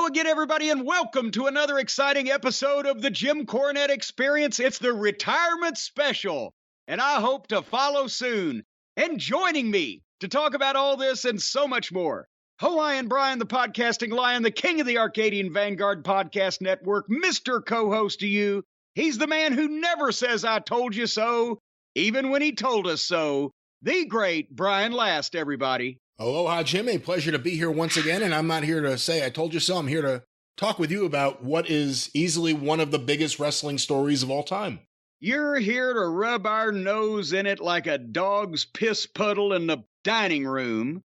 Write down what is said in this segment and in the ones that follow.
Hello again, everybody, and welcome to another exciting episode of the Jim Cornette Experience. It's the retirement special, and I hope to follow soon. And joining me to talk about all this and so much more, Hawaiian Brian, the podcasting lion, the king of the Arcadian Vanguard Podcast Network, Mr. Co-host to you. He's the man who never says, "I told you so," even when he told us so. The great Brian Last, everybody. Aloha, Jim. A pleasure to be here once again, and I'm not here to say I told you so. I'm here to talk with you about what is easily one of the biggest wrestling stories of all time. You're here to rub our nose in it like a dog's piss puddle in the dining room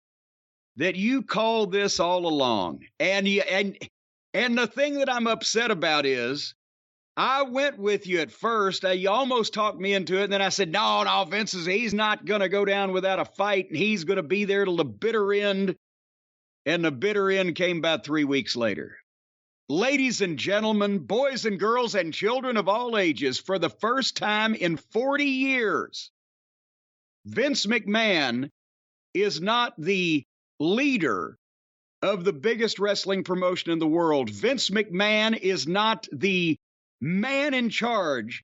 that you call this all along. And the thing that I'm upset about is I went with you at first. You almost talked me into it. And then I said, no, Vince he's not going to go down without a fight. And he's going to be there till the bitter end. And the bitter end came about 3 weeks later. Ladies and gentlemen, boys and girls, and children of all ages, for the first time in 40 years, Vince McMahon is not the leader of the biggest wrestling promotion in the world. Vince McMahon is not the man in charge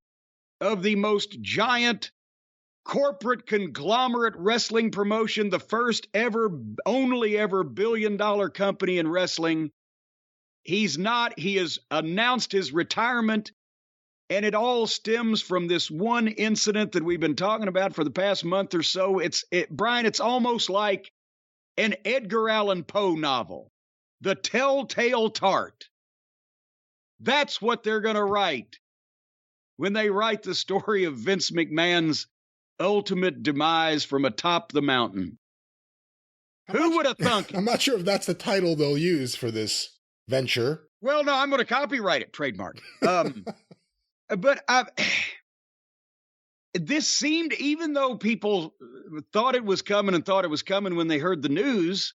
of the most giant corporate conglomerate wrestling promotion, the first ever, only ever billion-dollar company in wrestling. He's not. He has announced his retirement, and it all stems from this one incident that we've been talking about for the past month or so. Brian, it's almost like an Edgar Allan Poe novel, The Telltale Tart. That's what they're going to write when they write the story of Vince McMahon's ultimate demise from atop the mountain. Who would have thunk? I'm not sure if that's the title they'll use for this venture. Well, no, I'm going to copyright it, trademark. But this seemed, even though people thought it was coming when they heard the news,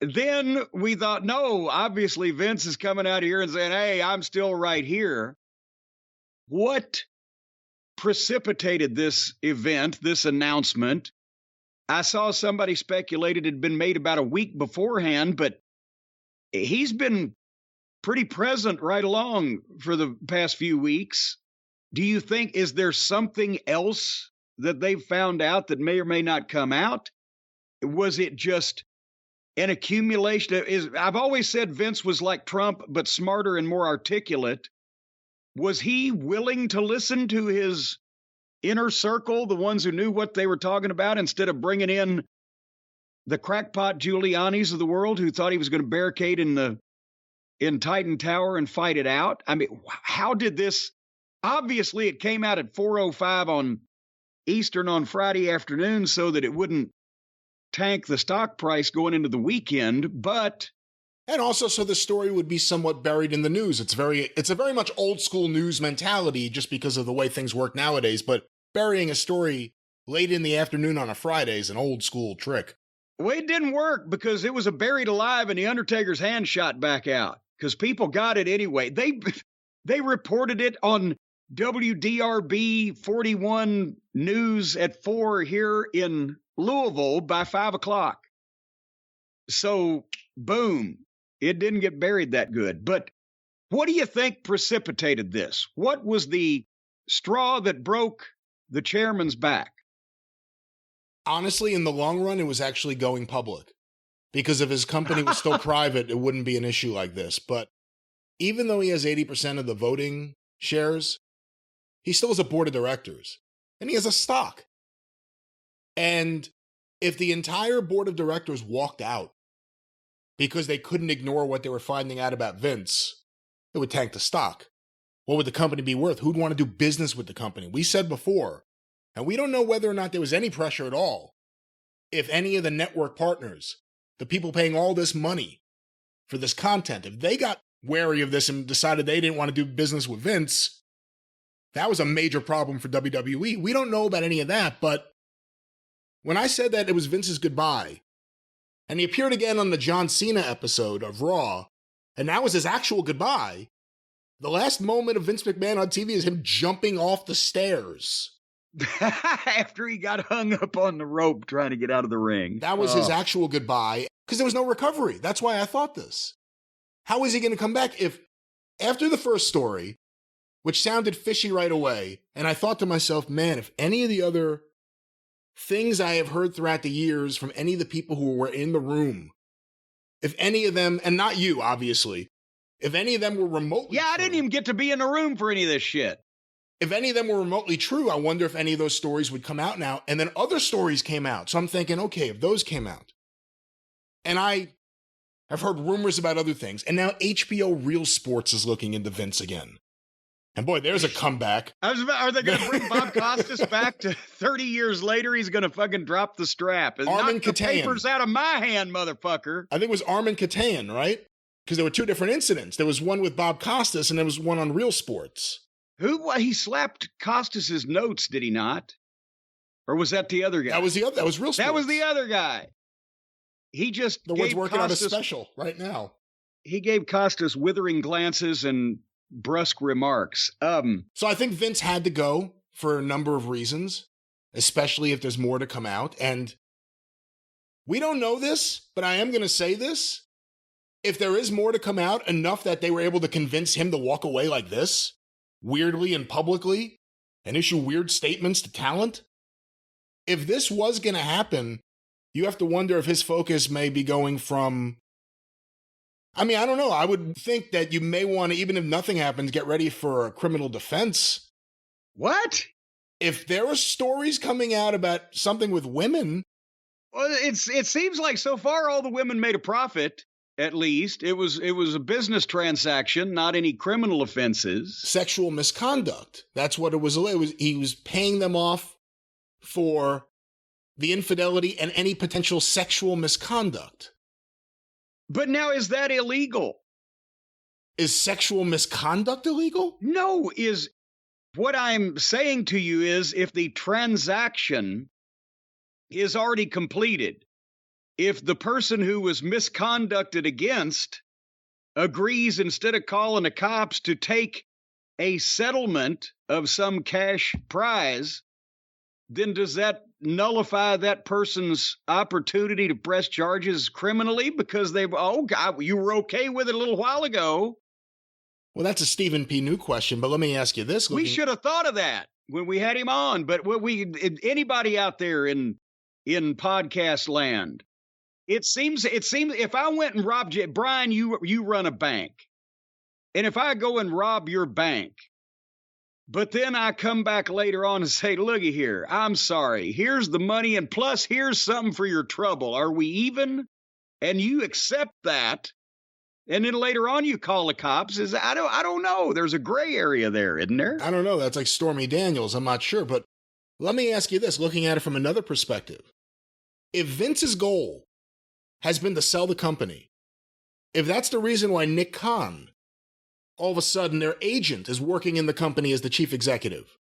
then we thought, no, obviously Vince is coming out here and saying, hey, I'm still right here. What precipitated this event, this announcement? I saw somebody speculated it had been made about a week beforehand, but he's been pretty present right along for the past few weeks. Do you think, is there something else that they've found out that may or may not come out? Was it just an accumulation? I've always said Vince was like Trump, but smarter and more articulate. Was he willing to listen to his inner circle, the ones who knew what they were talking about, instead of bringing in the crackpot Giulianis of the world who thought he was going to barricade in Titan Tower and fight it out? I mean, how did this? Obviously, it came out at 4:05 on Eastern on Friday afternoon so that it wouldn't tank the stock price going into the weekend, but... And also so the story would be somewhat buried in the news. It's a very much old school news mentality just because of the way things work nowadays, but burying a story late in the afternoon on a Friday is an old school trick. Well, it didn't work because it was a buried alive and the Undertaker's hand shot back out because people got it anyway. They reported it on WDRB 41 News at 4 here in Louisville by 5 o'clock. So, boom, it didn't get buried that good. But what do you think precipitated this? What was the straw that broke the chairman's back? Honestly, in the long run, it was actually going public. Because if his company was still private, it wouldn't be an issue like this. But even though he has 80% of the voting shares, he still has a board of directors. And he has a stock. And if the entire board of directors walked out because they couldn't ignore what they were finding out about Vince, it would tank the stock. What would the company be worth? Who'd want to do business with the company? We said before, and we don't know whether or not there was any pressure at all. If any of the network partners, the people paying all this money for this content, if they got wary of this and decided they didn't want to do business with Vince, that was a major problem for WWE. We don't know about any of that, but when I said that it was Vince's goodbye, and he appeared again on the John Cena episode of Raw, and that was his actual goodbye, the last moment of Vince McMahon on TV is him jumping off the stairs. After he got hung up on the rope trying to get out of the ring. That was his actual goodbye, because there was no recovery. That's why I thought this. How is he going to come back if after the first story, which sounded fishy right away, and I thought to myself, man, if any of the other things I have heard throughout the years from any of the people who were in the room, if any of them, and not you, obviously, if any of them were remotely I didn't even get to be in the room for any of this shit. If any of them were remotely true, I wonder if any of those stories would come out now. And then other stories came out. So I'm thinking, okay, if those came out, and I have heard rumors about other things, and now HBO Real Sports is looking into Vince again. And boy, there's a comeback. Are they going to bring Bob Costas back to 30 years later? He's going to fucking drop the strap and knock the papers out of my hand, motherfucker. I think it was Armin Katayan, right? Because there were two different incidents. There was one with Bob Costas, and there was one on Real Sports. He slapped Costas's notes, did he not? Or was that the other guy? That was Real Sports. That was the other guy. He just the one's working on a special right now. He gave Costas withering glances and brusque remarks. So I think Vince had to go for a number of reasons, especially if there's more to come out. And we don't know this, but I am going to say this. If there is more to come out, enough that they were able to convince him to walk away like this, weirdly and publicly, and issue weird statements to talent, if this was going to happen, you have to wonder if his focus may be going from, I mean, I don't know. I would think that you may want to, even if nothing happens, get ready for a criminal defense. What? If there are stories coming out about something with women. Well, it seems like so far all the women made a profit, at least. It was a business transaction, not any criminal offenses. Sexual misconduct. That's what it was. He was paying them off for the infidelity and any potential sexual misconduct. But now, is that illegal? Is sexual misconduct illegal? No, what I'm saying to you is if the transaction is already completed, if the person who was misconducted against agrees instead of calling the cops to take a settlement of some cash prize, then does that nullify that person's opportunity to press charges criminally because you were okay with it a little while ago? Well, that's a Stephen P. New question, but let me ask you this. We should have thought of that when we had him on, but anybody out there in podcast land, it seems if I went and robbed you, Brian, you run a bank, and if I go and rob your bank, but then I come back later on and say, looky here, I'm sorry. Here's the money, and plus here's something for your trouble. Are we even? And you accept that, and then later on you call the cops. I don't know. There's a gray area there, isn't there? I don't know. That's like Stormy Daniels. I'm not sure. But let me ask you this, looking at it from another perspective. If Vince's goal has been to sell the company, if that's the reason why Nick Khan, all of a sudden their agent is working in the company as the chief executive.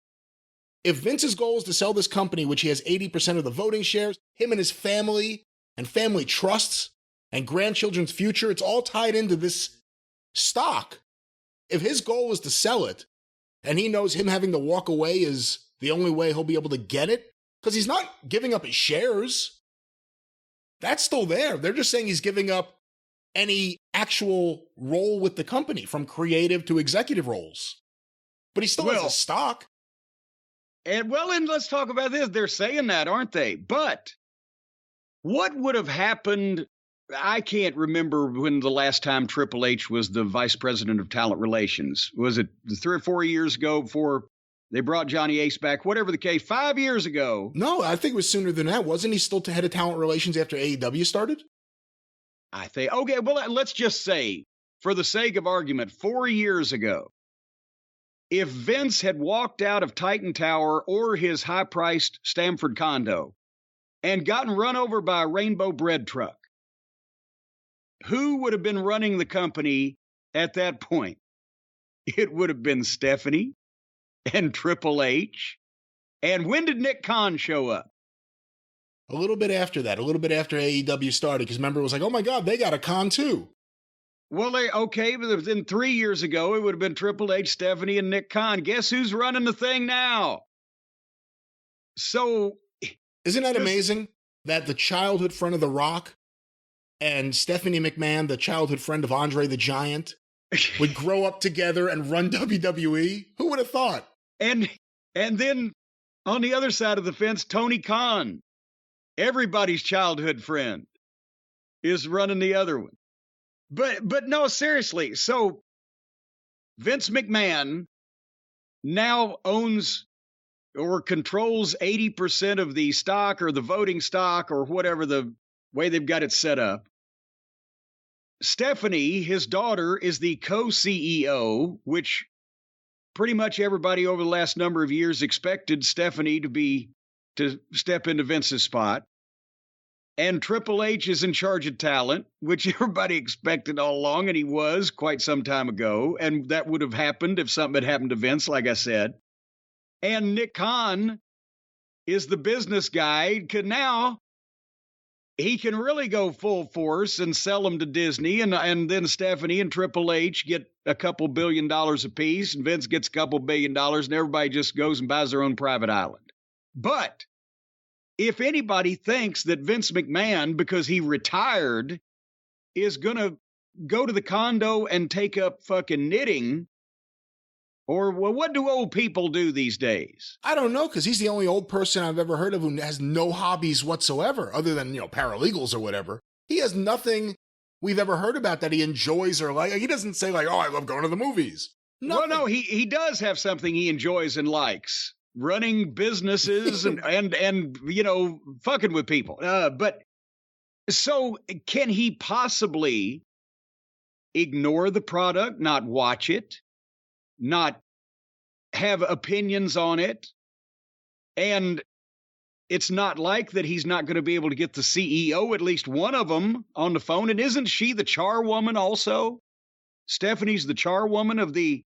If Vince's goal is to sell this company, which he has 80% of the voting shares, him and his family and family trusts and grandchildren's future, it's all tied into this stock. If his goal is to sell it, and he knows him having to walk away is the only way he'll be able to get it, because he's not giving up his shares. That's still there. They're just saying he's giving up any actual role with the company, from creative to executive roles. But he still has a stock. And let's talk about this. They're saying that, aren't they? But what would have happened? I can't remember when the last time Triple H was the vice president of talent relations. Was it 3 or 4 years ago before they brought Johnny Ace back? Whatever the case, 5 years ago. No, I think it was sooner than that. Wasn't he still head of talent relations after AEW started? I think, okay, well, let's just say, for the sake of argument, 4 years ago, if Vince had walked out of Titan Tower or his high-priced Stamford condo and gotten run over by a rainbow bread truck, who would have been running the company at that point? It would have been Stephanie and Triple H. And when did Nick Khan show up? A little bit after that, a little bit after AEW started, because remember, it was like, oh my God, they got a Khan too. Well, but then 3 years ago, it would have been Triple H, Stephanie, and Nick Khan. Guess who's running the thing now? So, isn't that amazing that the childhood friend of The Rock and Stephanie McMahon, the childhood friend of Andre the Giant, would grow up together and run WWE? Who would have thought? And then on the other side of the fence, Tony Khan, everybody's childhood friend, is running the other one. But no, seriously. So Vince McMahon now owns or controls 80% of the stock or the voting stock or whatever the way they've got it set up. Stephanie, his daughter, is the co-CEO, which pretty much everybody over the last number of years expected Stephanie to step into Vince's spot. And Triple H is in charge of talent, which everybody expected all along, and he was quite some time ago. And that would have happened if something had happened to Vince, like I said. And Nick Khan is the business guy. Now he can really go full force and sell them to Disney. And then Stephanie and Triple H get a couple $1 billion apiece, and Vince gets a couple $1 billion, and everybody just goes and buys their own private island. But if anybody thinks that Vince McMahon, because he retired, is going to go to the condo and take up fucking knitting, or well, what do old people do these days? I don't know, because he's the only old person I've ever heard of who has no hobbies whatsoever, other than, paralegals or whatever. He has nothing we've ever heard about that he enjoys or like. He doesn't say like, oh, I love going to the movies. Nothing. Well, no, he does have something he enjoys and likes. Running businesses and fucking with people. But so can he possibly ignore the product, not watch it, not have opinions on it? And it's not like that he's not going to be able to get the CEO, at least one of them, on the phone. And isn't she the charwoman also? Stephanie's the charwoman of the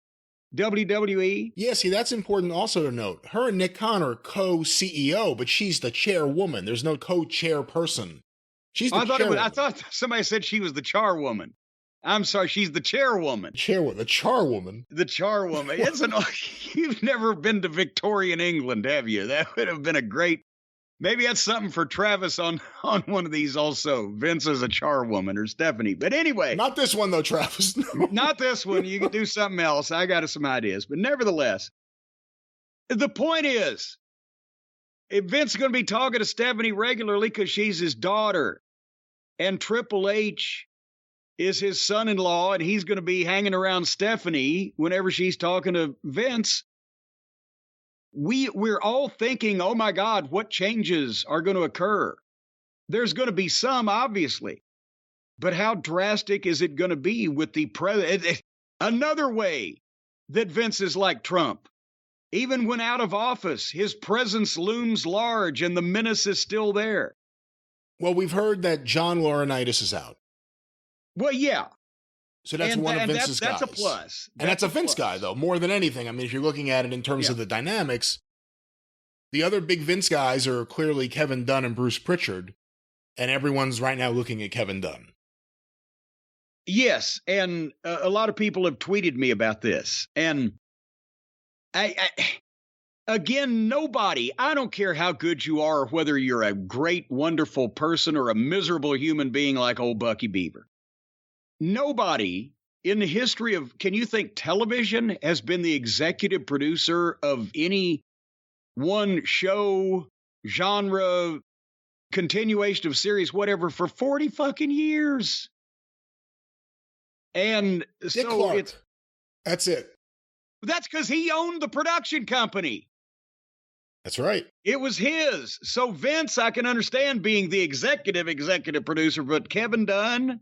WWE? Yeah, see, that's important also to note. Her and Nick Khan are co-CEO, but she's the chairwoman. There's no co-chairperson. She's the chairwoman. I thought somebody said she was the charwoman. I'm sorry, she's the chairwoman. The charwoman? The charwoman. You've never been to Victorian England, have you? That would have been a great... Maybe that's something for Travis on one of these also. Vince is a charwoman or Stephanie. But anyway. Not this one, though, Travis. No. Not this one. You can do something else. I got some ideas. But nevertheless, the point is, if Vince is going to be talking to Stephanie regularly because she's his daughter, and Triple H is his son-in-law, and he's going to be hanging around Stephanie whenever she's talking to Vince, we're all thinking, oh my God, what changes are going to occur? There's going to be some, obviously, but how drastic is it going to be with the president? Another way that Vince is like Trump. Even when out of office, his presence looms large and the menace is still there. Well, we've heard that John Laurinaitis is out. Well, yeah. So that's one of Vince's guys. That's a plus. And that's a Vince guy, though, more than anything. I mean, if you're looking at it in terms of the dynamics, the other big Vince guys are clearly Kevin Dunn and Bruce Pritchard, and everyone's right now looking at Kevin Dunn. Yes, and a lot of people have tweeted me about this. And again, nobody, I don't care how good you are, or whether you're a great, wonderful person or a miserable human being like old Bucky Beaver. Nobody in the history of, can you think television has been the executive producer of any one show, genre, continuation of series, whatever, for 40 fucking years? And Dick Clark. That's it. That's because he owned the production company. That's right. It was his. So Vince, I can understand being the executive producer, but Kevin Dunn,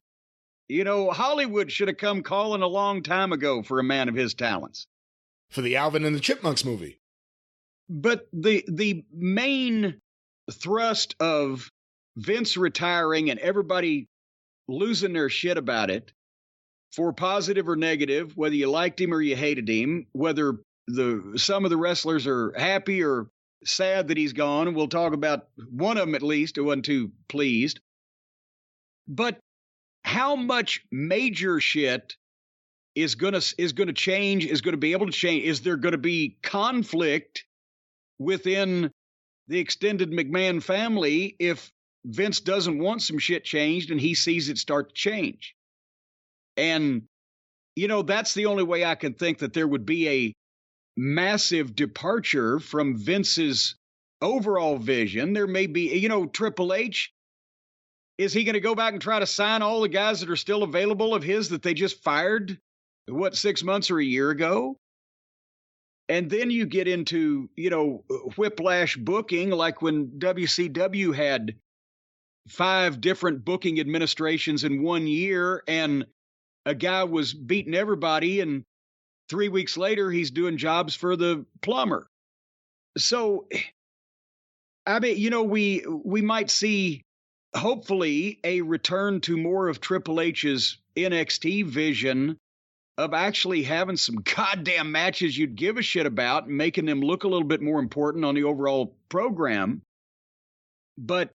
Hollywood should have come calling a long time ago for a man of his talents. For the Alvin and the Chipmunks movie. But the main thrust of Vince retiring and everybody losing their shit about it, for positive or negative, whether you liked him or you hated him, whether some of the wrestlers are happy or sad that he's gone, and we'll talk about one of them at least who wasn't too pleased. But how much major shit is going to change, is going to be able to change? Is there going to be conflict within the extended McMahon family if Vince doesn't want some shit changed, and he sees it start to change. And, that's the only way I can think that there would be a massive departure from Vince's overall vision. There may be, Triple H, is he going to go back and try to sign all the guys that are still available of his that they just fired, 6 months or a year ago? And then you get into, whiplash booking, like when WCW had 5 different booking administrations in 1 year, and a guy was beating everybody, and 3 weeks later, he's doing jobs for the plumber. So, I mean, we might see, hopefully, a return to more of Triple H's NXT vision of actually having some goddamn matches you'd give a shit about, and making them look a little bit more important on the overall program. But,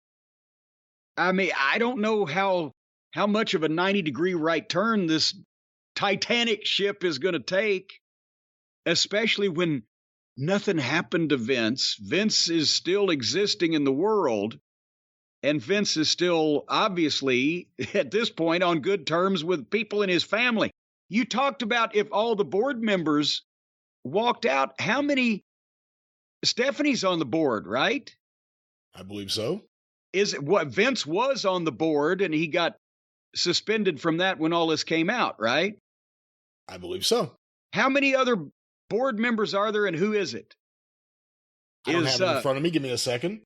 I mean, I don't know how much of a 90-degree right turn this Titanic ship is going to take, especially when nothing happened to Vince. Vince is still existing in the world, and Vince is still, obviously, at this point, on good terms with people in his family. You talked about if all the board members walked out, how many? Stephanie's on the board, right? I believe so. Is it what Vince was on the board, and he got suspended from that when all this came out, right? I believe so. How many other board members are there, and who is it? I don't have it in front of me. Give me a second.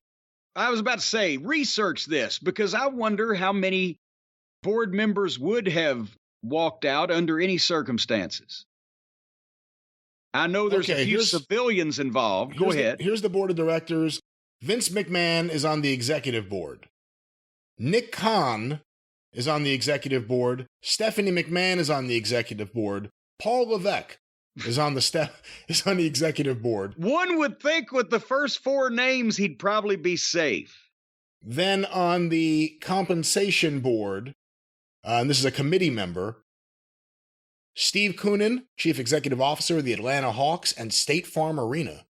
I was about to say, research this, because I wonder how many board members would have walked out under any circumstances. I know there's a few civilians involved. Go ahead. Here's the board of directors. Vince McMahon is on the executive board. Nick Khan is on the executive board. Stephanie McMahon is on the executive board. Paul Levesque is on the executive board. One would think with the first 4 names, he'd probably be safe. Then on the compensation board, and this is a committee member, Steve Koonin, Chief Executive Officer of the Atlanta Hawks and State Farm Arena.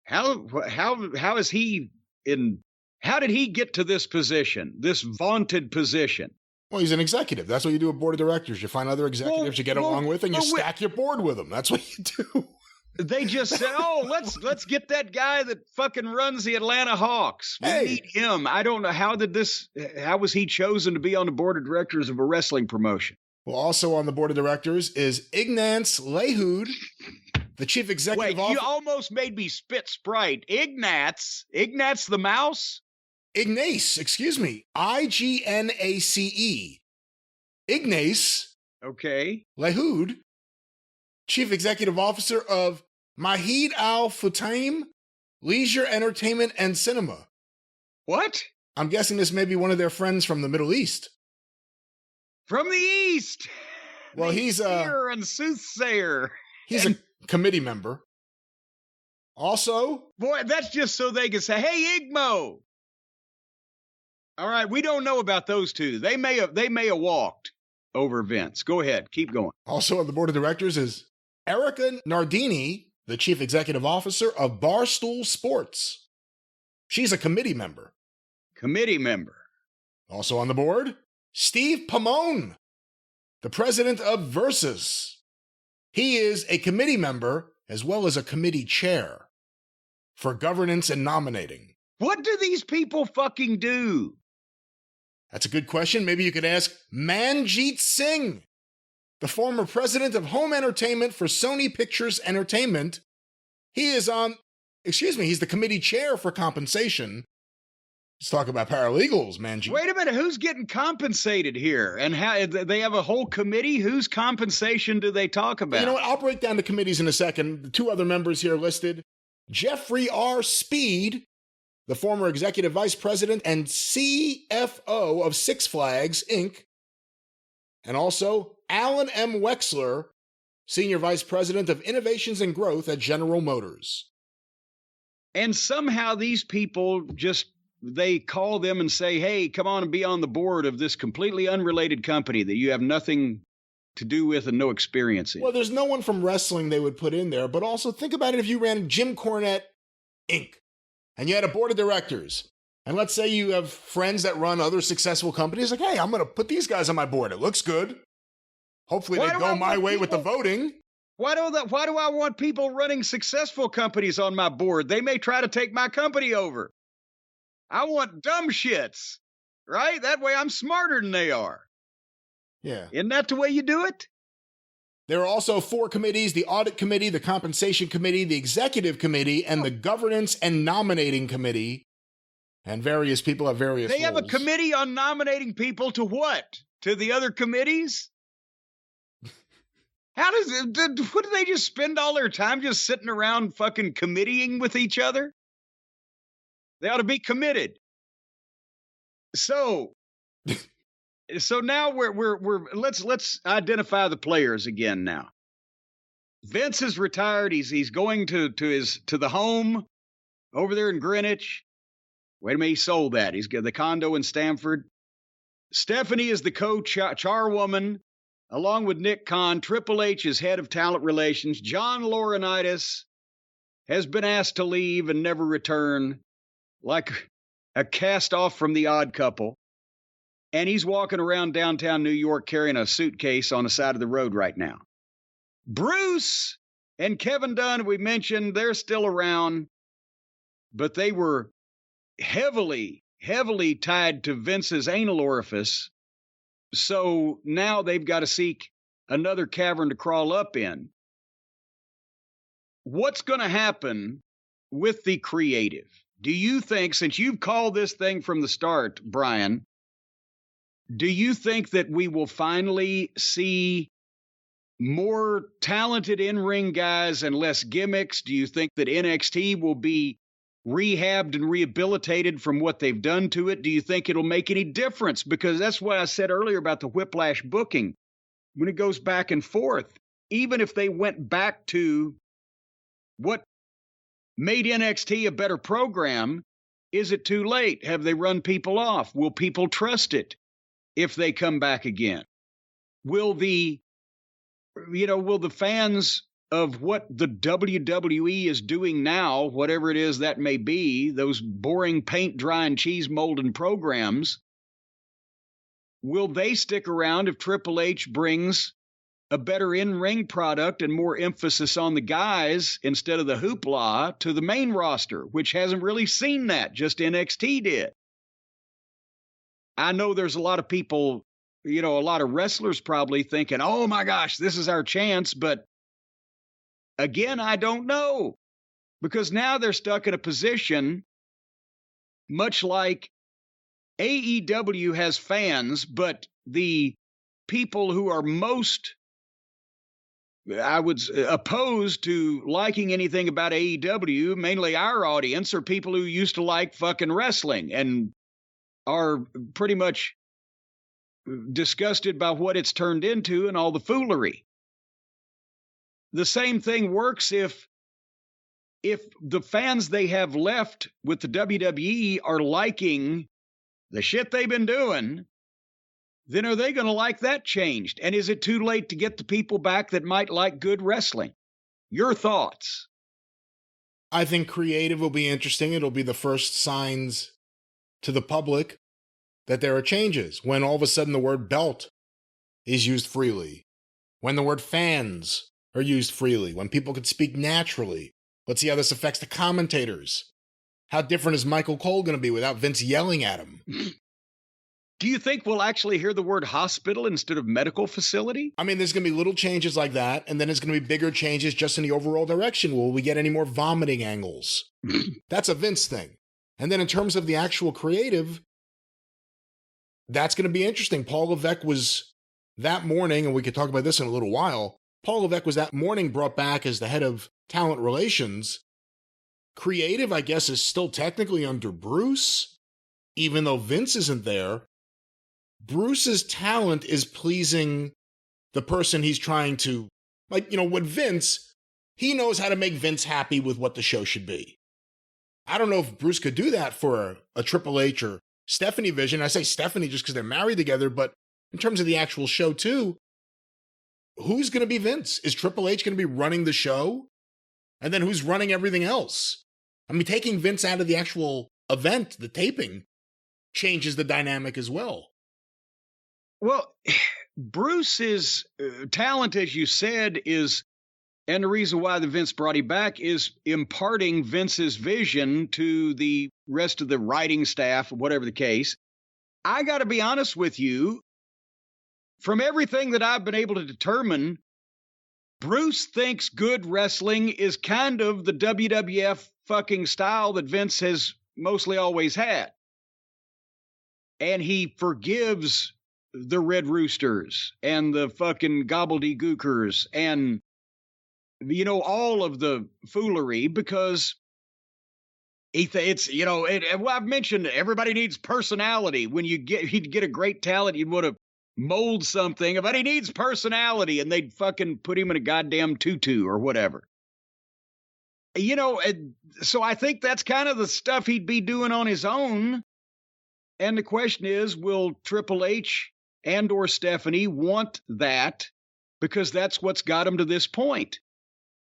How is he in? How did he get to this position, this vaunted position? Well, he's an executive. That's what you do with board of directors. You find other executives you get along with, and you stack your board with them. That's what you do. They just said, "Oh, let's get that guy that fucking runs the Atlanta Hawks. We need him." I don't know how was he chosen to be on the board of directors of a wrestling promotion? Well, also on the board of directors is Ignaz Lehud, the chief executive officer. You almost made me spit Sprite. Ignaz the mouse? Ignace, excuse me. Ignace. Ignace. Okay. Lehud, chief executive officer of Mahid Al Futtaim, Leisure, Entertainment, and Cinema. What? I'm guessing this may be one of their friends from the Middle East. From the East. Well, he's seer and soothsayer. He's a committee member. Also, boy, that's just so they can say, "Hey, Igmo." All right, we don't know about those two. They may have walked over Vince. Go ahead, keep going. Also on the board of directors is Erica Nardini, the chief executive officer of Barstool Sports. She's a committee member. Also on the board, Steve Pomone, the president of Versus. He is a committee member as well as a committee chair for governance and nominating. What do these people fucking do? That's a good question. Maybe you could ask Manjeet Singh, the former president of home entertainment for Sony Pictures Entertainment. He's the committee chair for compensation. Let's talk about paralegals, Manjeet. Wait a minute, who's getting compensated here? And how they have a whole committee? Whose compensation do they talk about? You know what? I'll break down the committees in a second. The 2 other members here listed: Jeffrey R. Speed, the former executive vice president and CFO of Six Flags, Inc., and also Alan M. Wexler, senior vice president of innovations and growth at General Motors. And somehow these people they call them and say, "Hey, come on and be on the board of this completely unrelated company that you have nothing to do with and no experience in." Well, there's no one from wrestling they would put in there, but also think about it if you ran Jim Cornette, Inc., and you had a board of directors. And let's say you have friends that run other successful companies, like, hey, I'm going to put these guys on my board. It looks good. Hopefully they go my way with the voting. Why do I want people running successful companies on my board? They may try to take my company over. I want dumb shits, right? That way I'm smarter than they are. Yeah. Isn't that the way you do it? There are also 4 committees: the audit committee, the compensation committee, the executive committee, and the governance and nominating committee. And various people have various roles. They have a committee on nominating people to what? To the other committees? How does it, what do they just spend all their time just sitting around fucking committeeing with each other? They ought to be committed. So now let's identify the players again now. Vince is retired. He's going to the home over there in Greenwich. Wait a minute, he sold that. He's got the condo in Stamford. Stephanie is the charwoman, along with Nick Khan. Triple H is head of talent relations. John Laurinaitis has been asked to leave and never return, like a cast off from The Odd Couple. And he's walking around downtown New York carrying a suitcase on the side of the road right now. Bruce and Kevin Dunn, we mentioned, they're still around, but they were heavily tied to Vince's anal orifice. So now they've got to seek another cavern to crawl up in. What's going to happen with the creative? Do you think, since you've called this thing from the start, Brian, do you think that we will finally see more talented in-ring guys and less gimmicks? Do you think that NXT will be rehabbed and rehabilitated from what they've done to it? Do you think it'll make any difference? Because that's what I said earlier about the whiplash booking. When it goes back and forth, even if they went back to what made NXT a better program, is it too late? Have they run people off? Will people trust it if they come back again? Will the fans of what the WWE is doing now, whatever it is that may be, those boring paint, dry, and cheese molding programs, will they stick around if Triple H brings a better in-ring product and more emphasis on the guys instead of the hoopla to the main roster, which hasn't really seen that, just NXT did? I know there's a lot of people, a lot of wrestlers probably thinking, oh my gosh, this is our chance, but again, I don't know, because now they're stuck in a position much like AEW has fans, but the people who are most, opposed to liking anything about AEW, mainly our audience, are people who used to like fucking wrestling and are pretty much disgusted by what it's turned into and all the foolery. The same thing works if the fans they have left with the WWE are liking the shit they've been doing, then are they going to like that changed? And is it too late to get the people back that might like good wrestling? Your thoughts? I think creative will be interesting. It'll be the first signs to the public that there are changes. When all of a sudden the word belt is used freely. When the word fans are used freely, when people could speak naturally. Let's see how this affects the commentators. How different is Michael Cole going to be without Vince yelling at him? Do you think we'll actually hear the word hospital instead of medical facility? I mean, there's going to be little changes like that, and then there's going to be bigger changes just in the overall direction. Will we get any more vomiting angles? That's a Vince thing. And then in terms of the actual creative, that's going to be interesting. Paul Levesque was that morning, and we could talk about this in a little while, Paul Levesque was that morning brought back as the head of talent relations. Creative, I guess, is still technically under Bruce, even though Vince isn't there. Bruce's talent is pleasing the person he's trying to, with Vince, he knows how to make Vince happy with what the show should be. I don't know if Bruce could do that for a Triple H or Stephanie vision. I say Stephanie just because they're married together, but in terms of the actual show too, who's going to be Vince? Is Triple H going to be running the show? And then who's running everything else? I mean, taking Vince out of the actual event, the taping, changes the dynamic as well. Well, Bruce's talent, as you said, is, and the reason why the Vince brought him back is imparting Vince's vision to the rest of the writing staff, whatever the case. I got to be honest with you, from everything that I've been able to determine, Bruce thinks good wrestling is kind of the WWF fucking style that Vince has mostly always had. And he forgives the Red Roosters and the fucking gobbledygookers and, you know, all of the foolery, because it's, you know, well, I've mentioned everybody needs personality. When you get a great talent, you'd want to mold something, but he needs personality, and they'd fucking put him in a goddamn tutu or whatever. You know, so I think that's kind of the stuff he'd be doing on his own. And the question is, will Triple H and or Stephanie want that? Because that's what's got him to this point,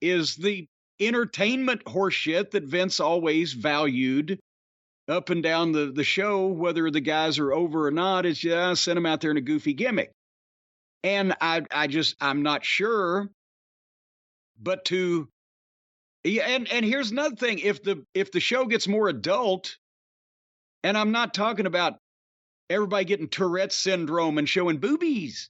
is the entertainment horseshit that Vince always valued up and down the show, whether the guys are over or not, is send them out there in a goofy gimmick. And I'm not sure, but and here's another thing. If the show gets more adult, and I'm not talking about everybody getting Tourette's syndrome and showing boobies,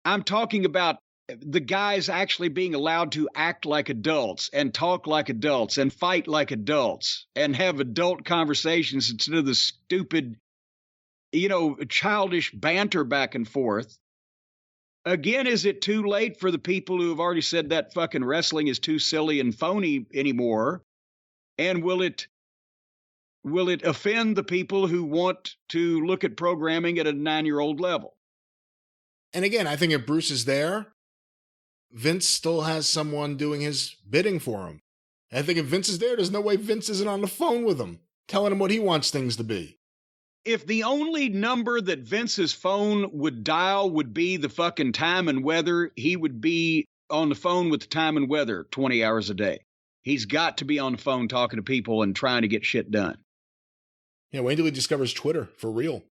I'm talking about the guys actually being allowed to act like adults and talk like adults and fight like adults and have adult conversations instead of the stupid, you know, childish banter back and forth. Again, is it too late for the people who have already said that fucking wrestling is too silly and phony anymore? And will it offend the people who want to look at programming at a 9-year-old level? And again, I think if Bruce is there, Vince still has someone doing his bidding for him. I think if Vince is there, there's no way Vince isn't on the phone with him, telling him what he wants things to be. If the only number that Vince's phone would dial would be the fucking time and weather, he would be on the phone with the time and weather 20 hours a day. He's got to be on the phone talking to people and trying to get shit done. Yeah, wait until he discovers Twitter, for real.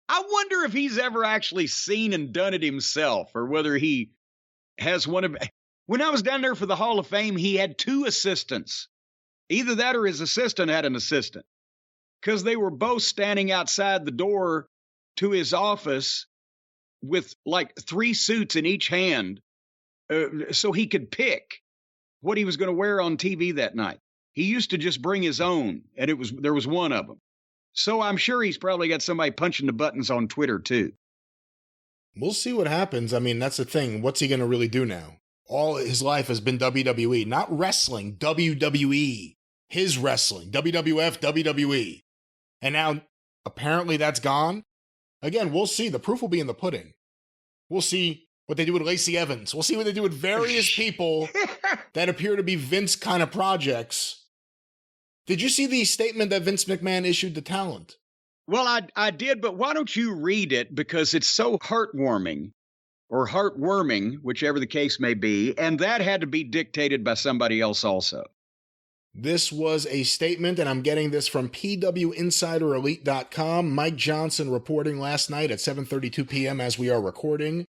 I wonder if he's ever actually seen and done it himself, or whether he has one of... When I was down there for the Hall of Fame, he had 2 assistants. Either that or his assistant had an assistant. Because they were both standing outside the door to his office with like 3 suits in each hand, so he could pick what he was going to wear on TV that night. He used to just bring his own, and there was one of them. So I'm sure he's probably got somebody punching the buttons on Twitter too. We'll see what happens. I mean, that's the thing. What's he going to really do now? All his life has been WWE, not wrestling, WWE. His wrestling, WWF, WWE. And now, apparently that's gone. Again, we'll see. The proof will be in the pudding. We'll see what they do with Lacey Evans. We'll see what they do with various people that appear to be Vince kind of projects. Did you see the statement that Vince McMahon issued to talent? Well, I did, but why don't you read it? Because it's so heartwarming, or heartworming, whichever the case may be, and that had to be dictated by somebody else also. This was a statement, and I'm getting this from PWInsiderElite.com. Mike Johnson reporting last night at 7:32 p.m. as we are recording.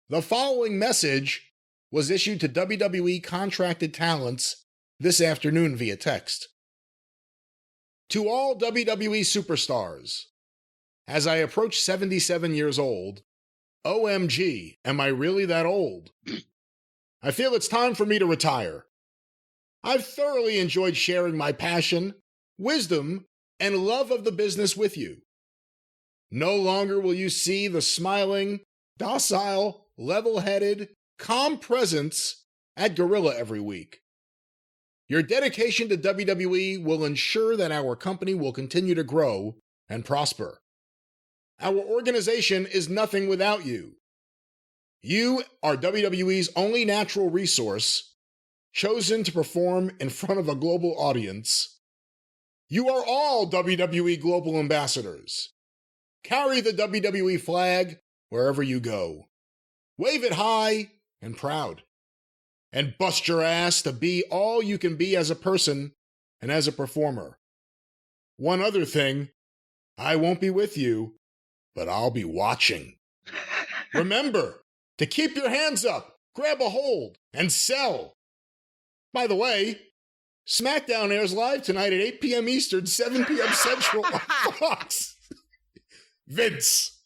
The following message was issued to WWE contracted talents this afternoon via text. To all WWE superstars, as I approach 77 years old, OMG, am I really that old? I feel it's time for me to retire. I've thoroughly enjoyed sharing my passion, wisdom, and love of the business with you. No longer will you see the smiling, docile, level-headed, calm presence at Gorilla every week. Your dedication to WWE will ensure that our company will continue to grow and prosper. Our organization is nothing without you. You are WWE's only natural resource, chosen to perform in front of a global audience. You are all WWE Global Ambassadors. Carry the WWE flag wherever you go. Wave it high and proud. And bust your ass to be all you can be as a person and as a performer. One other thing, I won't be with you, but I'll be watching. Remember to keep your hands up, grab a hold, and sell. By the way, SmackDown airs live tonight at 8 p.m. Eastern, 7 p.m. Central on Fox. Vince.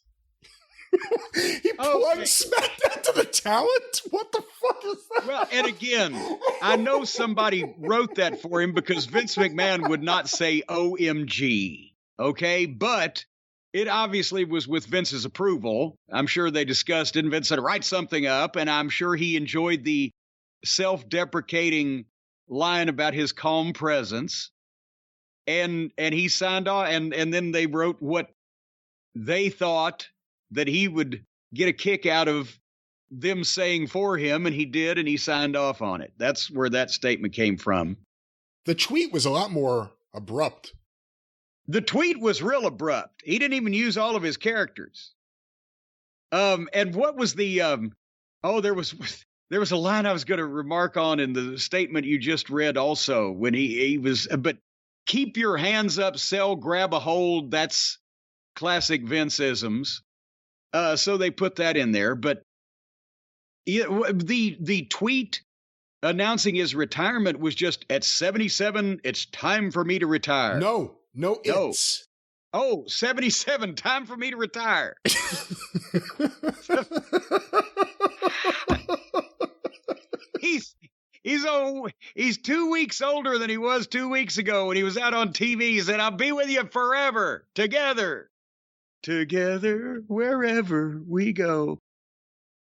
He plugged SmackDown to the talent? What the fuck is that? Well, and again, I know somebody wrote that for him because Vince McMahon would not say OMG, okay? But it obviously was with Vince's approval. I'm sure they discussed it, and Vince said, write something up, and I'm sure he enjoyed the self-deprecating line about his calm presence. And he signed off, and then they wrote what they thought that he would get a kick out of them saying for him, and he did, and he signed off on it. That's where that statement came from. The tweet was a lot more abrupt. The tweet was real abrupt. He didn't even use all of his characters. And what was the, there was a line I was going to remark on in the statement you just read also when he was, but keep your hands up, sell, grab a hold. That's classic Vince-isms. So they put that in there, but the tweet announcing his retirement was just at 77. It's time for me to retire. No, it's. Oh, 77. Time for me to retire. He's 2 weeks older than he was 2 weeks ago when he was out on TV. He said, I'll be with you forever, together wherever we go.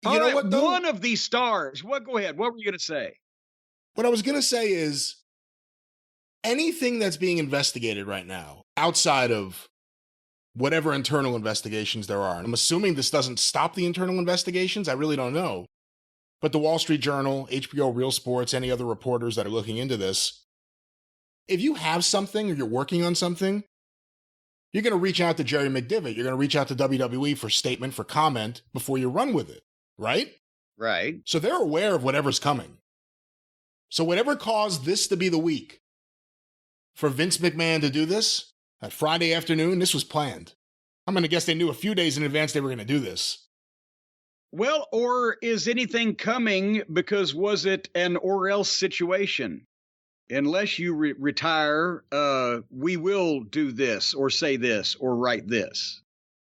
You know what, though? One of these stars. Go ahead. What were you going to say? What I was going to say is anything that's being investigated right now, outside of whatever internal investigations there are, and I'm assuming this doesn't stop the internal investigations. I really don't know. But the Wall Street Journal, HBO Real Sports, any other reporters that are looking into this, if you have something or you're working on something, you're going to reach out to Jerry McDivitt. You're going to reach out to WWE for statement, for comment before you run with it, right? Right. So they're aware of whatever's coming. So whatever caused this to be the week for Vince McMahon to do this, that Friday afternoon, this was planned. I'm going to guess they knew a few days in advance they were going to do this. Well, or is anything coming because was it an or else situation? Unless you retire, we will do this or say this or write this.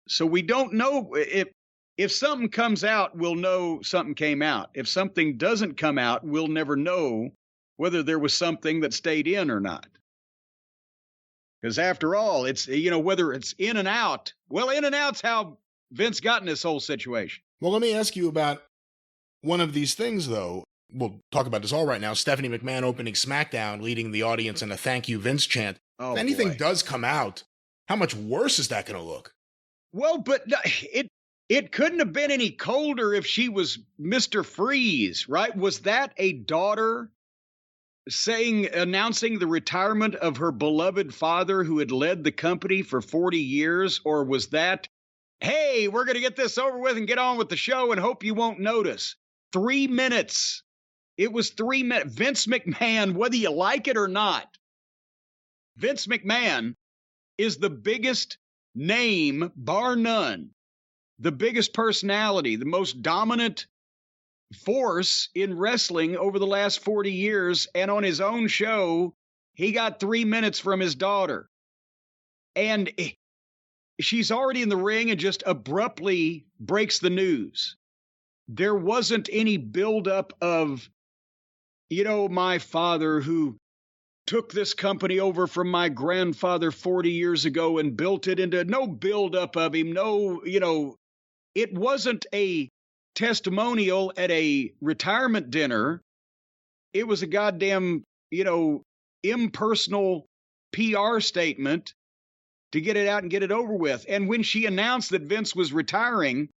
So we don't know if something comes out, we'll know something came out. If something doesn't come out, we'll never know whether there was something that stayed in or not. Because after all, it's, whether it's in and out. Well, in and out's how Vince got in this whole situation. Well, let me ask you about one of these things, though. We'll talk about this all right now. Stephanie McMahon opening SmackDown, leading the audience in a thank you, Vince chant. Oh, if anything boy. does come out, how much worse is that going to look? Well, but it couldn't have been any colder if she was Mr. Freeze, right? Was that a daughter announcing the retirement of her beloved father who had led the company for 40 years? Or was that, hey, we're going to get this over with and get on with the show and hope you won't notice? 3 minutes. It was 3 minutes. Vince McMahon, whether you like it or not, Vince McMahon is the biggest name, bar none, the biggest personality, the most dominant force in wrestling over the last 40 years. And on his own show, he got 3 minutes from his daughter. And she's already in the ring and just abruptly breaks the news. There wasn't any buildup of, my father who took this company over from my grandfather 40 years ago and built it into, no buildup of him. No, it wasn't a testimonial at a retirement dinner. It was a goddamn, impersonal PR statement to get it out and get it over with. And when she announced that Vince was retiring,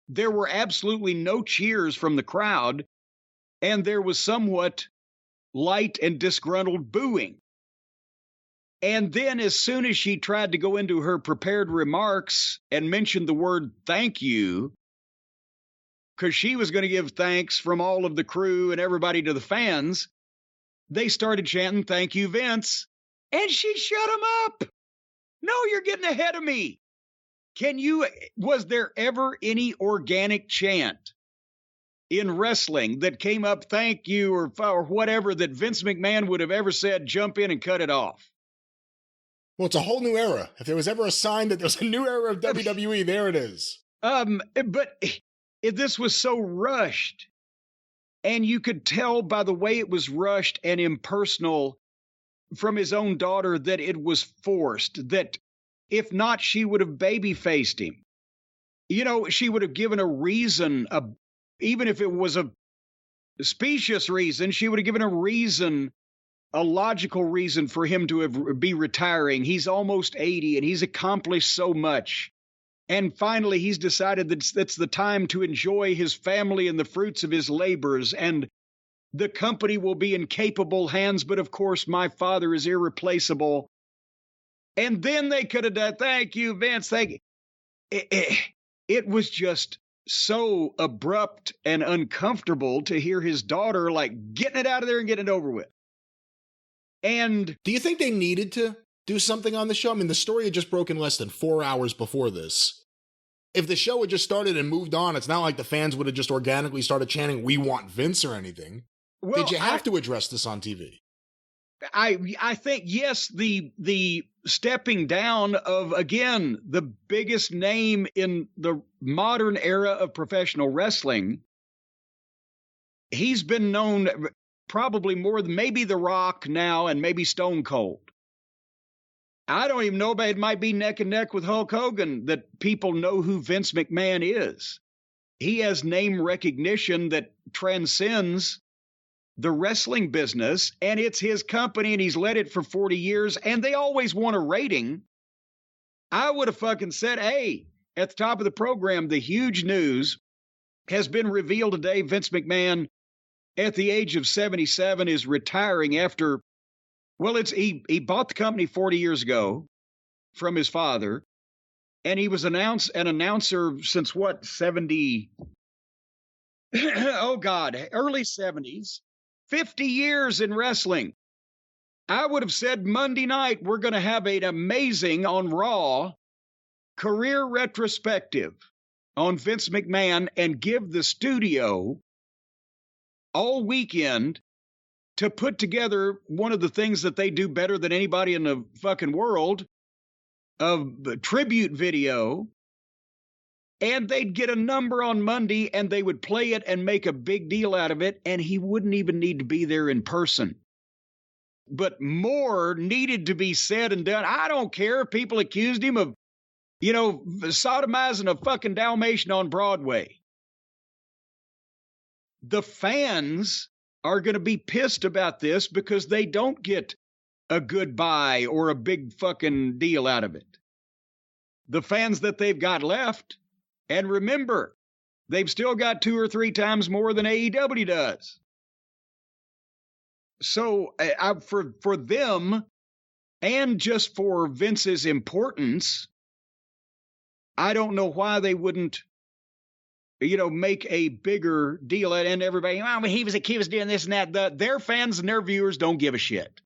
there were absolutely no cheers from the crowd, and there was somewhat light and disgruntled booing. And then as soon as she tried to go into her prepared remarks and mention the word thank you, because she was going to give thanks from all of the crew and everybody to the fans, they started chanting, thank you, Vince. And she shut him up. No, you're getting ahead of me. Was there ever any organic chant in wrestling that came up, thank you, or whatever, that Vince McMahon would have ever said, jump in and cut it off? Well, it's a whole new era. If there was ever a sign that there's a new era of WWE, there it is. But this was so rushed, and you could tell by the way it was rushed and impersonal from his own daughter that it was forced, that if not, she would have baby-faced him. You know, she would have given a reason, even if it was a specious reason, she would have given a reason, a logical reason for him to be retiring. He's almost 80 and he's accomplished so much. And finally, he's decided that that's the time to enjoy his family and the fruits of his labors. And the company will be in capable hands. But of course, my father is irreplaceable. And then they could have done, thank you, Vince. Thank you. It was just so abrupt and uncomfortable to hear his daughter like getting it out of there and getting it over with. And do you think they needed to do something on the show? I mean, the story had just broken less than 4 hours before this. If the show had just started and moved on, it's not like the fans would have just organically started chanting, we want Vince or anything. Well, did you have to address this on TV? I think, yes, the stepping down of, again, the biggest name in the modern era of professional wrestling. He's been known probably more than maybe The Rock now and maybe Stone Cold. I don't even know, but it might be neck and neck with Hulk Hogan that people know who Vince McMahon is. He has name recognition that transcends the wrestling business, and it's his company, and he's led it for 40 years, and they always want a rating. I would have fucking said, hey, at the top of the program, the huge news has been revealed today. Vince McMahon, at the age of 77, is retiring after, well, he bought the company 40 years ago from his father, and he was an announcer since what, 70? Oh, God, early 70s. 50 years in wrestling. I would have said Monday night, we're going to have an amazing on Raw career retrospective on Vince McMahon and give the studio all weekend to put together one of the things that they do better than anybody in the fucking world, of tribute video. And they'd get a number on Monday and they would play it and make a big deal out of it. And he wouldn't even need to be there in person. But more needed to be said and done. I don't care if people accused him of, sodomizing a fucking Dalmatian on Broadway. The fans are going to be pissed about this because they don't get a goodbye or a big fucking deal out of it. The fans that they've got left. And remember, they've still got 2 or 3 times more than AEW does. So for them, and just for Vince's importance, I don't know why they wouldn't, make a bigger deal. And everybody, when he was accused of doing this and that, their fans and their viewers don't give a shit.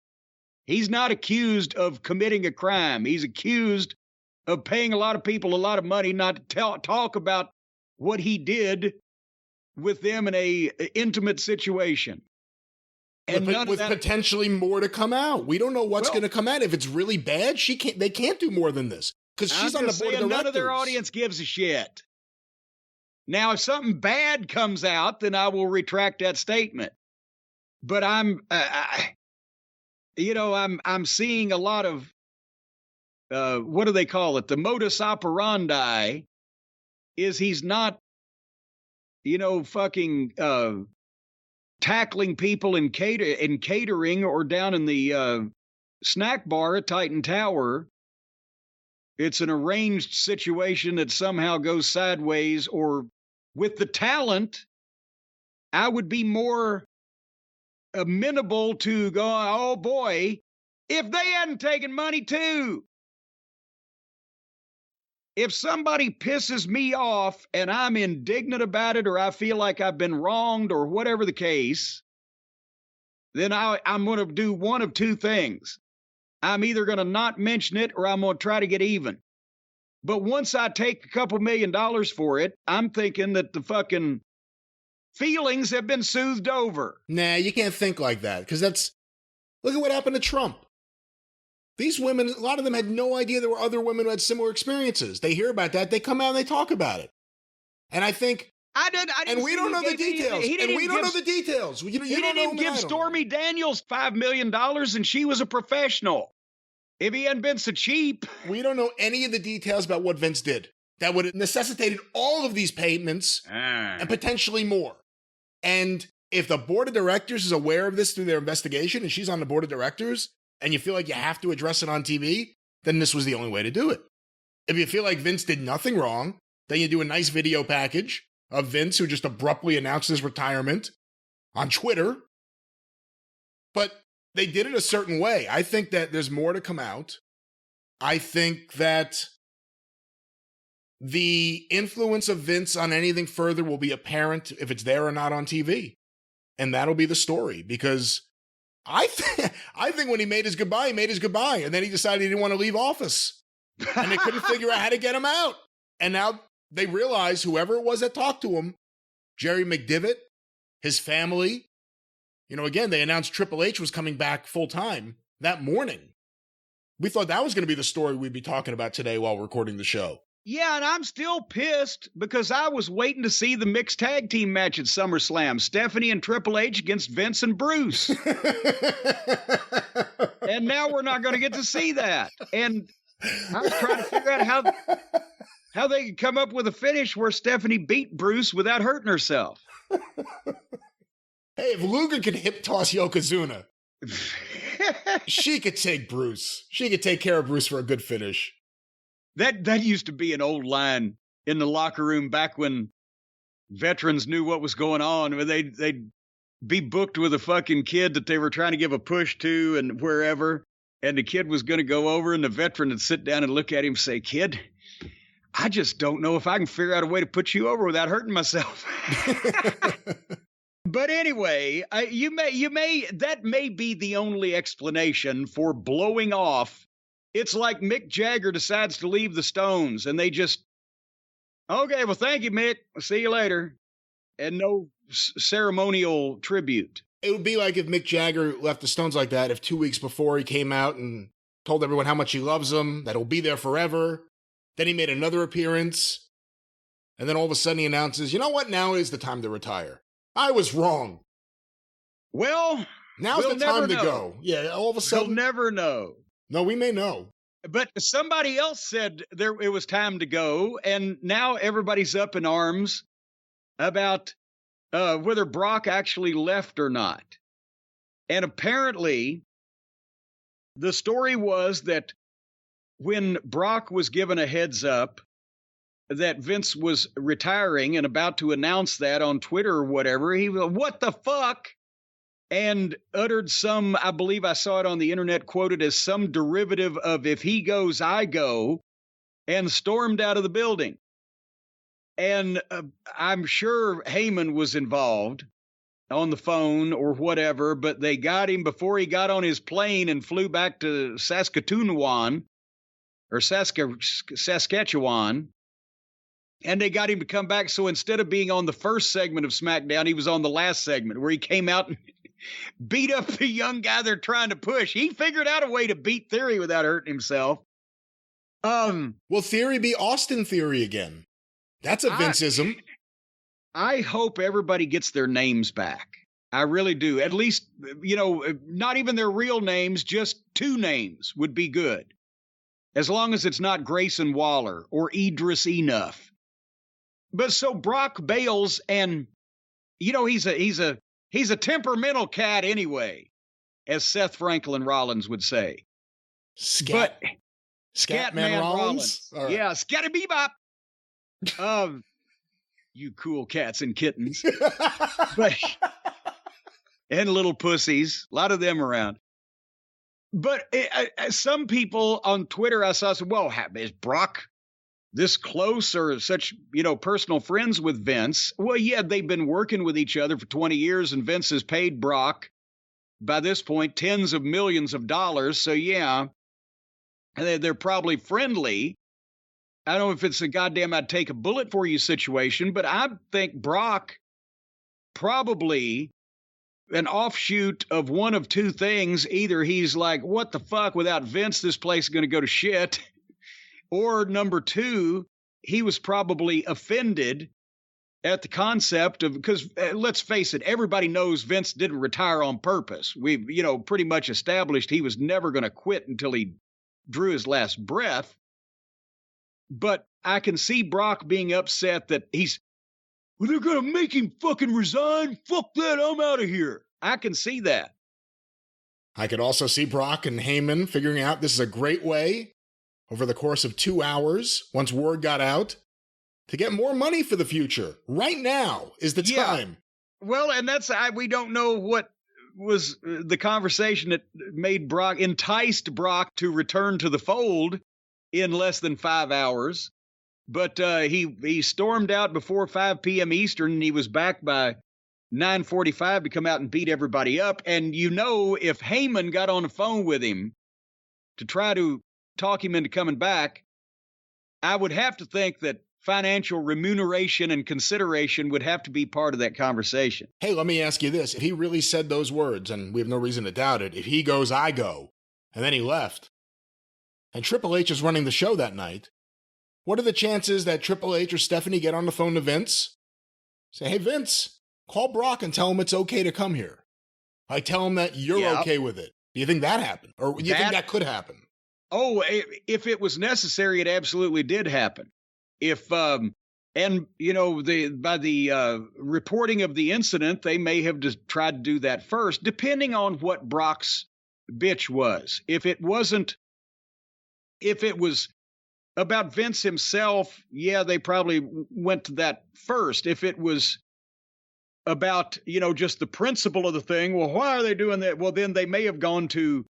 He's not accused of committing a crime. He's accused of paying a lot of people a lot of money not to talk about what he did with them in a intimate situation. And with potentially more to come out. We don't know what's going to come out. If it's really bad, they can't do more than this. Because she's on the board of directors. None of their audience gives a shit. Now, if something bad comes out, then I will retract that statement. But I'm seeing a lot of, what do they call it? The modus operandi is he's not, tackling people in catering or down in the snack bar at Titan Tower. It's an arranged situation that somehow goes sideways. Or with the talent, I would be more amenable to going, oh boy, if they hadn't taken money too. If somebody pisses me off and I'm indignant about it, or I feel like I've been wronged or whatever the case, then I'm going to do one of two things. I'm either going to not mention it or I'm going to try to get even. But once I take a couple $1 million for it, I'm thinking that the fucking feelings have been soothed over. Nah, you can't think like that, because look at what happened to Trump. These women, a lot of them had no idea there were other women who had similar experiences. They hear about that, they come out and they talk about it. And I think... I didn't and we don't know the details. And we don't know the details. You didn't give Stormy Daniels $5 million and she was a professional. If he hadn't been so cheap. We don't know any of the details about what Vince did that would have necessitated all of these payments and potentially more. And if the board of directors is aware of this through their investigation and she's on the board of directors and you feel like you have to address it on TV, then this was the only way to do it. If you feel like Vince did nothing wrong, then you do a nice video package of Vince, who just abruptly announced his retirement on Twitter. But they did it a certain way. I think that there's more to come out. I think that the influence of Vince on anything further will be apparent if it's there or not on TV. And that'll be the story. Because I think when he made his goodbye, and then he decided he didn't want to leave office. And they couldn't figure out how to get him out. And now they realize whoever it was that talked to him, Jerry McDivitt, his family, again, they announced Triple H was coming back full time that morning. We thought that was going to be the story we'd be talking about today while recording the show. Yeah, and I'm still pissed because I was waiting to see the mixed tag team match at SummerSlam. Stephanie and Triple H against Vince and Bruce. And now we're not going to get to see that. And I was trying to figure out how they could come up with a finish where Stephanie beat Bruce without hurting herself. Hey, if Luger could hip toss Yokozuna, she could take Bruce. She could take care of Bruce for a good finish. That used to be an old line in the locker room back when veterans knew what was going on. They'd be booked with a fucking kid that they were trying to give a push to and wherever, and the kid was going to go over, and the veteran would sit down and look at him and say, "Kid, I just don't know if I can figure out a way to put you over without hurting myself." But anyway, that may be the only explanation for blowing off. It's like Mick Jagger decides to leave the Stones and they just, okay, well, thank you, Mick. I'll see you later. And no ceremonial tribute. It would be like if Mick Jagger left the Stones like that, if 2 weeks before he came out and told everyone how much he loves them, that he'll be there forever. Then he made another appearance. And then all of a sudden he announces, you know what? Now is the time to retire. I was wrong. Well, now's the time to go. Yeah, all of a sudden. We'll never know. No, we may know. But somebody else said it was time to go, and now everybody's up in arms about whether Brock actually left or not. And apparently, the story was that when Brock was given a heads up that Vince was retiring and about to announce that on Twitter or whatever, he was, what the fuck? And uttered some, I believe I saw it on the internet, quoted as some derivative of if he goes, I go, and stormed out of the building. And I'm sure Heyman was involved on the phone or whatever, but they got him before he got on his plane and flew back to Saskatchewan. And they got him to come back. So instead of being on the first segment of SmackDown, he was on the last segment where he came out and beat up the young guy they're trying to push. He figured out a way to beat Theory without hurting himself. Will Theory be Austin Theory again? That's a Vinceism. I hope everybody gets their names back. I really do. At least, not even their real names, just two names would be good. As long as it's not Grayson Waller or Idris Enough. But so Brock bails, and he's a temperamental cat anyway, as Seth Franklin Rollins would say. Scatman Rollins? Right. Yeah, scatty bebop. You cool cats and kittens. And little pussies, a lot of them around. But some people on Twitter I saw said, well, is Brock this close or such, personal friends with Vince? Well, yeah, they've been working with each other for 20 years, and Vince has paid Brock by this point, tens of millions of dollars. So, yeah, they're probably friendly. I don't know if it's a goddamn I'd take a bullet for you situation, but I think Brock probably an offshoot of one of two things. Either he's like, what the fuck, without Vince, this place is going to go to shit. Or number two, he was probably offended at the concept of, because let's face it, everybody knows Vince didn't retire on purpose. We've, pretty much established he was never going to quit until he drew his last breath. But I can see Brock being upset that they're going to make him fucking resign. Fuck that. I'm out of here. I can see that. I could also see Brock and Heyman figuring out this is a great way over the course of 2 hours, once word got out, to get more money for the future. Right now is the time. Well, and we don't know what was the conversation that enticed Brock to return to the fold in less than 5 hours. But he stormed out before 5 p.m. Eastern, and he was back by 9:45 to come out and beat everybody up. And if Heyman got on the phone with him to try to talk him into coming back, I would have to think that financial remuneration and consideration would have to be part of that conversation. Hey, let me ask you this. If he really said those words, and we have no reason to doubt it, if he goes, I go, and then he left, and Triple H is running the show that night, what are the chances that Triple H or Stephanie get on the phone to Vince? Say, hey, Vince, call Brock and tell him it's okay to come here. I tell him that you're okay with it. Do you think that happened? Or do you think that could happen? Oh, if it was necessary, it absolutely did happen. If, by the reporting of the incident, they may have just tried to do that first, depending on what Brock's bitch was. If it was about Vince himself, yeah, they probably went to that first. If it was about, just the principle of the thing, well, why are they doing that? Well, then they may have gone to,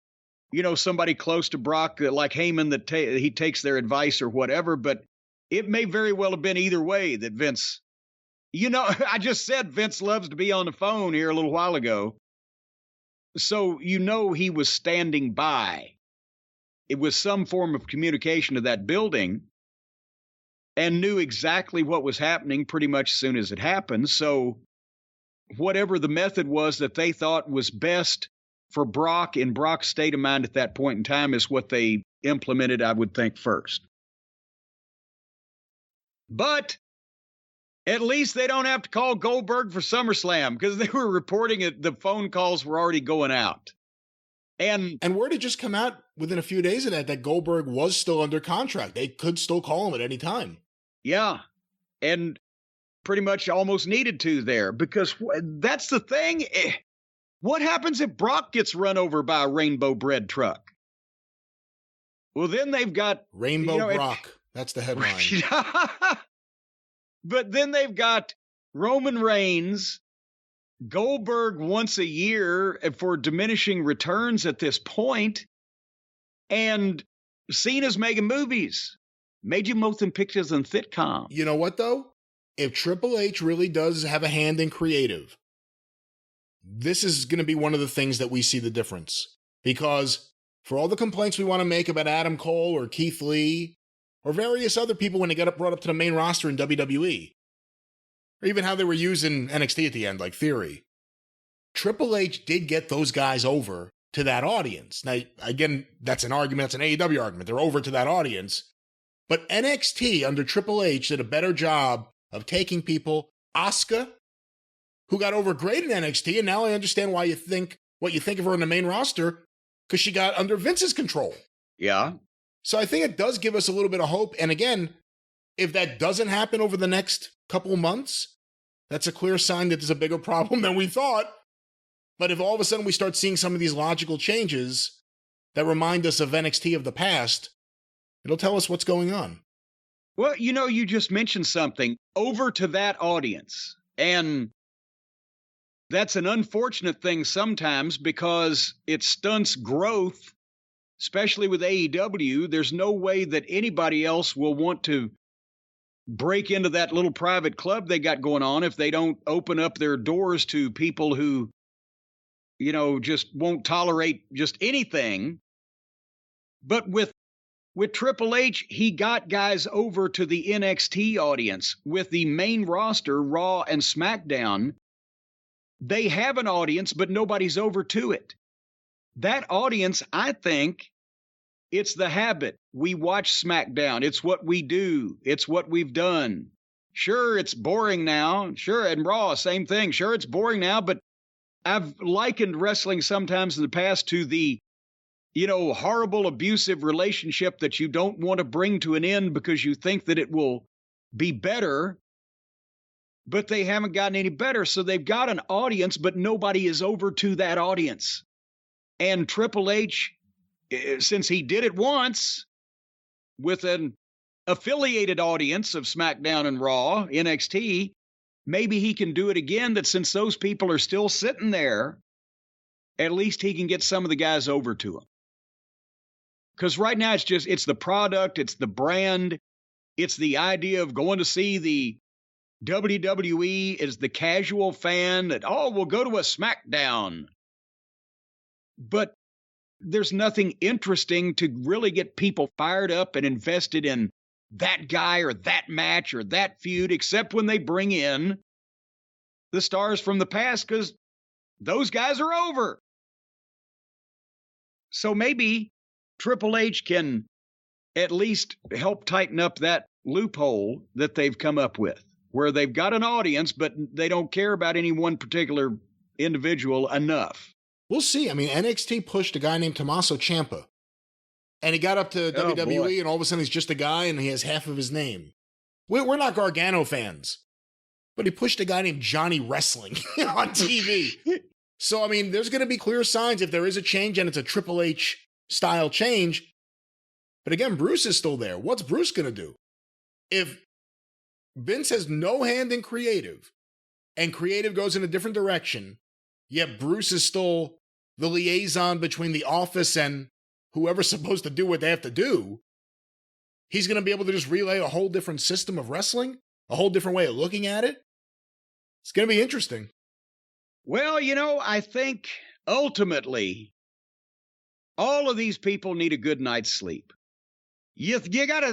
somebody close to Brock, like Heyman, that he takes their advice or whatever. But it may very well have been either way that Vince, I just said Vince loves to be on the phone here a little while ago. So, he was standing by. It was some form of communication to that building and knew exactly what was happening pretty much as soon as it happened. So whatever the method was that they thought was best for Brock in Brock's state of mind at that point in time is what they implemented, I would think, first. But at least they don't have to call Goldberg for SummerSlam, because they were reporting it. The phone calls were already going out. And word had just come out within a few days of that Goldberg was still under contract. They could still call him at any time. Yeah. And pretty much almost needed to there, because that's the thing. What happens if Brock gets run over by a rainbow bread truck? Well, then they've got Rainbow Brock. That's the headline. But then they've got Roman Reigns, Goldberg once a year for diminishing returns at this point, and Cena's making movies. Major motion pictures and sitcom. You know what, though? If Triple H really does have a hand in creative, this is going to be one of the things that we see the difference. Because for all the complaints we want to make about Adam Cole or Keith Lee or various other people when they got brought up to the main roster in WWE, or even how they were used in NXT at the end, like Theory, Triple H did get those guys over to that audience. Now, again, that's an argument. That's an AEW argument. They're over to that audience. But NXT under Triple H did a better job of taking people. Asuka, who got over great in NXT, and now I understand why you think what you think of her in the main roster, because she got under Vince's control. Yeah. So I think it does give us a little bit of hope. And again, if that doesn't happen over the next couple of months, that's a clear sign that there's a bigger problem than we thought. But if all of a sudden we start seeing some of these logical changes that remind us of NXT of the past, it'll tell us what's going on. Well, you just mentioned something, over to that audience. And that's an unfortunate thing sometimes, because it stunts growth, especially with AEW. There's no way that anybody else will want to break into that little private club they got going on if they don't open up their doors to people who, just won't tolerate just anything. But with Triple H, he got guys over to the NXT audience. With the main roster, Raw and SmackDown, they have an audience, but nobody's over to it. That audience, I think, it's the habit. We watch SmackDown. It's what we do. It's what we've done. Sure, it's boring now. Sure, and Raw, same thing. Sure, it's boring now, but I've likened wrestling sometimes in the past to the, horrible, abusive relationship that you don't want to bring to an end because you think that it will be better, but they haven't gotten any better. So they've got an audience, but nobody is over to that audience. And Triple H, since he did it once with an affiliated audience of SmackDown and Raw, NXT, maybe he can do it again, that since those people are still sitting there, at least he can get some of the guys over to him. Because right now it's the product, it's the brand, it's the idea of going to see the WWE as the casual fan that, we'll go to a SmackDown. But there's nothing interesting to really get people fired up and invested in that guy or that match or that feud, except when they bring in the stars from the past, because those guys are over. So maybe Triple H can at least help tighten up that loophole that they've come up with, where they've got an audience, but they don't care about any one particular individual enough. We'll see. I mean, NXT pushed a guy named Tommaso Ciampa, and he got up to WWE, and all of a sudden he's just a guy, and he has half of his name. We're not Gargano fans, but he pushed a guy named Johnny Wrestling on TV. So, I mean, there's going to be clear signs if there is a change, and it's a Triple H style change. But again, Bruce is still there. What's Bruce going to do? If Vince has no hand in creative, and creative goes in a different direction, yet Bruce is still the liaison between the office and whoever's supposed to do what they have to do, he's going to be able to just relay a whole different system of wrestling, a whole different way of looking at it. It's going to be interesting. Well, I think ultimately all of these people need a good night's sleep. You got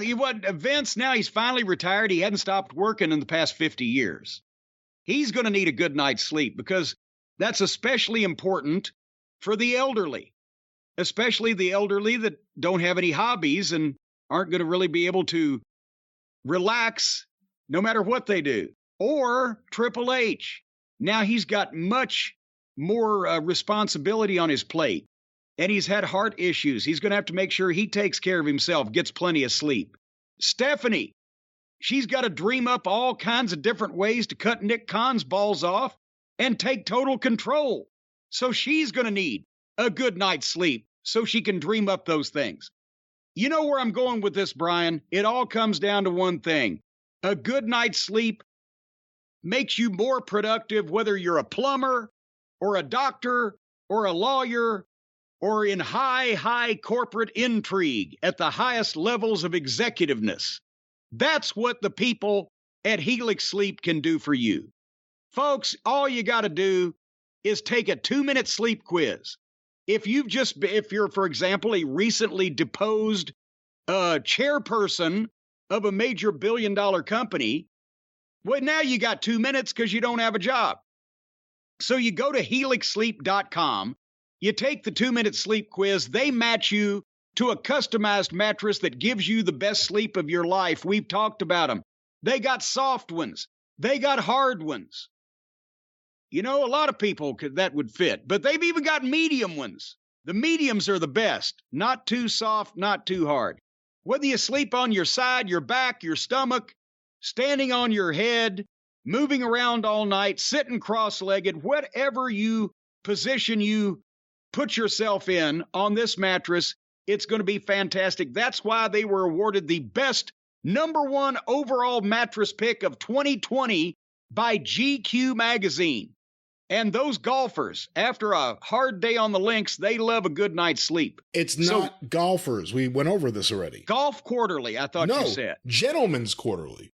Vince, now he's finally retired. He hadn't stopped working in the past 50 years. He's going to need a good night's sleep, because that's especially important for the elderly, especially the elderly that don't have any hobbies and aren't going to really be able to relax no matter what they do. Or Triple H. Now he's got much more responsibility on his plate, and he's had heart issues. He's going to have to make sure he takes care of himself, gets plenty of sleep. Stephanie, she's got to dream up all kinds of different ways to cut Nick Khan's balls off and take total control. So she's going to need a good night's sleep so she can dream up those things. You know where I'm going with this, Brian? It all comes down to one thing. A good night's sleep makes you more productive, whether you're a plumber or a doctor or a lawyer or in high corporate intrigue at the highest levels of executiveness. That's what the people at Helix Sleep can do for you. Folks, all you got to do is take a 2-minute sleep quiz. If you're, for example, a recently deposed chairperson of a major billion-dollar company, well, now you got 2 minutes because you don't have a job. So you go to helixsleep.com, you take the 2-minute sleep quiz, they match you to a customized mattress that gives you the best sleep of your life. We've talked about them. They got soft ones. They got hard ones. A lot of people that would fit, but they've even got medium ones. The mediums are the best. Not too soft, not too hard. Whether you sleep on your side, your back, your stomach, standing on your head, moving around all night, sitting cross-legged, whatever position you put yourself in on this mattress, it's going to be fantastic. That's why they were awarded the best #1 overall mattress pick of 2020 by GQ magazine. And those golfers, after a hard day on the links, they love a good night's sleep. It's not golfers. We went over this already. Golf Quarterly, I thought you said. Gentleman's Quarterly.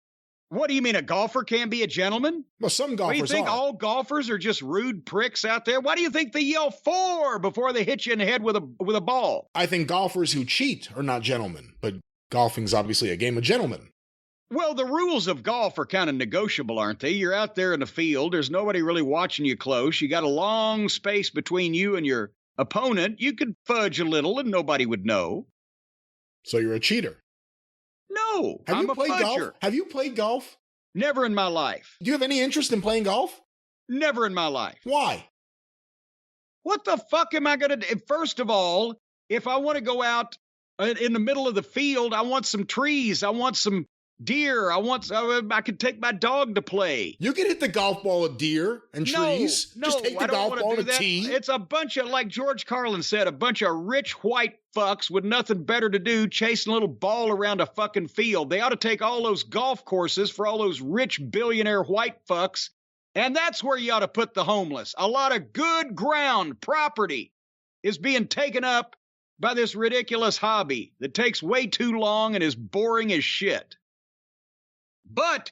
What do you mean, a golfer can't be a gentleman? Well, some What do you golfers think, are. all golfers are just rude pricks out there? What do you think they yell for before they hit you in the head with a ball? I think golfers who cheat are not gentlemen, but golfing's obviously a game of gentlemen. Well, the rules of golf are kind of negotiable, aren't they? You're out there in the field. There's nobody really watching you close. You got a long space between you and your opponent. You could fudge a little and nobody would know. So you're a cheater. No, Have I'm you a played fudger. golf? Have you played golf? Never in my life. Do you have any interest in playing golf? Never in my life. Why? What the fuck am I going to do? First of all, if I want to go out in the middle of the field, I want some trees. I want some deer. I could take my dog to play. You can hit the golf ball at deer and trees. No, Just take the I don't golf wanna ball do to that. tee. It's a bunch of, like George Carlin said, a bunch of rich white fucks with nothing better to do chasing a little ball around a fucking field. They ought to take all those golf courses for all those rich billionaire white fucks, and that's where you ought to put the homeless. A lot of good ground property is being taken up by this ridiculous hobby that takes way too long and is boring as shit. But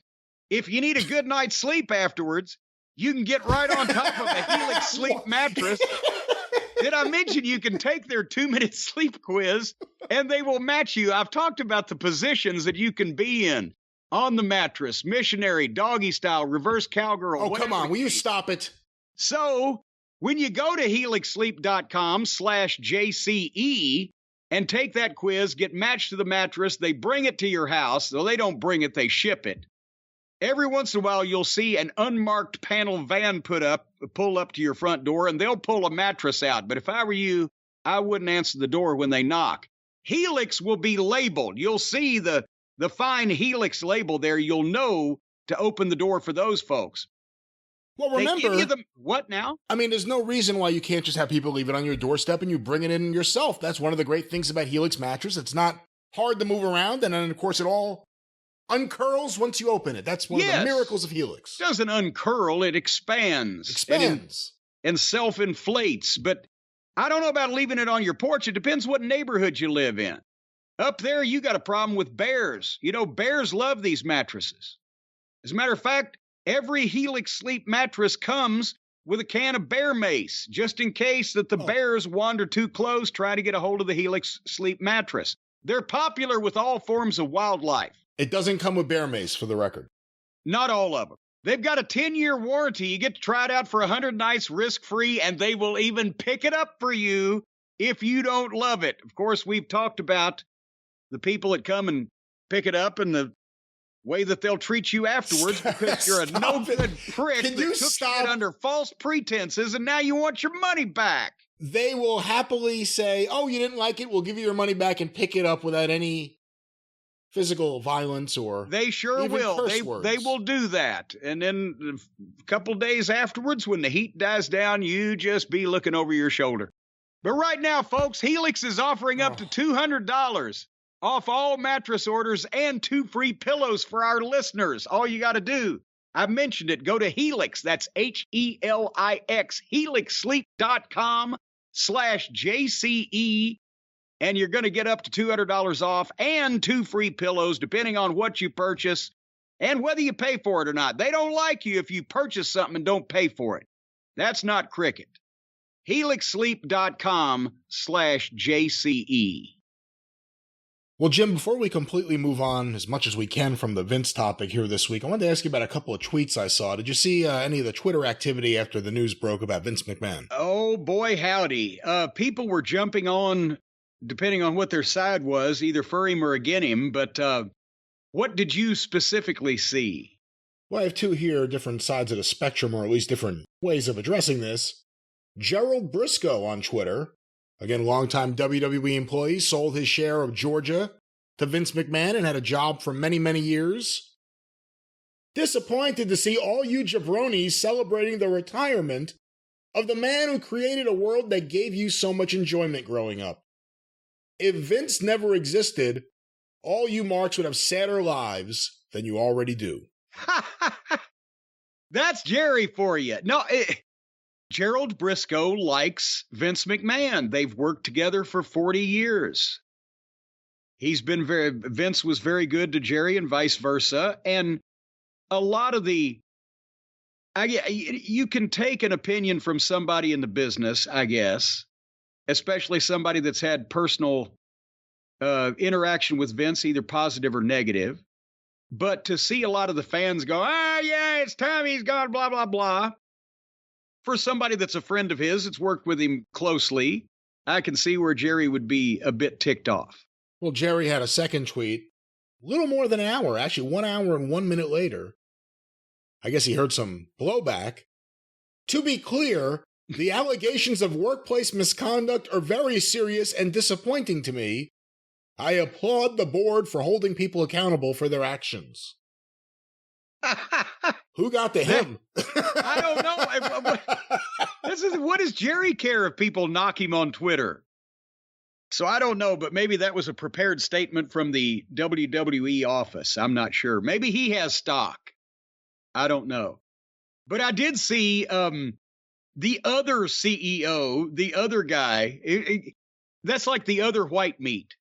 if you need a good night's sleep afterwards, you can get right on top of a Helix sleep mattress. Did I mention you can take their 2-minute sleep quiz and they will match you? I've talked about the positions that you can be in on the mattress: missionary, doggy style, reverse cowgirl. Oh, come on. Will you stop it? So when you go to helixsleep.com/JCE and take that quiz, get matched to the mattress, they bring it to your house. Though they don't bring it, they ship it. Every once in a while, you'll see an unmarked panel van pull up to your front door, and they'll pull a mattress out. But if I were you, I wouldn't answer the door when they knock. Helix will be labeled. You'll see the fine Helix label there. You'll know to open the door for those folks. Well, remember, what now? I mean, there's no reason why you can't just have people leave it on your doorstep and you bring it in yourself. That's one of the great things about Helix mattress. It's not hard to move around, and then, of course, it all uncurls once you open it. That's one of the miracles of Helix. It doesn't uncurl, it expands. Expands. And self-inflates. But I don't know about leaving it on your porch. It depends what neighborhood you live in. Up there, you got a problem with bears. You know, bears love these mattresses. As a matter of fact, every Helix Sleep mattress comes with a can of bear mace, just in case that the bears wander too close trying to get a hold of the Helix Sleep mattress. They're popular with all forms of wildlife. It doesn't come with bear mace, for the record. Not all of them. They've got a 10-year warranty. You get to try it out for 100 nights risk-free, and they will even pick it up for you if you don't love it. Of course, we've talked about the people that come and pick it up and the way that they'll treat you afterwards because you're a no-good prick that took shit under false pretenses, and now you want your money back. They will happily say, oh, you didn't like it, we'll give you your money back, and pick it up without any physical violence or they sure will. They will do that. And then a couple days afterwards, when the heat dies down, you just be looking over your shoulder. But right now, folks, Helix is offering up to $200 off all mattress orders and 2 free pillows for our listeners. All you got to do, I mentioned it, go to Helix. That's HELIX, helixsleep.com/JCE. And you're going to get up to $200 off and 2 free pillows, depending on what you purchase and whether you pay for it or not. They don't like you if you purchase something and don't pay for it. That's not cricket. helixsleep.com/JCE. Well, Jim, before we completely move on as much as we can from the Vince topic here this week, I wanted to ask you about a couple of tweets I saw. Did you see any of the Twitter activity after the news broke about Vince McMahon? Oh, boy, howdy. People were jumping on, depending on what their side was, either for him or against him. But what did you specifically see? Well, I have two here, different sides of the spectrum, or at least different ways of addressing this. Gerald Briscoe on Twitter, again, longtime WWE employee, sold his share of Georgia to Vince McMahon and had a job for many, many years. Disappointed to see all you jabronis celebrating the retirement of the man who created a world that gave you so much enjoyment growing up. If Vince never existed, all you marks would have sadder lives than you already do. That's Jerry for you. No, Gerald Briscoe likes Vince McMahon. They've worked together for 40 years. Vince was very good to Jerry and vice versa. And a lot of you can take an opinion from somebody in the business, I guess, especially somebody that's had personal interaction with Vince, either positive or negative. But to see a lot of the fans go, yeah, it's time he's gone, blah, blah, blah. For somebody that's a friend of his, it's worked with him closely, I can see where Jerry would be a bit ticked off. Well, Jerry had a second tweet, a little more than an hour, actually 1 hour and 1 minute later. I guess he heard some blowback. To be clear, the allegations of workplace misconduct are very serious and disappointing to me. I applaud the board for holding people accountable for their actions. Who got to him? I don't know. What does Jerry care if people knock him on Twitter? So I don't know, but maybe that was a prepared statement from the WWE office. I'm not sure. Maybe he has stock. I don't know. But I did see the other CEO, the other guy. That's like the other white meat.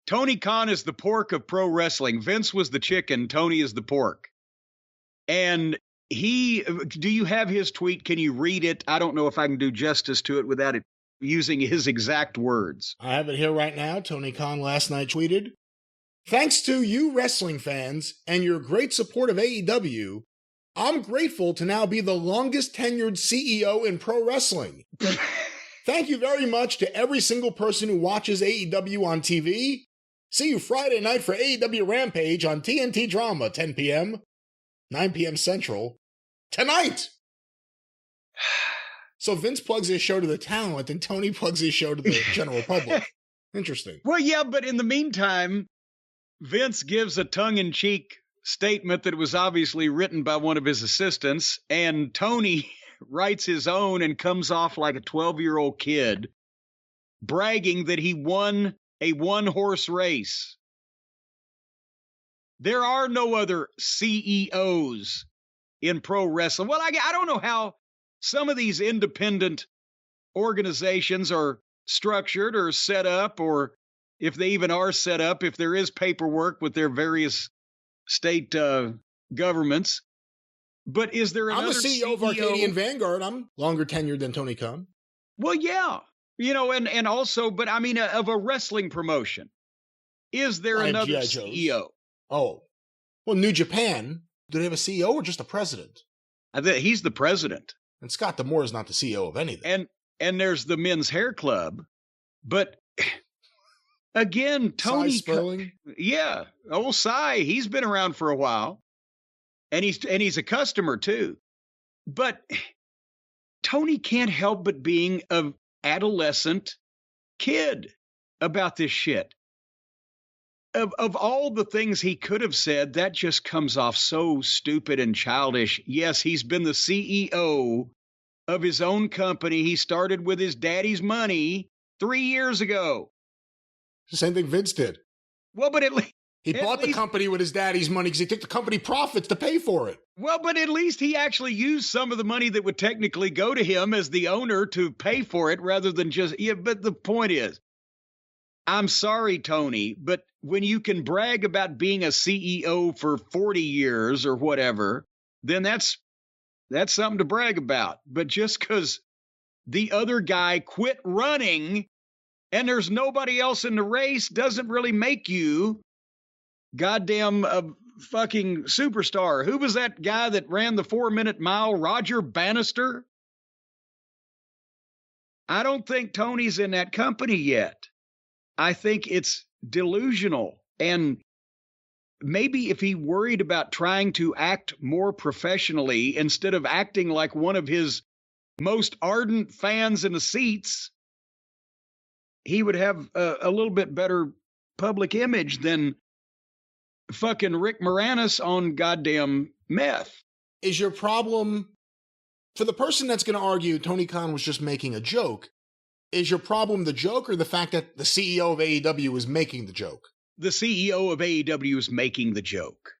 Tony Khan is the pork of pro wrestling. Vince was the chicken. Tony is the pork. And do you have his tweet? Can you read it? I don't know if I can do justice to it without it using his exact words. I have it here right now. Tony Khan last night tweeted, "Thanks to you wrestling fans and your great support of AEW, I'm grateful to now be the longest tenured CEO in pro wrestling. Thank you very much to every single person who watches AEW on TV. See you Friday night for AEW Rampage on TNT Drama, 10 p.m., 9 p.m. Central, tonight." So Vince plugs his show to the talent and Tony plugs his show to the general public. Interesting. Well, yeah, but in the meantime, Vince gives a tongue-in-cheek statement that was obviously written by one of his assistants, and Tony writes his own and comes off like a 12-year-old kid, bragging that he won a one-horse race. There are no other CEOs in pro wrestling. Well, I don't know how some of these independent organizations are structured or set up, or if they even are set up, if there is paperwork with their various state governments. But is there another I'm the CEO of Arcadian Vanguard. I'm longer tenured than Tony Khan. Well, yeah. And also, but I mean, of a wrestling promotion, is there another CEO? Oh, well, New Japan, do they have a CEO or just a president? He's the president. And Scott D'Amore is not the CEO of anything. And there's the Men's Hair Club. But again, Tony Sperling? Yeah, old Cy, he's been around for a while. And he's a customer too. But Tony can't help but being an adolescent kid about this shit. Of all the things he could have said, that just comes off so stupid and childish. Yes, he's been the CEO of his own company. He started with his daddy's money 3 years ago. The same thing Vince did. Well, but he bought the company with his daddy's money because he took the company profits to pay for it. Well, but at least he actually used some of the money that would technically go to him as the owner to pay for it rather than just, but the point is, I'm sorry, Tony, but when you can brag about being a CEO for 40 years or whatever, then that's something to brag about. But just because the other guy quit running and there's nobody else in the race doesn't really make you goddamn a fucking superstar. Who was that guy that ran the 4-minute mile? Roger Bannister? I don't think Tony's in that company yet. I think it's delusional. And maybe if he worried about trying to act more professionally instead of acting like one of his most ardent fans in the seats, he would have a little bit better public image than fucking Rick Moranis on goddamn meth. Is your problem, for the person that's going to argue Tony Khan was just making a joke, is your problem the joke or the fact that the CEO of AEW is making the joke? The CEO of AEW is making the joke.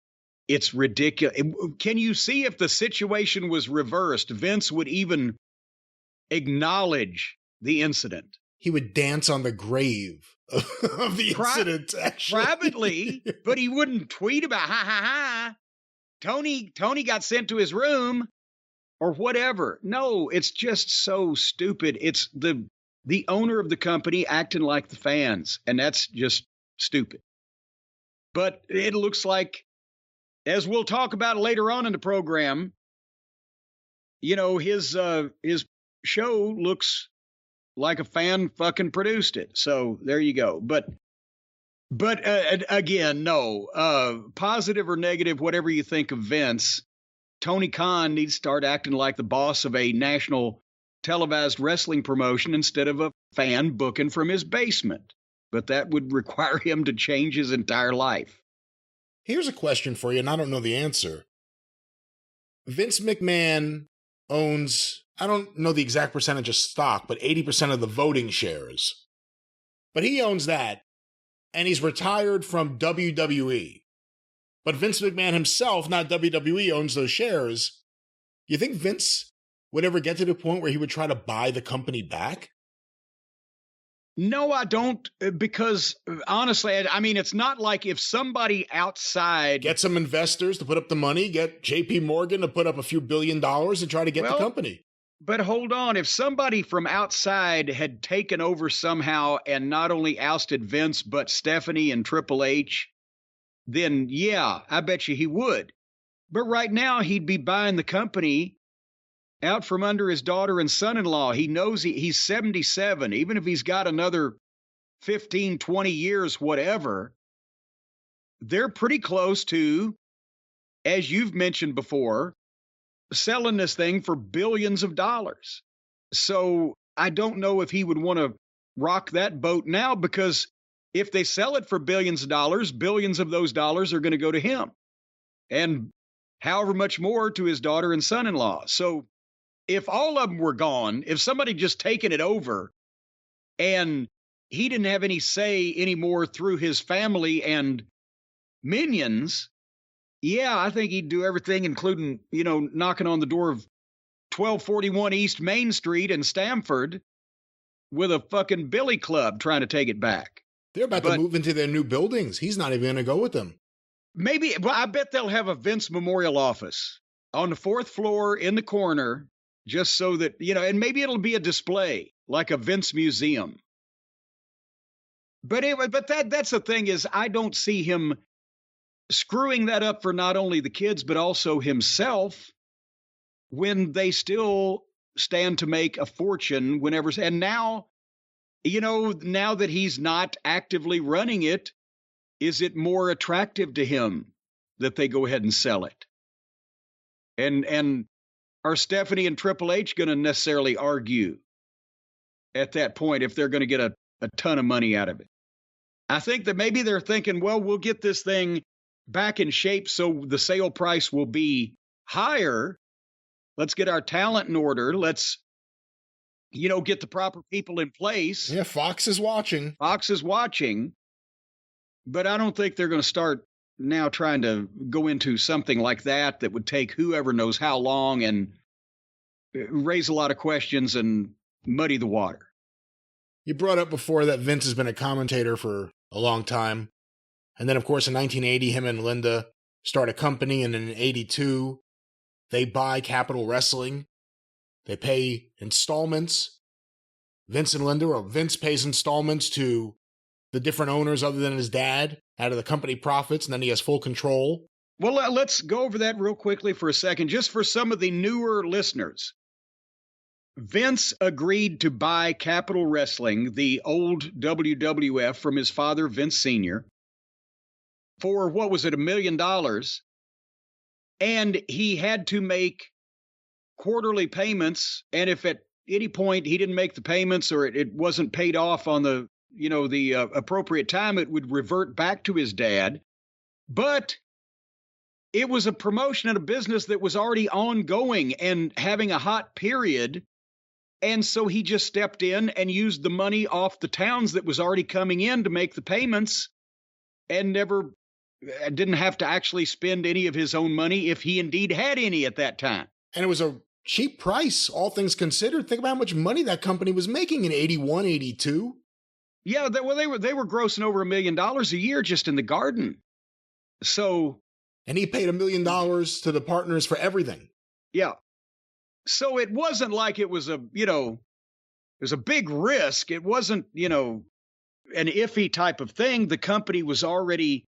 It's ridiculous. Can you see if the situation was reversed, Vince would even acknowledge the incident? He would dance on the grave of the incident, actually. Privately, but he wouldn't tweet about ha ha ha. Tony got sent to his room or whatever. No, it's just so stupid. It's the owner of the company acting like the fans, and that's just stupid. But it looks like, as we'll talk about later on in the program, his show looks like a fan fucking produced it. So there you go. But again, no, positive or negative, whatever you think of Vince, Tony Khan needs to start acting like the boss of a national televised wrestling promotion instead of a fan booking from his basement. But that would require him to change his entire life. Here's a question for you, and I don't know the answer. Vince McMahon owns, I don't know the exact percentage of stock, but 80% of the voting shares. But he owns that, and he's retired from WWE. But Vince McMahon himself, not WWE, owns those shares. You think Vince would ever get to the point where he would try to buy the company back? No, I don't, because honestly, I mean, it's not like if somebody outside... Get some investors to put up the money, get JP Morgan to put up a few $1 billion and try to get the company. But hold on, if somebody from outside had taken over somehow and not only ousted Vince, but Stephanie and Triple H, then yeah, I bet you he would. But right now, he'd be buying the company out from under his daughter and son-in-law. He knows he's 77. Even if he's got another 15, 20 years, whatever, they're pretty close to, as you've mentioned before, selling this thing for billions of dollars. So I don't know if he would want to rock that boat now, because if they sell it for billions of dollars, billions of those dollars are going to go to him, and however much more to his daughter and son-in-law. So if all of them were gone, if somebody just taken it over and he didn't have any say anymore through his family and minions, yeah, I think he'd do everything, including, knocking on the door of 1241 East Main Street in Stamford with a fucking billy club trying to take it back. They're about to move into their new buildings. He's not even going to go with them. Maybe, well, I bet they'll have a Vince Memorial Office on the 4th floor in the corner, just so that, and maybe it'll be a display, like a Vince museum. But anyway, that's the thing, is I don't see him screwing that up for not only the kids, but also himself, when they still stand to make a fortune whenever. And now, now that he's not actively running it, is it more attractive to him that they go ahead and sell it? And are Stephanie and Triple H going to necessarily argue at that point if they're going to get a ton of money out of it? I think that maybe they're thinking, well, we'll get this thing back in shape so the sale price will be higher. Let's get our talent in order. Let's, get the proper people in place. Yeah, Fox is watching. But I don't think they're going to start now trying to go into something like that would take whoever knows how long and raise a lot of questions and muddy the water. You brought up before that Vince has been a commentator for a long time. And then, of course, in 1980, him and Linda start a company. And in 82, they buy Capital Wrestling. They pay installments. Vince and Linda, or Vince pays installments to the different owners other than his dad out of the company profits, and then he has full control. Well, let's go over that real quickly for a second, just for some of the newer listeners. Vince agreed to buy Capital Wrestling, the old WWF, from his father, Vince Sr., for, what was it, $1 million? And he had to make quarterly payments, and if at any point he didn't make the payments or it wasn't paid off on the appropriate time, it would revert back to his dad. But it was a promotion and a business that was already ongoing and having a hot period. And so he just stepped in and used the money off the towns that was already coming in to make the payments, and never didn't have to actually spend any of his own money, if he indeed had any at that time. And it was a cheap price, all things considered. Think about how much money that company was making in 81, 82. Yeah, they were grossing over $1 million a year just in the Garden. So, And he paid $1 million to the partners for everything. Yeah. So it wasn't like it was it was a big risk. It wasn't, an iffy type of thing. The company was already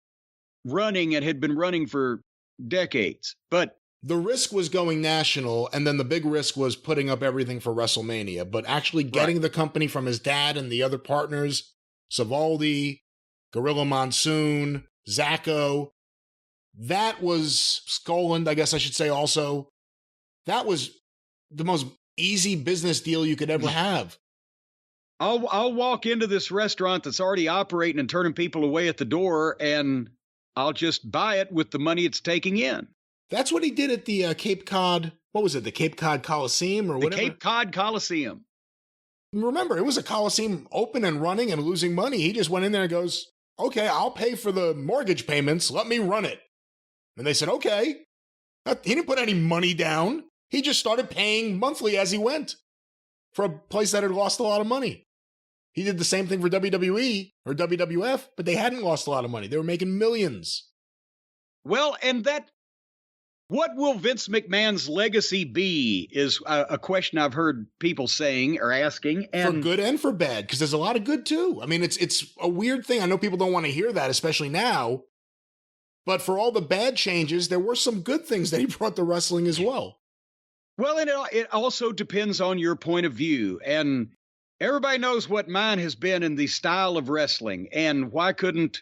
running and had been running for decades. But the risk was going national, and then the big risk was putting up everything for WrestleMania. But actually getting the company from his dad and the other partners, Savaldi, Gorilla Monsoon, Zacco, that was Skoland, I guess I should say also. That was the most easy business deal you could ever have. I'll walk into this restaurant that's already operating and turning people away at the door, and I'll just buy it with the money it's taking in. That's what he did at the Cape Cod, what was it, the Cape Cod Coliseum or whatever? The Cape Cod Coliseum. Remember, it was a Coliseum open and running and losing money. He just went in there and goes, okay, I'll pay for the mortgage payments. Let me run it. And they said, okay. He didn't put any money down. He just started paying monthly as he went for a place that had lost a lot of money. He did the same thing for WWE or WWF, but they hadn't lost a lot of money. They were making millions. Well, and what will Vince McMahon's legacy be is a question I've heard people saying or asking. And for good and for bad, because there's a lot of good too. I mean, it's a weird thing. I know people don't want to hear that, especially now. But for all the bad changes, there were some good things that he brought to wrestling as well. Well, and it also depends on your point of view. And everybody knows what mine has been in the style of wrestling. And why couldn't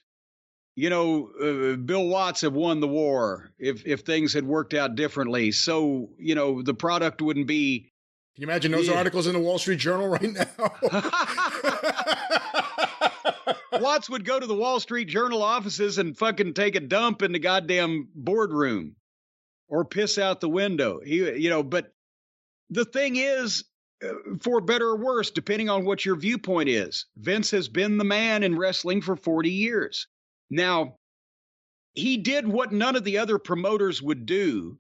Bill Watts have won the war if things had worked out differently? So, the product wouldn't be. Can you imagine those articles in the Wall Street Journal right now? Watts would go to the Wall Street Journal offices and fucking take a dump in the goddamn boardroom or piss out the window. But the thing is, for better or worse, depending on what your viewpoint is, Vince has been the man in wrestling for 40 years. Now, he did what none of the other promoters would do,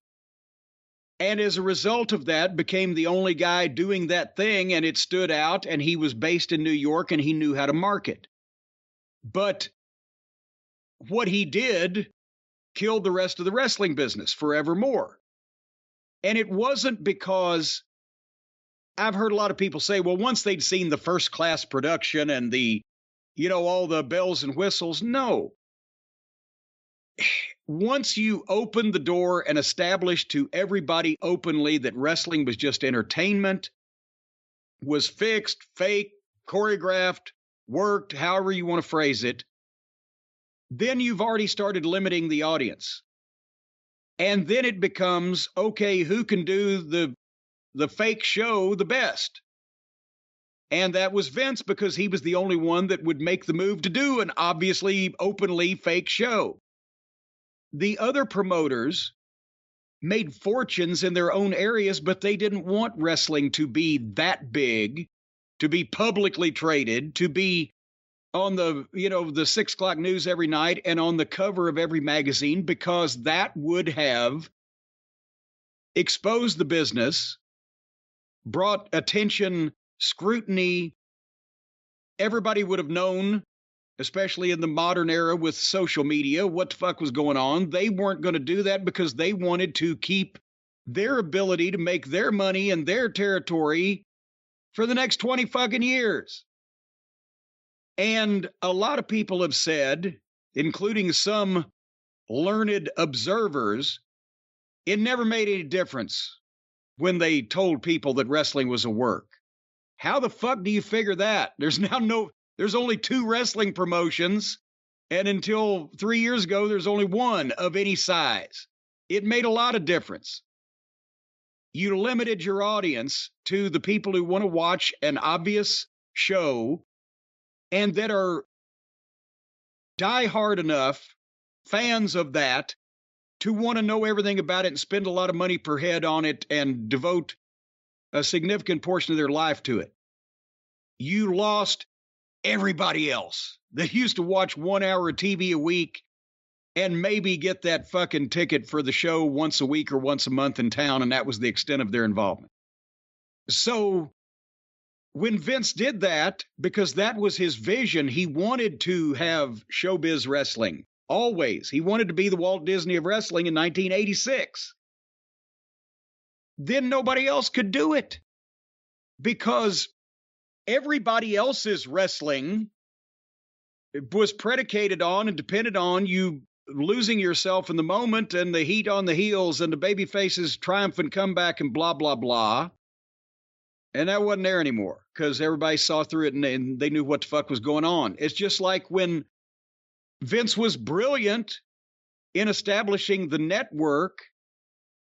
and as a result of that, became the only guy doing that thing, and it stood out, and he was based in New York, and he knew how to market. But what he did killed the rest of the wrestling business forevermore. And it wasn't because I've heard a lot of people say, well, once they'd seen the first class production and all the bells and whistles. No. Once you opened the door and established to everybody openly that wrestling was just entertainment, was fixed, fake, choreographed, worked, however you want to phrase it, then you've already started limiting the audience. And then it becomes, okay, who can do the fake show the best? And that was Vince, because he was the only one that would make the move to do an obviously openly fake show. The other promoters made fortunes in their own areas, but they didn't want wrestling to be that big, to be publicly traded, to be on the 6 o'clock news every night and on the cover of every magazine, because that would have exposed the business, brought attention, scrutiny. Everybody would have known, especially in the modern era with social media, what the fuck was going on. They weren't going to do that because they wanted to keep their ability to make their money in their territory for the next 20 fucking years. And a lot of people have said, including some learned observers, it never made any difference when they told people that wrestling was a work. How the fuck do you figure that? There's only 2 wrestling promotions, and until 3 years ago, there's only one of any size. It made a lot of difference. You limited your audience to the people who want to watch an obvious show and that are diehard enough fans of that to want to know everything about it and spend a lot of money per head on it and devote a significant portion of their life to it. You lost everybody else that used to watch 1 hour of TV a week and maybe get that fucking ticket for the show once a week or once a month in town, and that was the extent of their involvement. So when Vince did that, because that was his vision, he wanted to have showbiz wrestling. Always. He wanted to be the Walt Disney of wrestling in 1986. Then nobody else could do it because everybody else's wrestling was predicated on and depended on you losing yourself in the moment and the heat on the heels and the babyface's triumphant comeback and blah, blah, blah. And that wasn't there anymore because everybody saw through it and they knew what the fuck was going on. It's just like when Vince was brilliant in establishing the network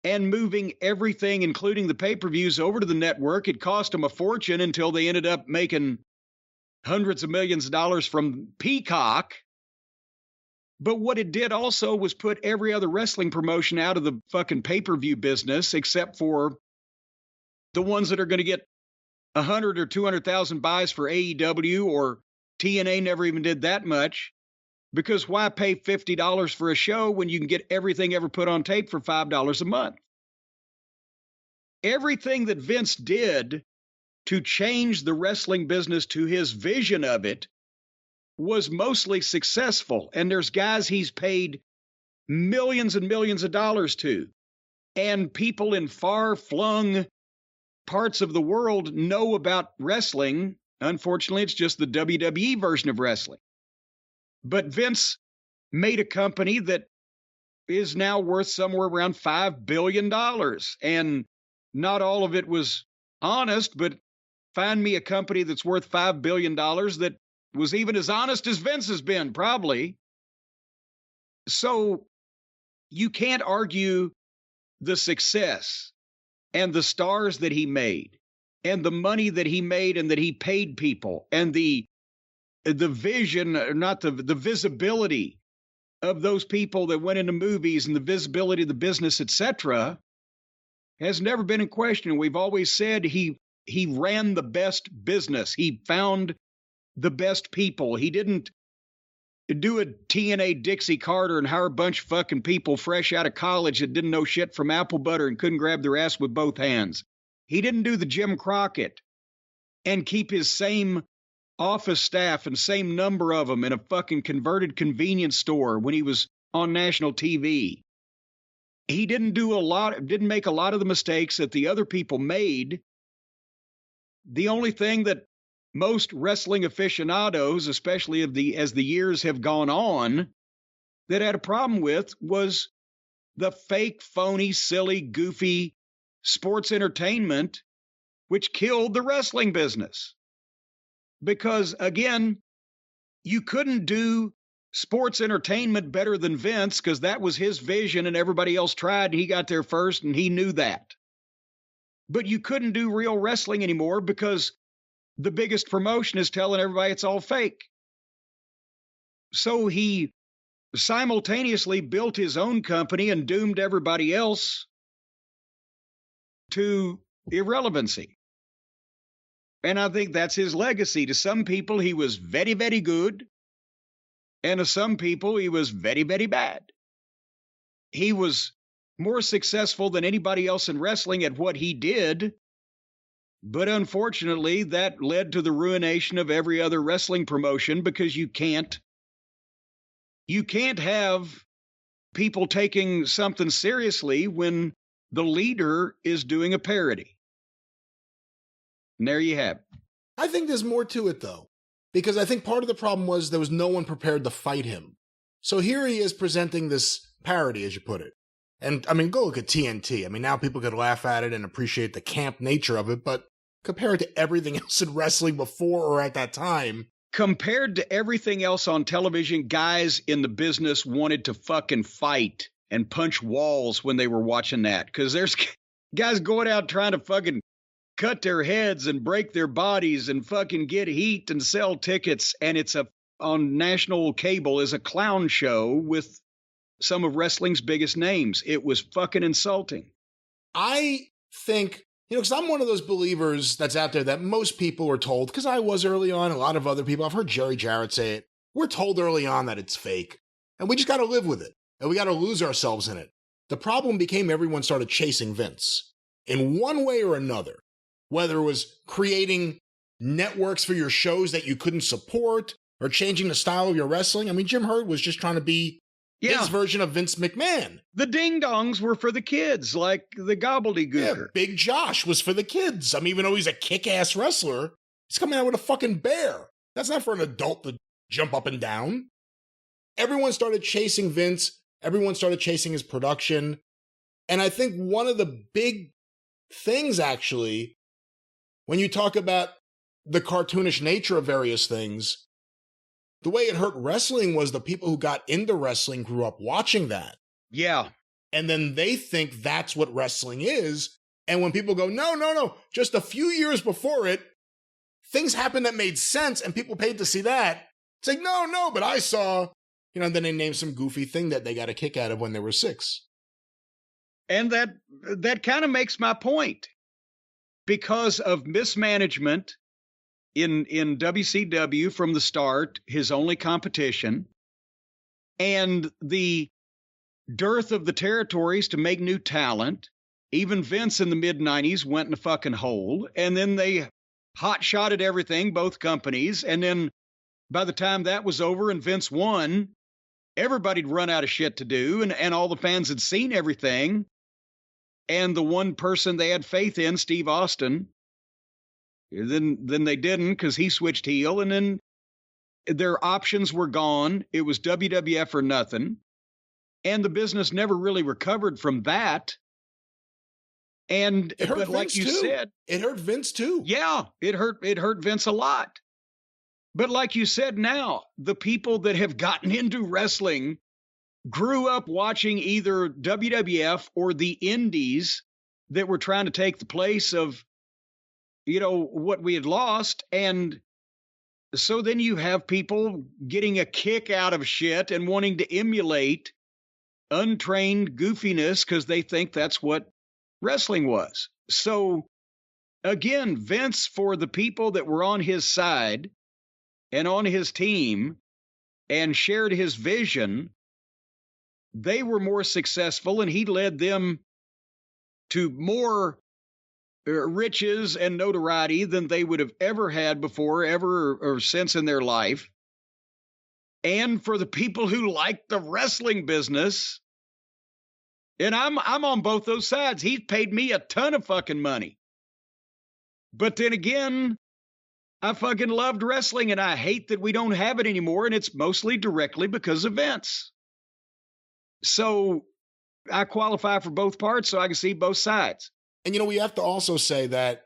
and moving everything, including the pay-per-views, over to the network. It cost him a fortune until they ended up making hundreds of millions of dollars from Peacock. But what it did also was put every other wrestling promotion out of the fucking pay-per-view business, except for the ones that are going to get 100 or 200,000 buys for AEW, or TNA never even did that much. Because why pay $50 for a show when you can get everything ever put on tape for $5 a month? Everything that Vince did to change the wrestling business to his vision of it was mostly successful. And there's guys he's paid millions and millions of dollars to. And people in far-flung parts of the world know about wrestling. Unfortunately, it's just the WWE version of wrestling. But Vince made a company that is now worth somewhere around $5 billion. And not all of it was honest, but find me a company that's worth $5 billion that was even as honest as Vince has been, probably. So you can't argue the success and the stars that he made and the money that he made and that he paid people and the vision, not the visibility of those people that went into movies and the visibility of the business, etc., has never been in question. We've always said he ran the best business. He found the best people. He didn't do a TNA Dixie Carter and hire a bunch of fucking people fresh out of college that didn't know shit from apple butter and couldn't grab their ass with both hands. He didn't do the Jim Crockett and keep his same office staff and same number of them in a fucking converted convenience store when he was on national TV. He didn't make a lot of the mistakes that the other people made. The only thing that most wrestling aficionados, especially as the years have gone on, that had a problem with was the fake, phony, silly, goofy sports entertainment, which killed the wrestling business. Because, again, you couldn't do sports entertainment better than Vince because that was his vision and everybody else tried. He got there first and he knew that. But you couldn't do real wrestling anymore because the biggest promotion is telling everybody it's all fake. So he simultaneously built his own company and doomed everybody else to irrelevancy. And I think that's his legacy. To some people, he was very, very good. And to some people, he was very, very bad. He was more successful than anybody else in wrestling at what he did. But unfortunately, that led to the ruination of every other wrestling promotion because you can't have people taking something seriously when the leader is doing a parody. And there you have it. I think there's more to it, though, because I think part of the problem was there was no one prepared to fight him. So here he is presenting this parody, as you put it. And, I mean, go look at TNT. I mean, now people could laugh at it and appreciate the camp nature of it, but compared to everything else in wrestling before or at that time. Compared to everything else on television, guys in the business wanted to fucking fight and punch walls when they were watching that. Because there's guys going out trying to fucking cut their heads and break their bodies and fucking get heat and sell tickets. And it's on national cable is a clown show with some of wrestling's biggest names. It was fucking insulting. I think, because I'm one of those believers that's out there that most people were told, because I was early on, a lot of other people, I've heard Jerry Jarrett say it, we're told early on that it's fake. And we just got to live with it. And we got to lose ourselves in it. The problem became everyone started chasing Vince in one way or another. Whether it was creating networks for your shows that you couldn't support, or changing the style of your wrestling. I mean, Jim Herd was just trying to be his version of Vince McMahon. The ding-dongs were for the kids, like the gobbledygooker. Yeah, Big Josh was for the kids. I mean, even though he's a kick-ass wrestler, he's coming out with a fucking bear. That's not for an adult to jump up and down. Everyone started chasing Vince. Everyone started chasing his production. And I think one of the big things, actually, when you talk about the cartoonish nature of various things, the way it hurt wrestling was the people who got into wrestling grew up watching that. Yeah. And then they think that's what wrestling is. And when people go, no, just a few years before it, things happened that made sense and people paid to see that. It's like, no, but I saw, and then they named some goofy thing that they got a kick out of when they were 6. And that kind of makes my point. Because of mismanagement in WCW from the start, his only competition, and the dearth of the territories to make new talent, even Vince in the mid-90s went in a fucking hole, and then they hot-shotted everything, both companies, and then by the time that was over and Vince won, everybody'd run out of shit to do, and all the fans had seen everything, and the one person they had faith in, Steve Austin, then they didn't because he switched heel, and then their options were gone. It was WWF or nothing, and the business never really recovered from that. And it hurt but like Vince you too. said, it hurt Vince too. Yeah, it hurt Vince a lot. But like you said, now the people that have gotten into wrestling grew up watching either WWF or the indies that were trying to take the place of, what we had lost. And so then you have people getting a kick out of shit and wanting to emulate untrained goofiness because they think that's what wrestling was. So again, Vince, for the people that were on his side and on his team and shared his vision, they were more successful, and he led them to more riches and notoriety than they would have ever had before, ever or since in their life. And for the people who like the wrestling business, and I'm on both those sides. He's paid me a ton of fucking money. But then again, I fucking loved wrestling, and I hate that we don't have it anymore, and it's mostly directly because of Vince. So I qualify for both parts so I can see both sides. And, we have to also say that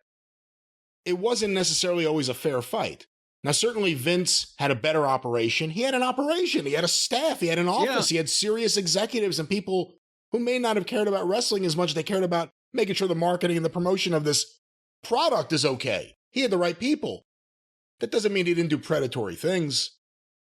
it wasn't necessarily always a fair fight. Now, certainly Vince had a better operation. He had an operation. He had a staff. He had an office. Yeah. He had serious executives and people who may not have cared about wrestling as much as they cared about making sure the marketing and the promotion of this product is okay. He had the right people. That doesn't mean he didn't do predatory things.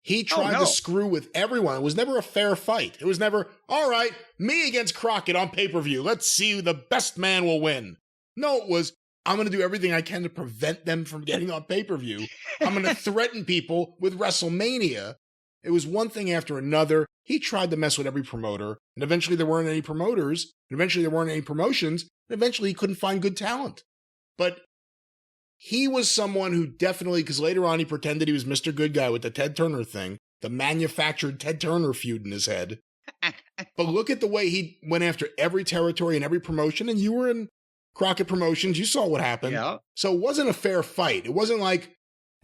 He tried to screw with everyone. It was never a fair fight. It was never, all right, me against Crockett on pay-per-view. Let's see who the best man will win. No, it was, I'm going to do everything I can to prevent them from getting on pay-per-view. I'm going to threaten people with WrestleMania. It was one thing after another. He tried to mess with every promoter, and eventually there weren't any promoters, and eventually there weren't any promotions, and eventually he couldn't find good talent. But he was someone who definitely, because later on he pretended he was Mr. Good Guy with the Ted Turner thing, the manufactured Ted Turner feud in his head. But look at the way he went after every territory and every promotion, and you were in Crockett Promotions. You saw what happened. Yeah. So it wasn't a fair fight. It wasn't like,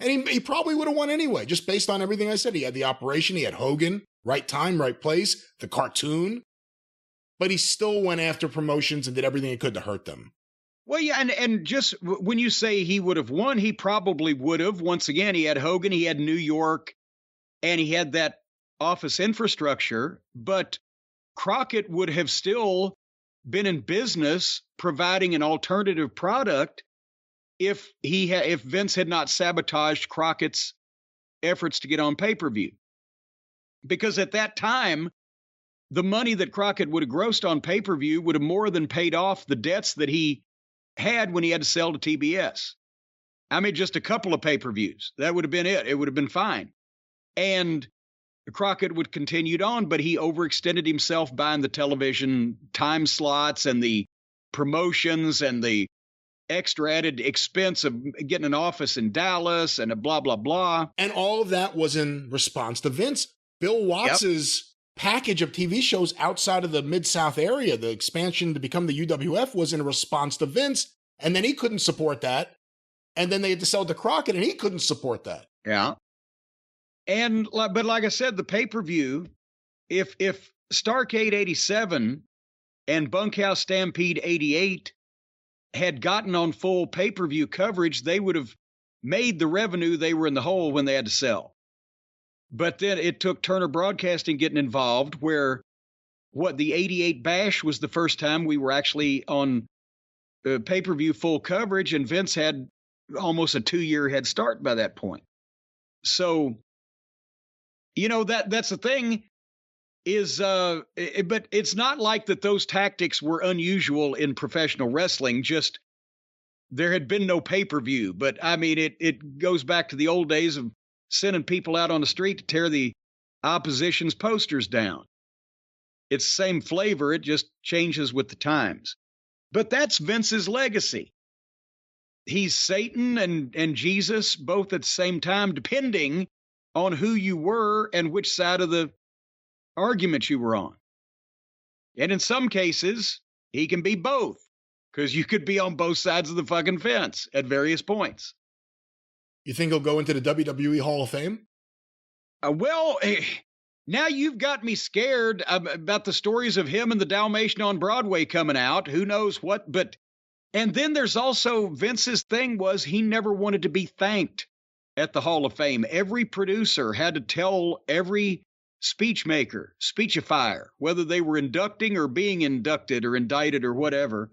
and he probably would have won anyway, just based on everything I said. He had the operation, he had Hogan, right time, right place, the cartoon, but he still went after promotions and did everything he could to hurt them. Well, yeah, and just when you say he would have won, he probably would have. Once again, he had Hogan, he had New York, and he had that office infrastructure, but Crockett would have still been in business providing an alternative product if Vince had not sabotaged Crockett's efforts to get on pay-per-view. Because at that time, the money that Crockett would have grossed on pay-per-view would have more than paid off the debts that he had when he had to sell to TBS. I mean, just a couple of pay-per-views. That would have been it. It would have been fine. And Crockett would continued on, but he overextended himself buying the television time slots and the promotions and the extra added expense of getting an office in Dallas and a blah, blah, blah. And all of that was in response to Vince. Bill Watts's package of TV shows outside of the Mid-South area, the expansion to become the UWF, was in response to Vince. And then he couldn't support that. And then they had to sell to Crockett, and he couldn't support that. Yeah. And, but like I said, the pay-per-view, if Starrcade 87 and Bunkhouse Stampede 88 had gotten on full pay-per-view coverage, they would have made the revenue they were in the hole when they had to sell. But then it took Turner Broadcasting getting involved, where the 88 Bash was the first time we were actually on pay-per-view full coverage, and Vince had almost a 2-year head start by that point. So, that's the thing is, but it's not like that those tactics were unusual in professional wrestling, just there had been no pay-per-view. But I mean, it goes back to the old days of sending people out on the street to tear the opposition's posters down. It's the same flavor, it just changes with the times. But that's Vince's legacy. He's Satan and Jesus both at the same time, depending on who you were and which side of the argument you were on. And in some cases, he can be both, because you could be on both sides of the fucking fence at various points. You think he'll go into the WWE Hall of Fame? Now you've got me scared about the stories of him and the Dalmatian on Broadway coming out. Who knows what, and then there's also Vince's thing was he never wanted to be thanked at the Hall of Fame. Every producer had to tell every speechifier, whether they were inducting or being inducted or indicted or whatever,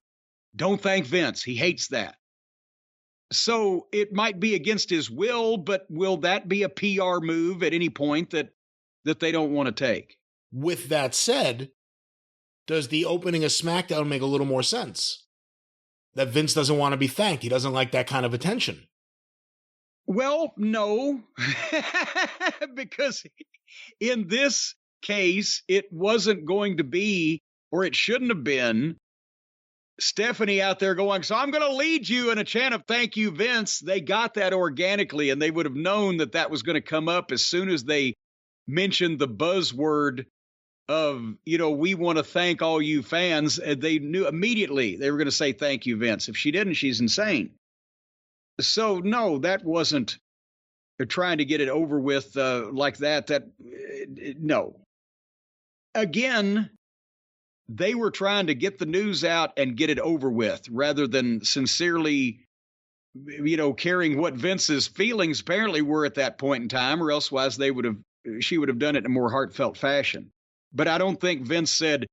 don't thank Vince. He hates that. So it might be against his will, but will that be a PR move at any point that they don't want to take? With that said, does the opening of SmackDown make a little more sense? That Vince doesn't want to be thanked. He doesn't like that kind of attention. Well, no, because in this case, it wasn't going to be, or it shouldn't have been, Stephanie out there going, so I'm going to lead you in a chant of thank you, Vince. They got that organically, and they would have known that was going to come up as soon as they mentioned the buzzword of, we want to thank all you fans. They knew immediately they were going to say thank you, Vince. If she didn't, she's insane. So, no, that wasn't trying to get it over with like that. No. Again, they were trying to get the news out and get it over with rather than sincerely, caring what Vince's feelings apparently were at that point in time, or elsewise she would have done it in a more heartfelt fashion. But I don't think Vince said,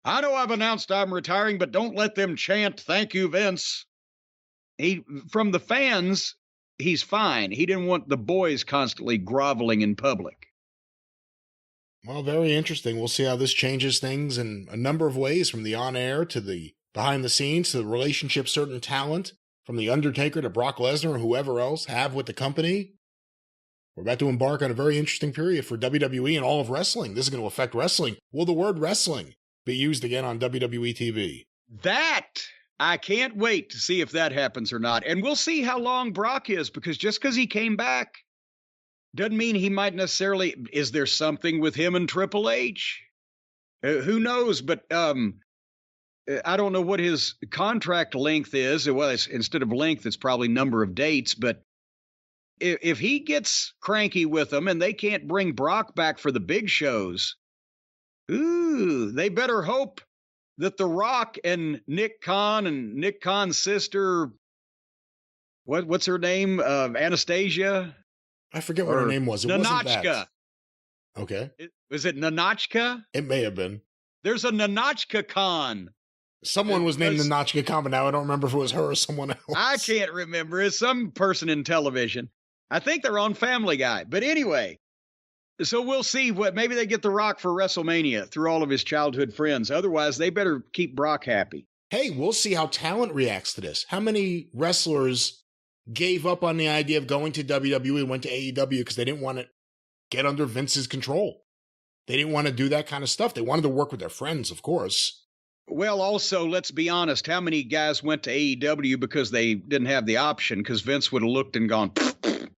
I know I've announced I'm retiring, but don't let them chant, thank you, Vince. From the fans, he's fine. He didn't want the boys constantly groveling in public. Well, very interesting. We'll see how this changes things in a number of ways, from the on-air to the behind-the-scenes to the relationship certain talent, from The Undertaker to Brock Lesnar or whoever else have with the company. We're about to embark on a very interesting period for WWE and all of wrestling. This is going to affect wrestling. Will the word wrestling be used again on WWE TV? I can't wait to see if that happens or not. And we'll see how long Brock is, because just because he came back doesn't mean he might necessarily. Is there something with him and Triple H? Who knows? But I don't know what his contract length is. Well, instead of length, it's probably number of dates. But if he gets cranky with them and they can't bring Brock back for the big shows, they better hope that The Rock and Nick Khan and Nick Khan's sister, what's her name? Anastasia? I forget what her name was. It wasn't that. Okay. Was it Nanochka? It may have been. There's a Nanochka Khan. Someone was named Nanochka Khan, but now I don't remember if it was her or someone else. I can't remember. It's some person in television. I think they're on Family Guy. But anyway, so we'll see maybe they get The Rock for WrestleMania through all of his childhood friends. Otherwise, they better keep Brock happy. Hey, we'll see how talent reacts to this. How many wrestlers gave up on the idea of going to WWE and went to AEW because they didn't want to get under Vince's control? They didn't want to do that kind of stuff. They wanted to work with their friends, of course. Well, also, let's be honest. How many guys went to AEW because they didn't have the option? Because Vince would have looked and gone.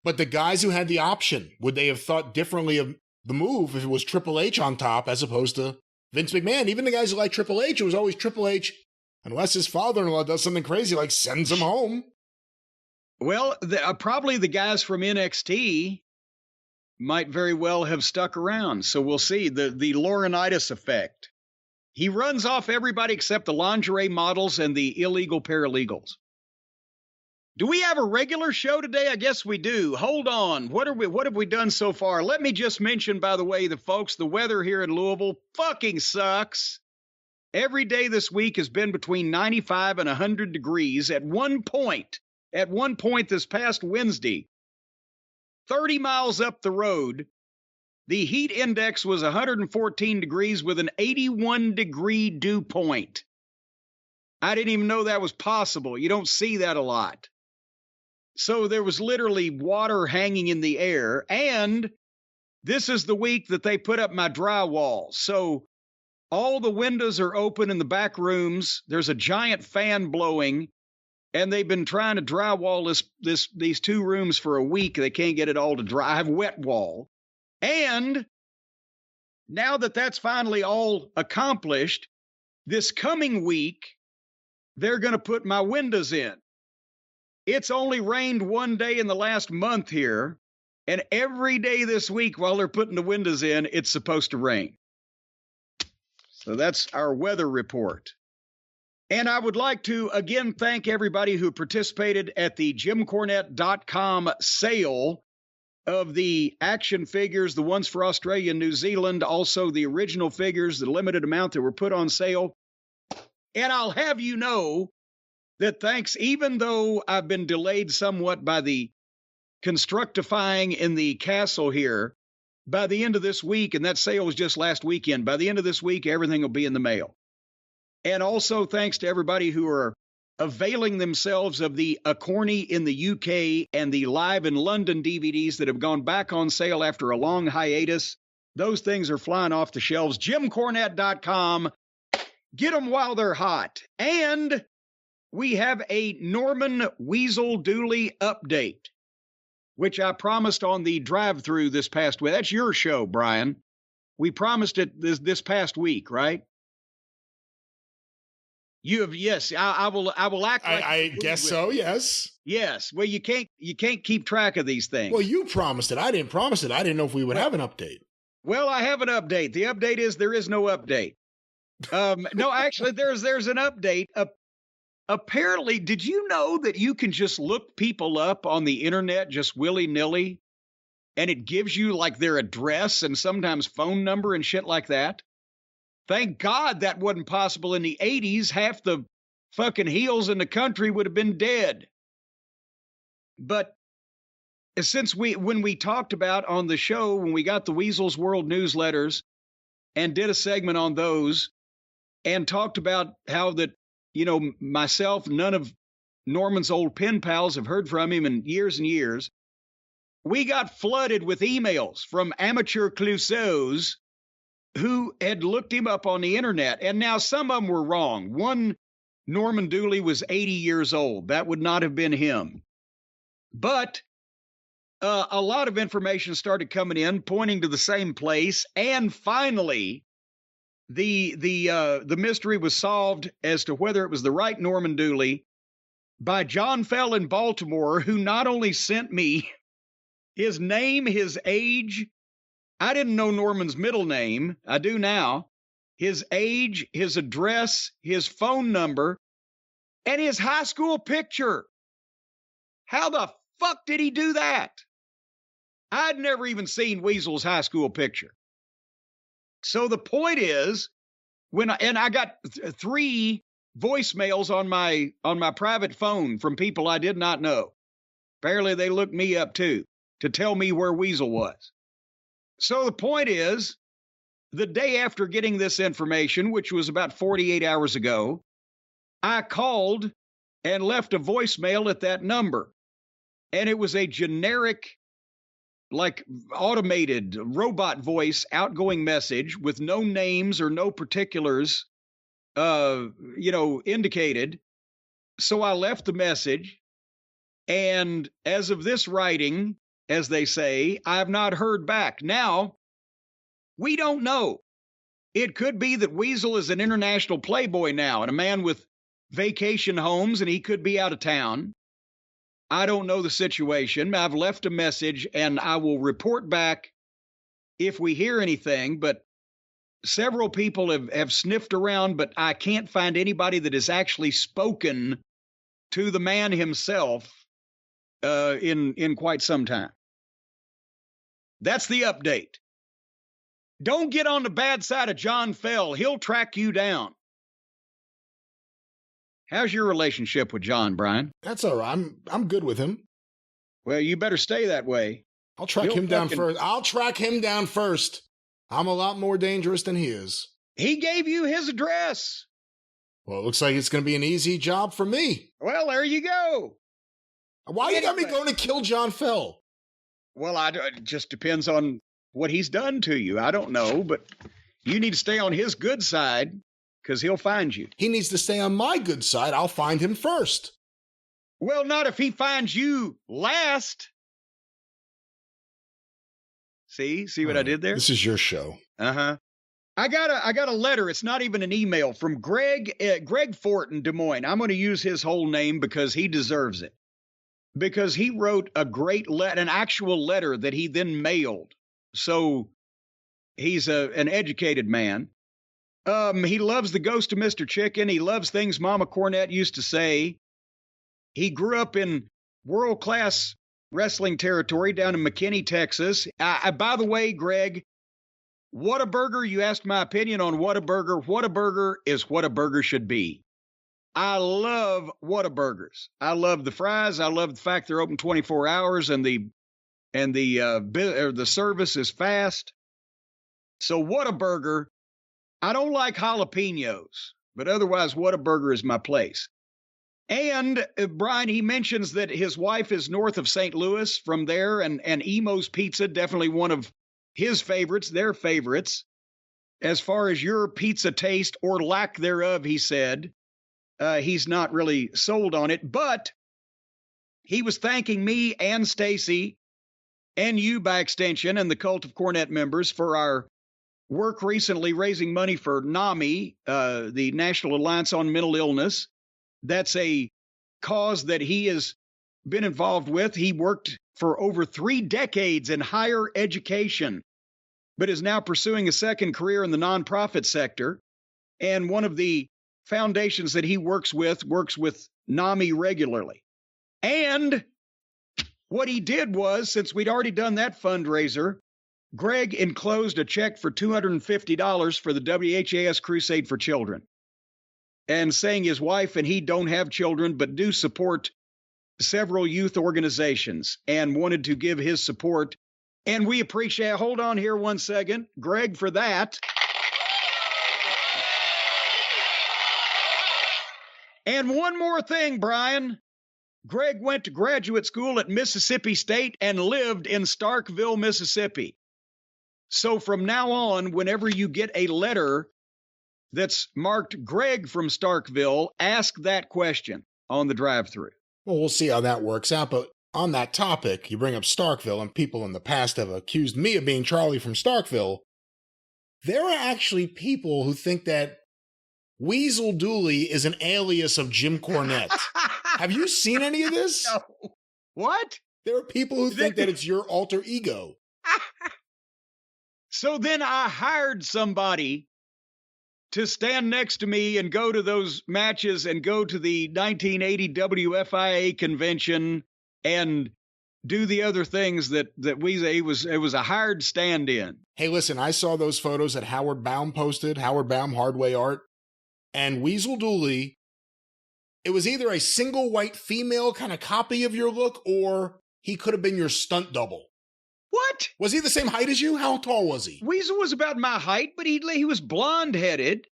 But the guys who had the option, would they have thought differently of the move if it was Triple H on top as opposed to Vince McMahon? Even the guys who like Triple H, it was always Triple H, unless his father-in-law does something crazy like sends him home. Well, probably the guys from NXT might very well have stuck around. So we'll see. The Laurinaitis effect. He runs off everybody except the lingerie models and the illegal paralegals. Do we have a regular show today? I guess we do. Hold on. What have we done so far? Let me just mention, by the way, the weather here in Louisville fucking sucks. Every day this week has been between 95 and 100 degrees. At one point this past Wednesday, 30 miles up the road, the heat index was 114 degrees with an 81-degree dew point. I didn't even know that was possible. You don't see that a lot. So there was literally water hanging in the air. And this is the week that they put up my drywall. So all the windows are open in the back rooms. There's a giant fan blowing. And they've been trying to drywall these two rooms for a week. They can't get it all to dry. I have wet wall. And now that that's finally all accomplished, this coming week, they're going to put my windows in. It's only rained one day in the last month here, and every day this week while they're putting the windows in, it's supposed to rain. So that's our weather report. And I would like to again thank everybody who participated at the JimCornette.com sale of the action figures, the ones for Australia and New Zealand, also the original figures, the limited amount that were put on sale. And I'll have you know that thanks, even though I've been delayed somewhat by the constructifying in the castle here, by the end of this week, and that sale was just last weekend, by the end of this week, everything will be in the mail. And also thanks to everybody who are availing themselves of the A Corny in the UK and the Live in London DVDs that have gone back on sale after a long hiatus. Those things are flying off the shelves. JimCornette.com. Get them while they're hot. And we have a Norman Weasel Dooley update, which I promised on the drive-through this past week. That's your show, Brian. We promised it this past week, right? You have, yes. I will act like I guess so. Yes. Yes. Well, you can't keep track of these things. Well, you promised it. I didn't promise it. I didn't know if we would have an update. Well, I have an update. The update is there is no update. No, actually, there's an update. Apparently, did you know that you can just look people up on the internet just willy-nilly, and it gives you like their address and sometimes phone number and shit like that? Thank God that wasn't possible in the 80s. Half the fucking heels in the country would have been dead. But since when we talked about on the show, when we got the Weasel's World newsletters and did a segment on those and talked about how that, you know, myself, none of Norman's old pen pals have heard from him in years and years, we got flooded with emails from amateur Clouseaus who had looked him up on the internet. And now some of them were wrong. One, Norman Dooley, was 80 years old. That would not have been him. But a lot of information started coming in, pointing to the same place. And finally, the mystery was solved as to whether it was the right Norman Dooley by John Fell in Baltimore, who not only sent me his name, his age. I didn't know Norman's middle name. I do now. His age, his address, his phone number, and his high school picture. How the fuck did he do that? I'd never even seen Weasel's high school picture. So the point is, I got 3 voicemails on my private phone from people I did not know. Apparently they looked me up too to tell me where Weasel was. So the point is, the day after getting this information, which was about 48 hours ago, I called and left a voicemail at that number. And it was a generic, like automated robot voice outgoing message with no names or no particulars indicated. So I left the message. And as of this writing, as they say, I have not heard back. Now, we don't know. It could be that Weasel is an international playboy now and a man with vacation homes, and he could be out of town. I don't know the situation. I've left a message, and I will report back if we hear anything. But several people have sniffed around, but I can't find anybody that has actually spoken to the man himself in quite some time. That's the update. Don't get on the bad side of John Fell. He'll track you down. How's your relationship with John, Brian? That's all right. I'm good with him. Well, you better stay that way. I'll track him down first. I'll track him down first. I'm a lot more dangerous than he is. He gave you his address. Well, it looks like it's going to be an easy job for me. Well, there you go. Why you got me going to kill John Fell? Well, it just depends on what he's done to you. I don't know, but you need to stay on his good side because he'll find you. He needs to stay on my good side. I'll find him first. Well, not if he finds you last. See what I did there? This is your show. Uh-huh. I got a letter. It's not even an email from Greg Fort in Des Moines. I'm going to use his whole name because he deserves it. Because he wrote a great an actual letter that he then mailed. So he's an educated man. He loves the Ghost of Mr. Chicken. He loves things Mama Cornette used to say. He grew up in world-class wrestling territory down in McKinney, Texas. By the way, Greg, Whataburger, you asked my opinion on Whataburger. Whataburger is what a burger should be. I love Whataburgers. I love the fries. I love the fact they're open 24 hours and the service is fast. So Whataburger, I don't like jalapenos, but otherwise Whataburger is my place. And Brian, he mentions that his wife is north of St. Louis from there, and Emo's Pizza, definitely one of his favorites, their favorites. As far as your pizza taste or lack thereof, he said, he's not really sold on it, but he was thanking me and Stacy and you by extension and the Cult of Cornette members for our work recently raising money for NAMI, the National Alliance on Mental Illness. That's a cause that he has been involved with. He worked for over 3 decades in higher education, but is now pursuing a second career in the nonprofit sector. And one of the foundations that he works with NAMI regularly. And what he did was, since we'd already done that fundraiser, Greg enclosed a check for $250 for the WHAS Crusade for Children. And saying his wife and he don't have children, but do support several youth organizations and wanted to give his support. And we appreciate, hold on here one second, Greg, for that. And one more thing, Brian. Greg went to graduate school at Mississippi State and lived in Starkville, Mississippi. So from now on, whenever you get a letter that's marked Greg from Starkville, ask that question on the drive-thru. Well, we'll see how that works out. But on that topic, you bring up Starkville, and people in the past have accused me of being Charlie from Starkville. There are actually people who think that Weasel Dooley is an alias of Jim Cornette. Have you seen any of this? No. What? There are people who think that it's your alter ego. So then I hired somebody to stand next to me and go to those matches and go to the 1980 WFIA convention and do the other things that it was a hired stand-in. Hey, listen, I saw those photos that Howard Baum posted, Howard Baum Hardway Art, and Weasel Dooley. It was either a single white female kind of copy of your look, or he could have been your stunt double. What? Was he the same height as you? How tall was he? Weasel was about my height, but he was blonde-headed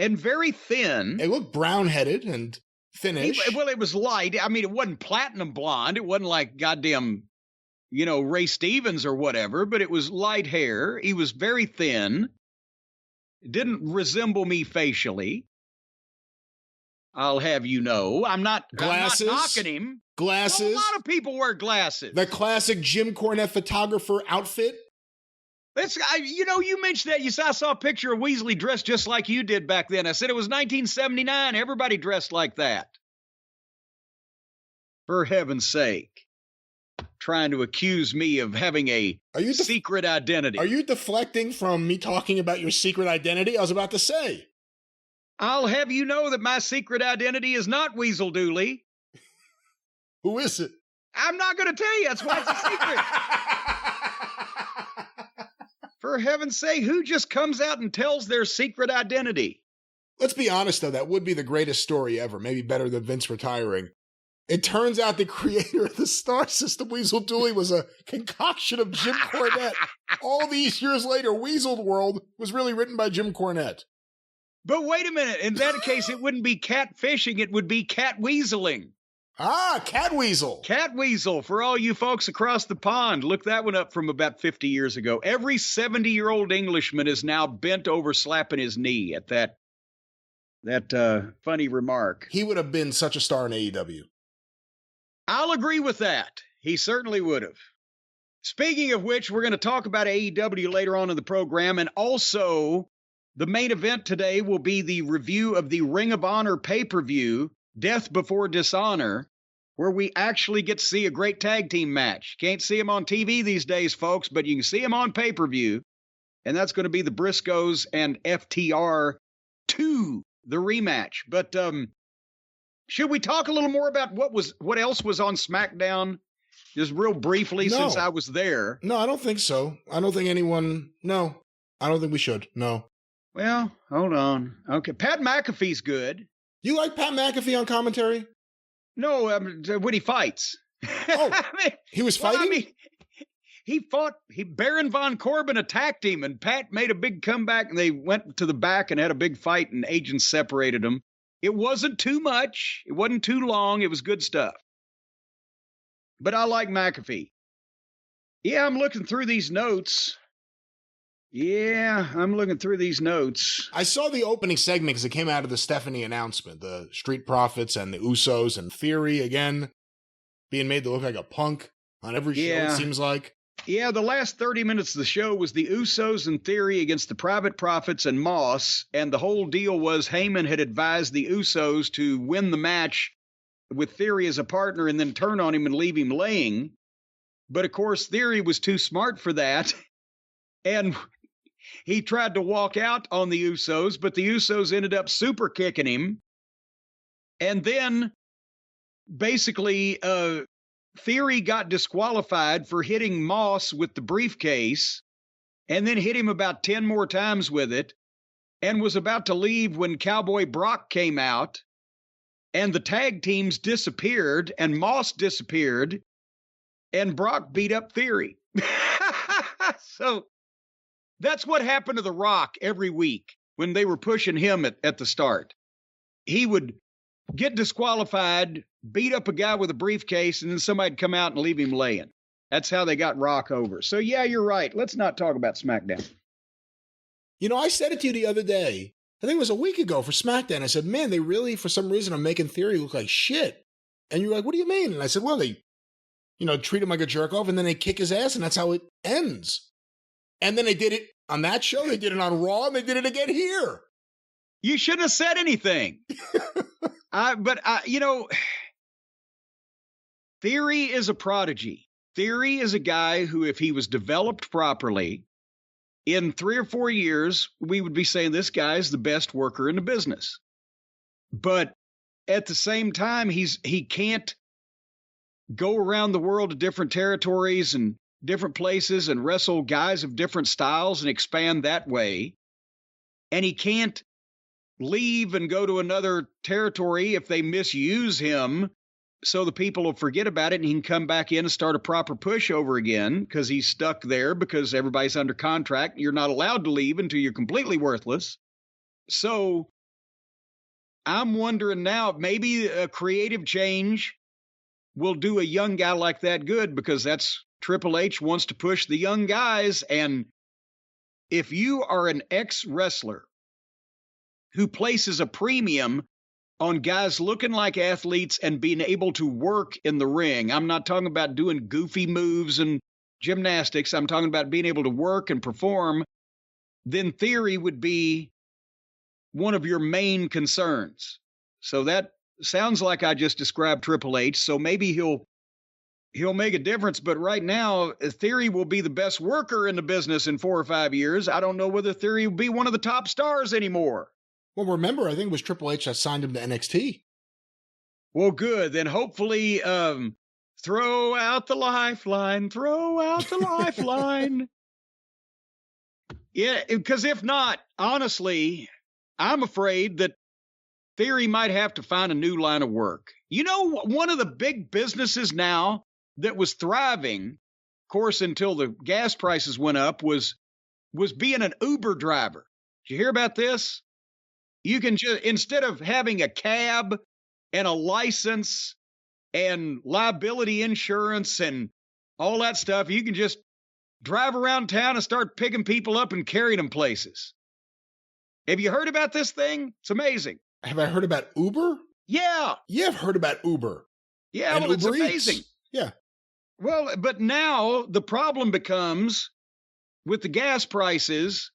and very thin. He looked brown-headed and thinnish. It was light. I mean, it wasn't platinum blonde. It wasn't like goddamn, Ray Stevens or whatever, but it was light hair. He was very thin. Didn't resemble me facially. I'll have you know. I'm not knocking him. Glasses. Well, a lot of people wear glasses. The classic Jim Cornette photographer outfit. You mentioned that. I saw a picture of Weasley dressed just like you did back then. I said it was 1979. Everybody dressed like that. For heaven's sake. Trying to accuse me of having a secret identity. Are you deflecting from me talking about your secret identity? I was about to say. I'll have you know that my secret identity is not Weasel Dooley. Who is it? I'm not going to tell you. That's why it's a secret. For heaven's sake, who just comes out and tells their secret identity? Let's be honest, though. That would be the greatest story ever. Maybe better than Vince retiring. It turns out the creator of the Star System, Weasel Dooley, was a concoction of Jim Cornette. All these years later, Weasel World was really written by Jim Cornette. But wait a minute. In that case, it wouldn't be catfishing. It would be catweaseling. Ah, cat weasel. Cat weasel for all you folks across the pond. Look that one up from about 50 years ago. Every 70-year-old Englishman is now bent over slapping his knee at that funny remark. He would have been such a star in AEW. I'll agree with that. He certainly would have. Speaking of which, we're going to talk about AEW later on in the program, and also the main event today will be the review of the Ring of Honor pay-per-view, Death Before Dishonor, where we actually get to see a great tag team match. Can't see them on TV these days, folks, but you can see them on pay-per-view, and that's going to be the Briscoes and FTR 2, the rematch. But should we talk a little more about what else was on SmackDown, just real briefly, since I was there? No, I don't think so. I don't think we should. No. Well, hold on. Okay, Pat McAfee's good. You like Pat McAfee on commentary? No, when he fights. Oh, he was fighting? He fought. Baron von Corbin attacked him, and Pat made a big comeback, and they went to the back and had a big fight, and agents separated them. It wasn't too much. It wasn't too long. It was good stuff. But I like McAfee. Yeah, I'm looking through these notes. I saw the opening segment because it came out of the Stephanie announcement. The Street Profits and the Usos and Theory, again, being made to look like a punk on every show, it seems like. Yeah, the last 30 minutes of the show was the Usos and Theory against the Private Profits and Moss, and the whole deal was Heyman had advised the Usos to win the match with Theory as a partner and then turn on him and leave him laying. But, of course, Theory was too smart for that, and he tried to walk out on the Usos, but the Usos ended up super kicking him. And then, basically, Theory got disqualified for hitting Moss with the briefcase and then hit him about 10 more times with it and was about to leave when Cowboy Brock came out and the tag teams disappeared and Moss disappeared and Brock beat up Theory. So that's what happened to The Rock every week when they were pushing him at the start. He would get disqualified, beat up a guy with a briefcase, and then somebody'd come out and leave him laying. That's how they got Rock over. So, yeah, you're right. Let's not talk about SmackDown. You know, I said it to you the other day. I think it was a week ago for SmackDown. I said, man, they really, for some reason, are making Theory look like shit. And you're like, what do you mean? And I said, well, they, treat him like a jerk-off, and then they kick his ass, and that's how it ends. And then they did it on that show, they did it on Raw, and they did it again here. You shouldn't have said anything. Theory is a prodigy. Theory is a guy who, if he was developed properly, in 3 or 4 years, we would be saying this guy is the best worker in the business. But at the same time, he can't go around the world to different territories and different places and wrestle guys of different styles and expand that way. And he can't leave and go to another territory if they misuse him so the people will forget about it and he can come back in and start a proper push over again because he's stuck there because everybody's under contract. You're not allowed to leave until you're completely worthless. So I'm wondering now, maybe a creative change will do a young guy like that good because that's Triple H wants to push the young guys. And if you are an ex-wrestler who places a premium on guys looking like athletes and being able to work in the ring. I'm not talking about doing goofy moves and gymnastics. I'm talking about being able to work and perform. Then Theory would be one of your main concerns. So that sounds like I just described Triple H. So maybe he'll make a difference. But right now, Theory will be the best worker in the business in 4 or 5 years. I don't know whether Theory will be one of the top stars anymore. Well, remember, I think it was Triple H that signed him to NXT. Well, good. Then hopefully throw out the lifeline. Throw out the lifeline. Yeah, because if not, honestly, I'm afraid that Theory might have to find a new line of work. You know, one of the big businesses now that was thriving, of course, until the gas prices went up, was being an Uber driver. Did you hear about this? You can just, instead of having a cab and a license and liability insurance and all that stuff, you can just drive around town and start picking people up and carrying them places. Have you heard about this thing? It's amazing. Have I heard about Uber? Yeah. Yeah, I've heard about Uber. Yeah, and well, Uber it's amazing. Eats. Yeah. Well, but now the problem becomes with the gas prices,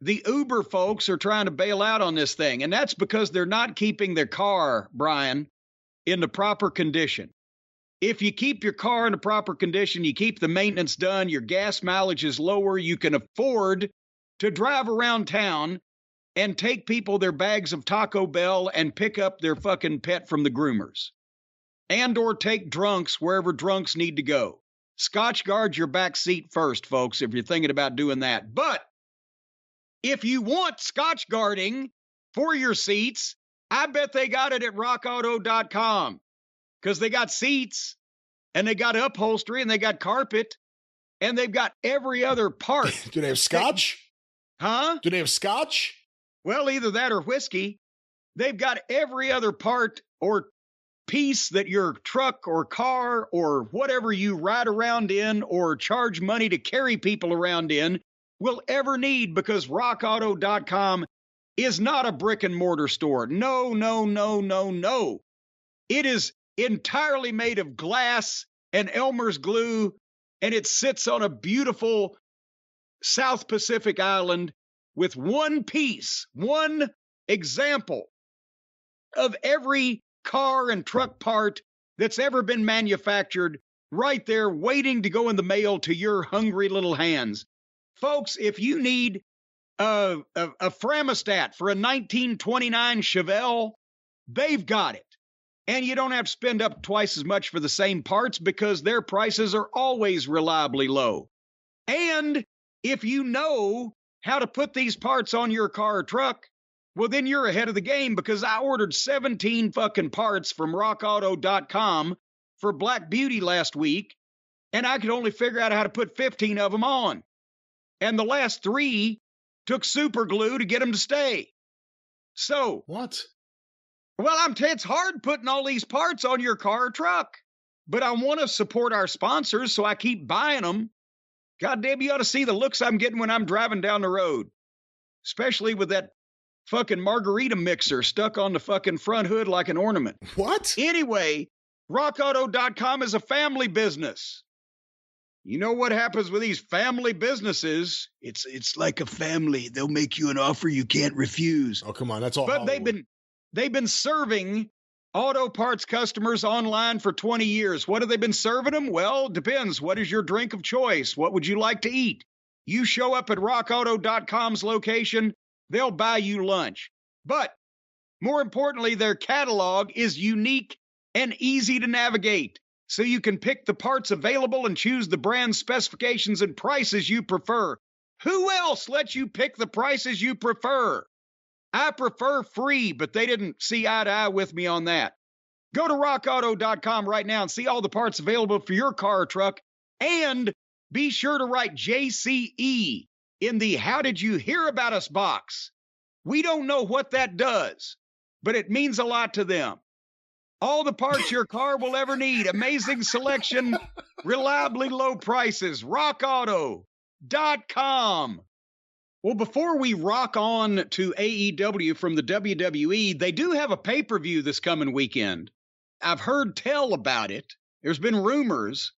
the Uber folks are trying to bail out on this thing. And that's because they're not keeping their car, Brian, in the proper condition. If you keep your car in the proper condition, you keep the maintenance done, your gas mileage is lower, you can afford to drive around town and take people their bags of Taco Bell and pick up their fucking pet from the groomers. And or take drunks wherever drunks need to go. Scotch guard your back seat first, folks, if you're thinking about doing that. But if you want Scotch guarding for your seats, I bet they got it at rockauto.com. Because they got seats, and they got upholstery, and they got carpet, and they've got every other part. Do they have scotch? Huh? Do they have scotch? Well, either that or whiskey. They've got every other part or piece that your truck or car or whatever you ride around in or charge money to carry people around in will ever need, because rockauto.com is not a brick and mortar store. No, no, no, no, no. It is entirely made of glass and Elmer's glue, and it sits on a beautiful South Pacific island with one piece, one example of every car and truck part that's ever been manufactured right there waiting to go in the mail to your hungry little hands. Folks, if you need a thermostat for a 1929 Chevelle, they've got it. And you don't have to spend up twice as much for the same parts because their prices are always reliably low. And if you know how to put these parts on your car or truck, well, then you're ahead of the game, because I ordered 17 fucking parts from rockauto.com for Black Beauty last week, and I could only figure out how to put 15 of them on. And the last 3 took super glue to get them to stay. So. What? Well, it's hard putting all these parts on your car or truck, but I want to support our sponsors, so I keep buying them. God damn, you ought to see the looks I'm getting when I'm driving down the road, especially with that fucking margarita mixer stuck on the fucking front hood like an ornament. What? Anyway, rockauto.com is a family business. You know what happens with these family businesses? It's like a family. They'll make you an offer you can't refuse. Oh, come on. That's all But Hollywood. They've been serving auto parts customers online for 20 years. What have they been serving them? Well, it depends. What is your drink of choice? What would you like to eat? You show up at rockauto.com's location, they'll buy you lunch. But more importantly, their catalog is unique and easy to navigate, so you can pick the parts available and choose the brand specifications and prices you prefer. Who else lets you pick the prices you prefer? I prefer free, but they didn't see eye to eye with me on that. Go to rockauto.com right now and see all the parts available for your car or truck, and be sure to write JCE in the How Did You Hear About Us box. We don't know what that does, but it means a lot to them. All the parts your car will ever need. Amazing selection, reliably low prices. rockauto.com. Well, before we rock on to AEW from the WWE, they do have a pay-per-view this coming weekend. I've heard tell about it. There's been rumors.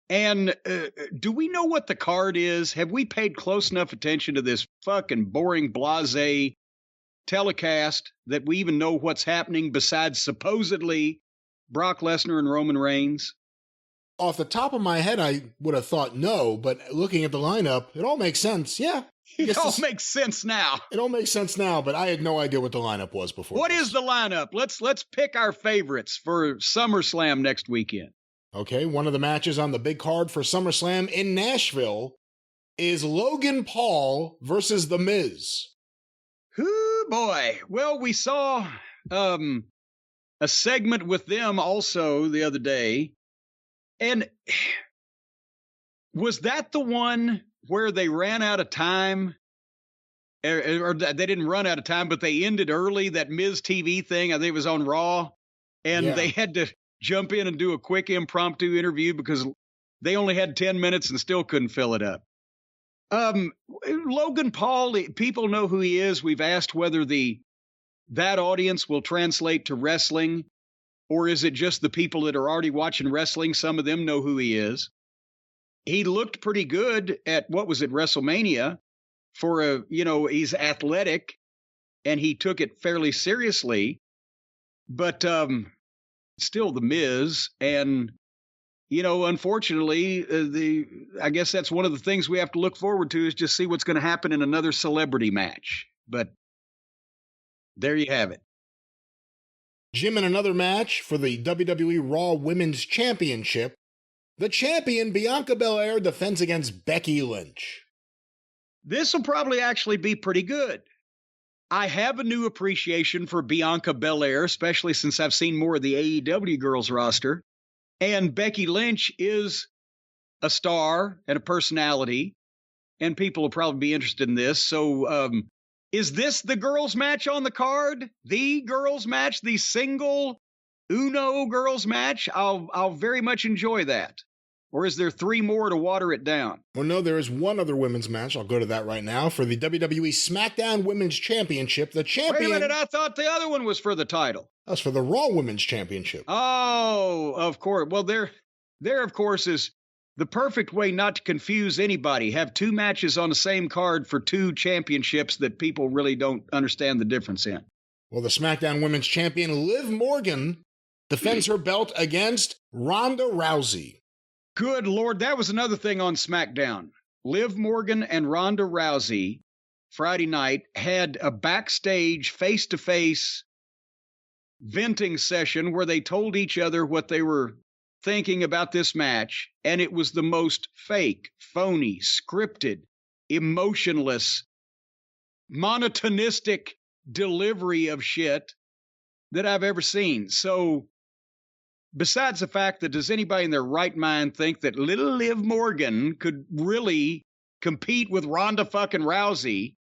And do we know what the card is? Have we paid close enough attention to this fucking boring blase telecast that we even know what's happening besides supposedly Brock Lesnar and Roman Reigns? Off the top of my head, I would have thought no, but looking at the lineup, it all makes sense. Yeah. It all makes sense now. It all makes sense now, but I had no idea what the lineup was before. What is the lineup? Let's pick our favorites for SummerSlam next weekend. Okay, one of the matches on the big card for SummerSlam in Nashville is Logan Paul versus The Miz. Hoo boy. Well, we saw a segment with them also the other day. And was that the one where they ran out of time? Or they didn't run out of time, but they ended early, that Miz TV thing. I think it was on Raw. And they had to jump in and do a quick impromptu interview because they only had 10 minutes and still couldn't fill it up. Logan Paul, people know who he is. We've asked whether that audience will translate to wrestling, or is it just the people that are already watching wrestling? Some of them know who he is. He looked pretty good at, WrestleMania for he's athletic and he took it fairly seriously, but still The Miz. And, unfortunately, I guess that's one of the things we have to look forward to is just see what's going to happen in another celebrity match. But there you have it. Jim, in another match for the WWE Raw Women's Championship, the champion Bianca Belair defends against Becky Lynch. This will probably actually be pretty good. I have a new appreciation for Bianca Belair, especially since I've seen more of the AEW girls roster. And Becky Lynch is a star and a personality, and people will probably be interested in this. So is this the girls match on the card? The girls match, the single Uno girls match? I'll very much enjoy that. Or is there 3 more to water it down? Well, no, there is one other women's match. I'll go to that right now. For the WWE SmackDown Women's Championship, the champion... Wait a minute, I thought the other one was for the title. That's for the Raw Women's Championship. Oh, of course. Well, there, of course, is the perfect way not to confuse anybody. Have 2 matches on the same card for 2 championships that people really don't understand the difference in. Well, the SmackDown Women's Champion, Liv Morgan, defends her belt against Ronda Rousey. Good Lord, that was another thing on SmackDown. Liv Morgan and Ronda Rousey, Friday night, had a backstage, face-to-face venting session where they told each other what they were thinking about this match, and it was the most fake, phony, scripted, emotionless, monotonistic delivery of shit that I've ever seen. So, besides the fact that does anybody in their right mind think that little Liv Morgan could really compete with Ronda fucking Rousey?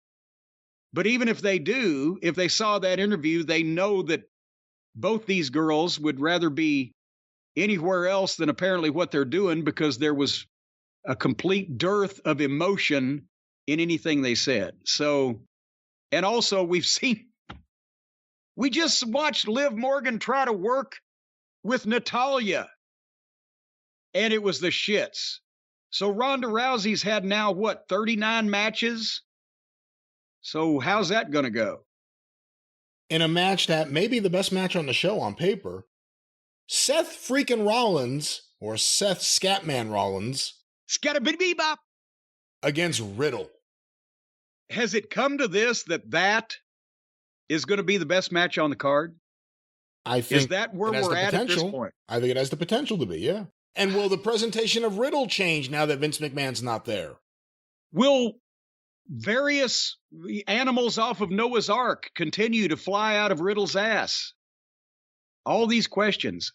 But even if they do, if they saw that interview, they know that both these girls would rather be anywhere else than apparently what they're doing because there was a complete dearth of emotion in anything they said. So, and also we just watched Liv Morgan try to work with Natalya, and it was the shits. So Ronda Rousey's had now, 39 matches? So how's that going to go? In a match that may be the best match on the show on paper, Seth freaking Rollins, or Seth Scatman Rollins, Scattabidbebop, against Riddle. Has it come to this that is going to be the best match on the card? I think is that where we're at this point? I think it has the potential to be, yeah. And will the presentation of Riddle change now that Vince McMahon's not there? Will various animals off of Noah's Ark continue to fly out of Riddle's ass? All these questions.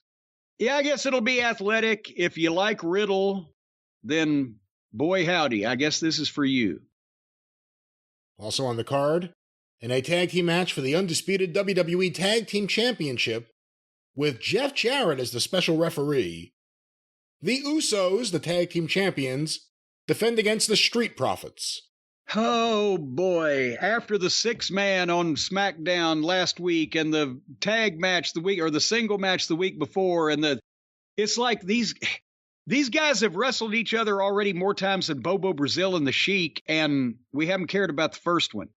Yeah, I guess it'll be athletic. If you like Riddle, then boy howdy, I guess this is for you. Also on the card, in a tag team match for the undisputed WWE Tag Team Championship, with Jeff Jarrett as the special referee, the Usos, the tag team champions, defend against the Street Profits. Oh boy, after the 6-man on SmackDown last week and the tag match the week, or the single match the week before, and it's like these guys have wrestled each other already more times than Bobo Brazil and the Sheik, and we haven't cared about the first one.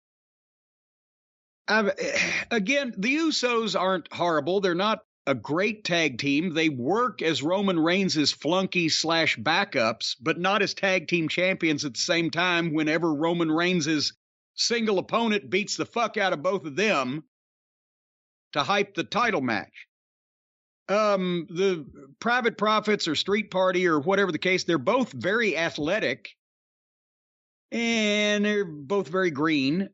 Again, the Usos aren't horrible. They're not a great tag team. They work as Roman Reigns' flunky / backups, but not as tag team champions at the same time whenever Roman Reigns' single opponent beats the fuck out of both of them to hype the title match. The Private Profits or Street Party or whatever the case, they're both very athletic and they're both very green.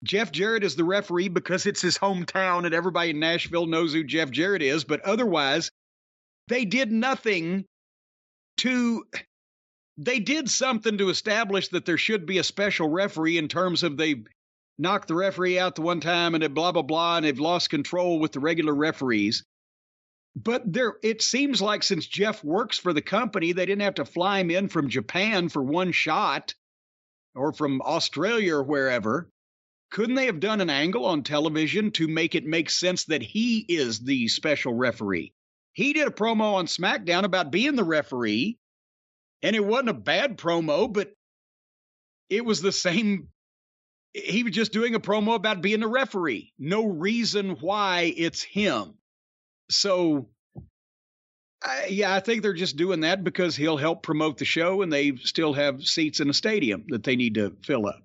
Jeff Jarrett is the referee because it's his hometown and everybody in Nashville knows who Jeff Jarrett is. But otherwise, they did nothing they did something to establish that there should be a special referee in terms of they knocked the referee out the one time and blah, blah, blah, and they've lost control with the regular referees. But it seems like since Jeff works for the company, they didn't have to fly him in from Japan for one shot or from Australia or wherever. Couldn't they have done an angle on television to make it make sense that he is the special referee? He did a promo on SmackDown about being the referee, and it wasn't a bad promo, but it was the same. He was just doing a promo about being the referee. No reason why it's him. So, I think they're just doing that because he'll help promote the show, and they still have seats in the stadium that they need to fill up.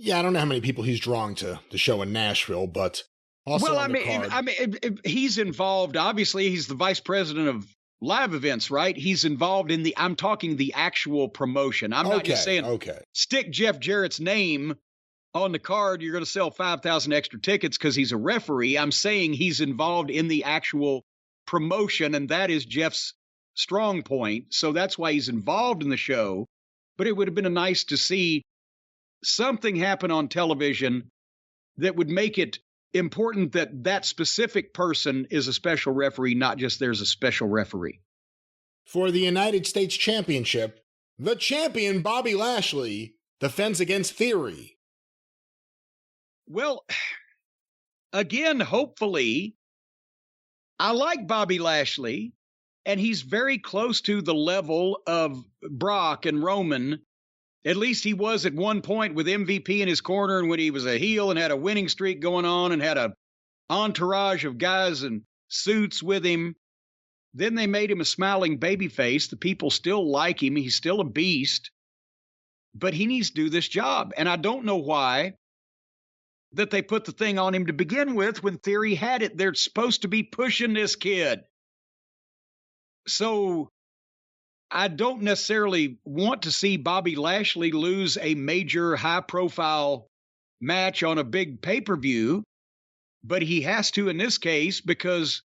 Yeah, I don't know how many people he's drawing to the show in Nashville, but also on the card. I mean, he's involved. Obviously, he's the vice president of live events, right? He's involved in I'm talking the actual promotion. I'm not just saying, stick Jeff Jarrett's name on the card. You're going to sell 5,000 extra tickets because he's a referee. I'm saying he's involved in the actual promotion, and that is Jeff's strong point. So that's why he's involved in the show. But it would have been nice to see something happen on television that would make it important that that specific person is a special referee, not just there's a special referee. For the United States Championship, the champion Bobby Lashley defends against Theory. Well, again, hopefully, I like Bobby Lashley, and he's very close to the level of Brock and Roman. At least he was at one point with MVP in his corner, and when he was a heel and had a winning streak going on and had a entourage of guys in suits with him. Then they made him a smiling babyface. The people still like him. He's still a beast, but he needs to do this job. And I don't know why that they put the thing on him to begin with when Theory had it. They're supposed to be pushing this kid. So I don't necessarily want to see Bobby Lashley lose a major high-profile match on a big pay-per-view, but he has to in this case because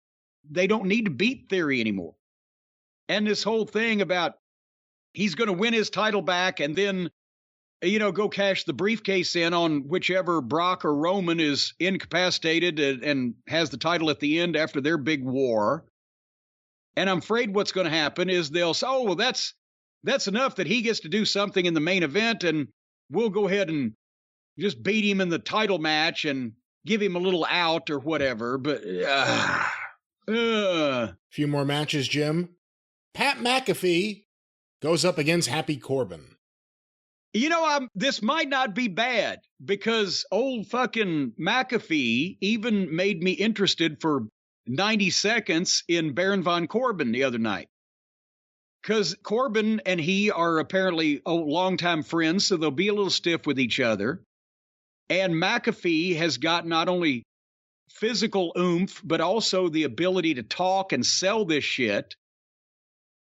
they don't need to beat Theory anymore. And this whole thing about he's going to win his title back and then, go cash the briefcase in on whichever Brock or Roman is incapacitated and has the title at the end after their big war. And I'm afraid what's going to happen is they'll say, oh, well, that's enough that he gets to do something in the main event, and we'll go ahead and just beat him in the title match and give him a little out or whatever. But few more matches, Jim. Pat McAfee goes up against Happy Corbin. This might not be bad because old fucking McAfee even made me interested for 90 seconds in Baron von Corbin the other night. Because Corbin and he are apparently longtime friends, so they'll be a little stiff with each other. And McAfee has got not only physical oomph, but also the ability to talk and sell this shit.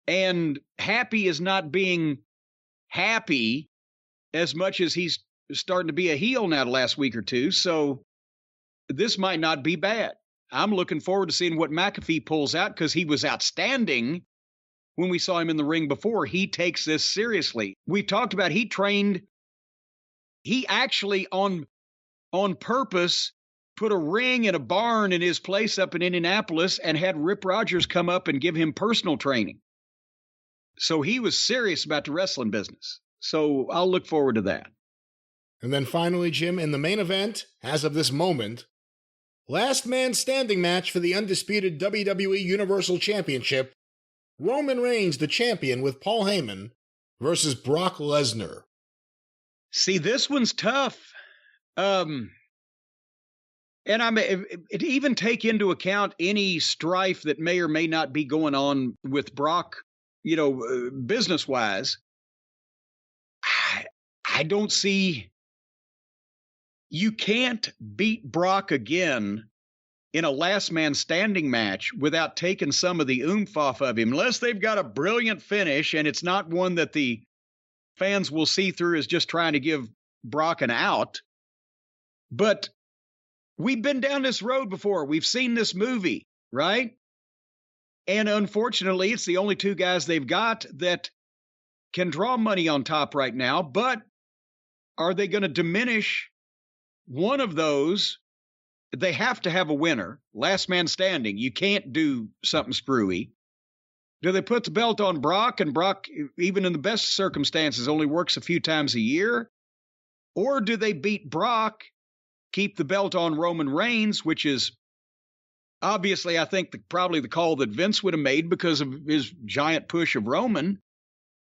And Happy is not being happy as much as he's starting to be a heel now the last week or two. So this might not be bad. I'm looking forward to seeing what McAfee pulls out because he was outstanding when we saw him in the ring before. He takes this seriously. We talked about he actually on purpose put a ring in a barn in his place up in Indianapolis and had Rip Rogers come up and give him personal training. So he was serious about the wrestling business. So I'll look forward to that. And then finally, Jim, in the main event, as of this moment, last man standing match for the undisputed WWE Universal Championship, Roman Reigns, the champion, with Paul Heyman versus Brock Lesnar. See, this one's tough. And to even take into account any strife that may or may not be going on with Brock, business-wise, I don't see. You can't beat Brock again in a last man standing match without taking some of the oomph off of him, unless they've got a brilliant finish and it's not one that the fans will see through as just trying to give Brock an out. But we've been down this road before. We've seen this movie, right? And unfortunately, it's the only two guys they've got that can draw money on top right now. But are they going to diminish one of those? They have to have a winner, last man standing. You can't do something screwy. Do they put the belt on Brock, and Brock, even in the best circumstances, only works a few times a year? Or do they beat Brock, keep the belt on Roman Reigns, which is obviously, I think, probably the call that Vince would have made because of his giant push of Roman?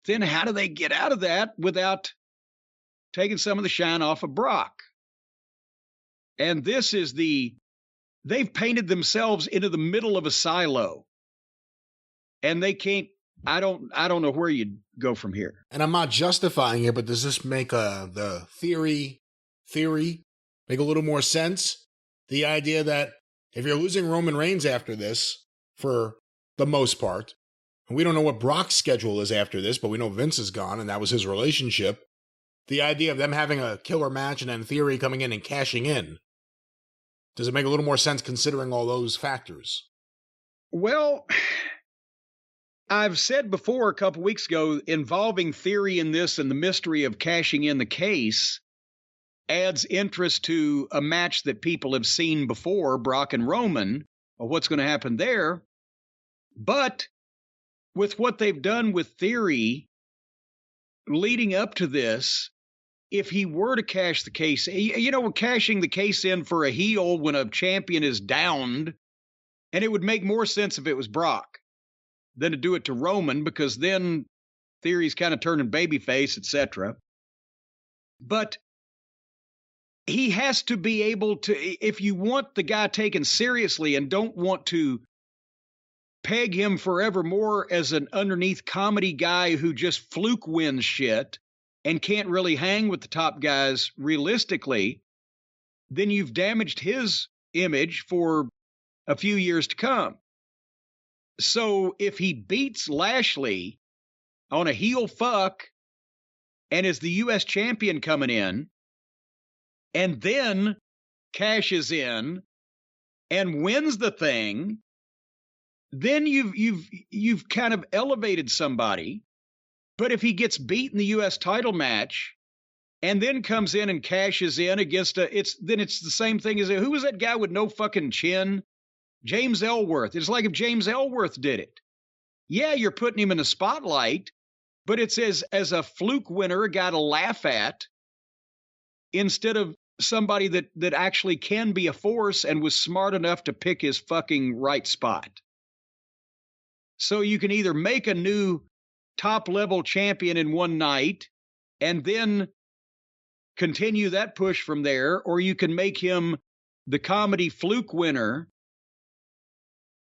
Then how do they get out of that without taking some of the shine off of Brock? And this is they've painted themselves into the middle of a silo. And they can't, I don't know where you'd go from here. And I'm not justifying it, but does this make the theory make a little more sense? The idea that if you're losing Roman Reigns after this, for the most part, and we don't know what Brock's schedule is after this, but we know Vince is gone, and that was his relationship. The idea of them having a killer match and then Theory coming in and cashing in, does it make a little more sense considering all those factors? Well, I've said before a couple weeks ago, involving Theory in this and the mystery of cashing in the case adds interest to a match that people have seen before, Brock and Roman, of what's going to happen there. But with what they've done with Theory leading up to this, if he were to cash the case, cashing the case in for a heel when a champion is downed, and it would make more sense if it was Brock than to do it to Roman, because then Theory's kind of turning babyface, etc. But he has to be able to, if you want the guy taken seriously and don't want to peg him forevermore as an underneath comedy guy who just fluke wins shit and can't really hang with the top guys realistically, then you've damaged his image for a few years to come. So if he beats Lashley on a heel fuck and is the U.S. champion coming in, and then cashes in and wins the thing, then you've kind of elevated somebody. But if he gets beat in the U.S. title match and then comes in and cashes in against it's the same thing as who was that guy with no fucking chin? James Ellsworth. It's like if James Ellsworth did it. Yeah, you're putting him in the spotlight, but it's as a fluke winner, a guy to laugh at, instead of somebody that actually can be a force and was smart enough to pick his fucking right spot. So you can either make a new top-level champion in one night and then continue that push from there, or you can make him the comedy fluke winner,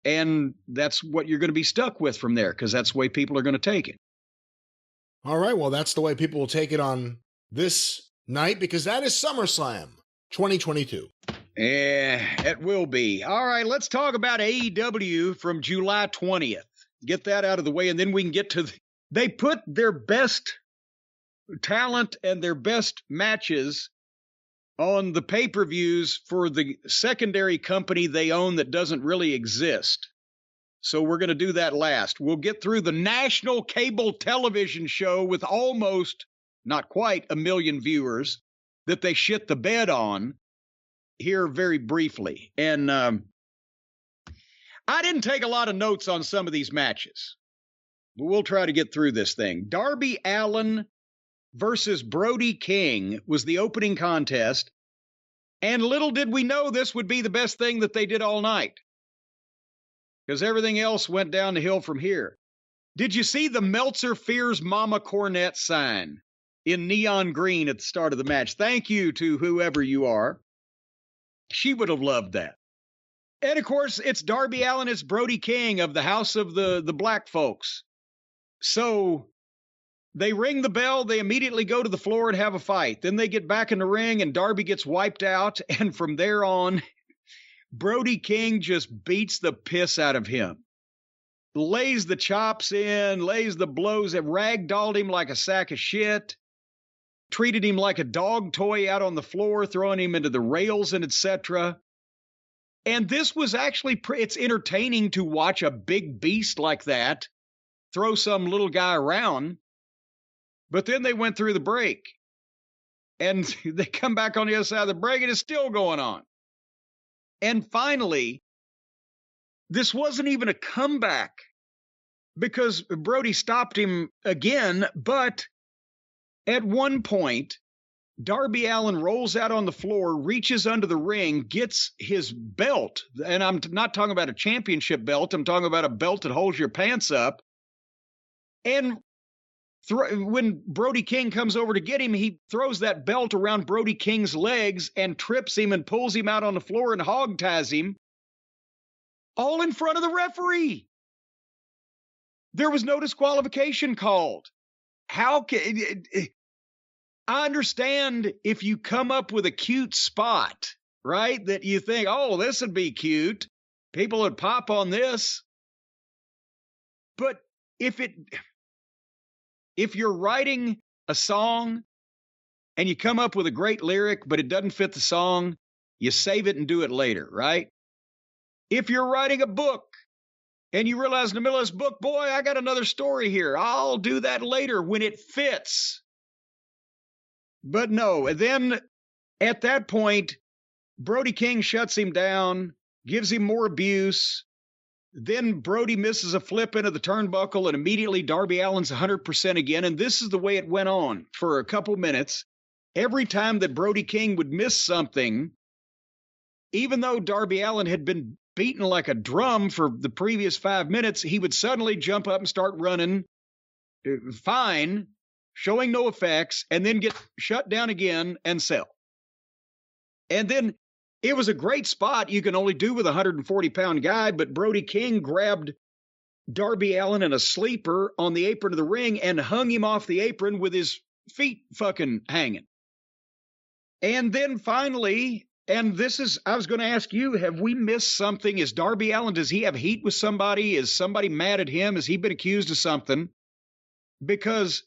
and that's what you're going to be stuck with from there, because that's the way people are going to take it. All right, well, that's the way people will take it on this night, because that is SummerSlam 2022. Yeah, it will be. All right, let's talk about AEW from July 20th. Get that out of the way, and then we can get to they put their best talent and their best matches on the pay-per-views for the secondary company they own that doesn't really exist. So we're going to do that last. We'll get through the national cable television show with almost, not quite, 1 million viewers that they shit the bed on here very briefly. And I didn't take a lot of notes on some of these matches, but we'll try to get through this thing. Darby Allin versus Brody King was the opening contest. And little did we know this would be the best thing that they did all night, because everything else went down the hill from here. Did you see the Meltzer Fears Mama Cornette sign in neon green at the start of the match? Thank you to whoever you are. She would have loved that. And of course, it's Darby Allin, it's Brody King of the House of the Black Folks. So they ring the bell, they immediately go to the floor and have a fight. Then they get back in the ring and Darby gets wiped out. And from there on, Brody King just beats the piss out of him. Lays the chops in, lays the blows, and ragdolled him like a sack of shit. Treated him like a dog toy out on the floor, throwing him into the rails and etc. And this was actually, it's entertaining to watch a big beast like that throw some little guy around. But then they went through the break. And they come back on the other side of the break and it's still going on. And finally, this wasn't even a comeback because Brody stopped him again. But at one point, Darby Allin rolls out on the floor, reaches under the ring, gets his belt. And I'm not talking about a championship belt. I'm talking about a belt that holds your pants up. And when Brody King comes over to get him, he throws that belt around Brody King's legs and trips him and pulls him out on the floor and hog ties him, all in front of the referee. There was no disqualification called. How can I understand if you come up with a cute spot, right? That you think, oh, this would be cute. People would pop on this. But if you're writing a song and you come up with a great lyric, but it doesn't fit the song, you save it and do it later, right? If you're writing a book and you realize in the middle of this book, boy, I got another story here. I'll do that later when it fits. But no, and then at that point, Brody King shuts him down, gives him more abuse. Then Brody misses a flip into the turnbuckle, and immediately Darby Allin's 100% again. And this is the way it went on for a couple minutes. Every time that Brody King would miss something, even though Darby Allin had been beaten like a drum for the previous 5 minutes, he would suddenly jump up and start running fine, showing no effects, and then get shut down again and sell. And then it was a great spot you can only do with a 140-pound guy, but Brody King grabbed Darby Allin in a sleeper on the apron of the ring and hung him off the apron with his feet fucking hanging. And then finally, and this is, I was going to ask you, have we missed something? Is Darby Allin, does he have heat with somebody? Is somebody mad at him? Has he been accused of something? Because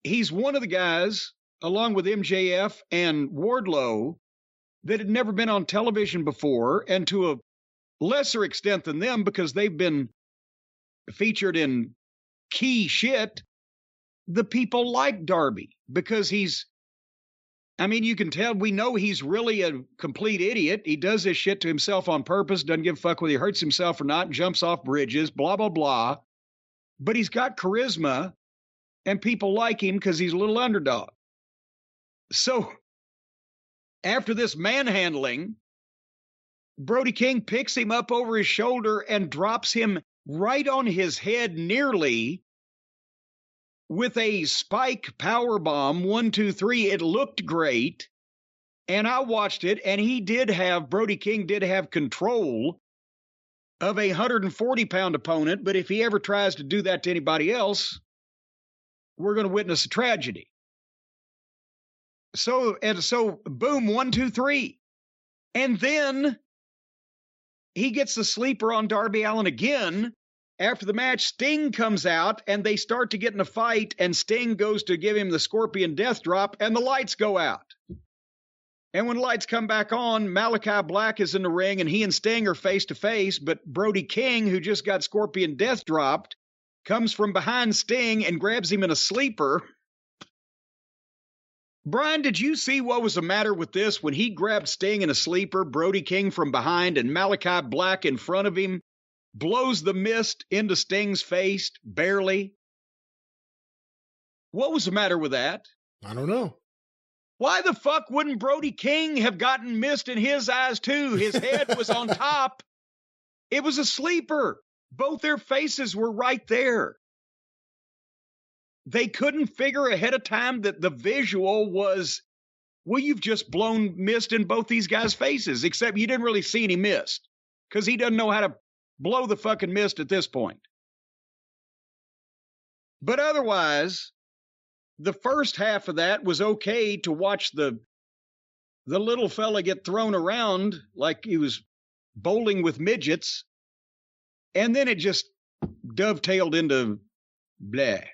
he's one of the guys, along with MJF and Wardlow, that had never been on television before, and to a lesser extent than them because they've been featured in key shit, the people like Darby because he's, I mean, you can tell, we know he's really a complete idiot. He does this shit to himself on purpose, doesn't give a fuck whether he hurts himself or not, jumps off bridges, blah, blah, blah. But he's got charisma, and people like him because he's a little underdog. So after this manhandling, Brody King picks him up over his shoulder and drops him right on his head nearly with a spike power bomb, 1, 2, 3. It looked great. And I watched it, and Brody King did have control of a 140-pound opponent. But if he ever tries to do that to anybody else, we're going to witness a tragedy. So boom, 1, 2, 3. And then he gets the sleeper on Darby Allin again. After the match, Sting comes out and they start to get in a fight, and Sting goes to give him the Scorpion Death Drop and the lights go out. And when lights come back on, Malachi Black is in the ring and he and Sting are face to face, but Brody King, who just got Scorpion Death dropped, comes from behind Sting and grabs him in a sleeper. Brian, did you see what was the matter with this when he grabbed Sting in a sleeper, Brody King from behind, and Malachi Black in front of him blows the mist into Sting's face, barely? What was the matter with that? I don't know. Why the fuck wouldn't Brody King have gotten mist in his eyes too? His head was on top. It was a sleeper. Both their faces were right there. They couldn't figure ahead of time that the visual was, well, you've just blown mist in both these guys' faces, except you didn't really see any mist because he doesn't know how to blow the fucking mist at this point. But otherwise, the first half of that was okay to watch the little fella get thrown around like he was bowling with midgets. And then it just dovetailed into bleh.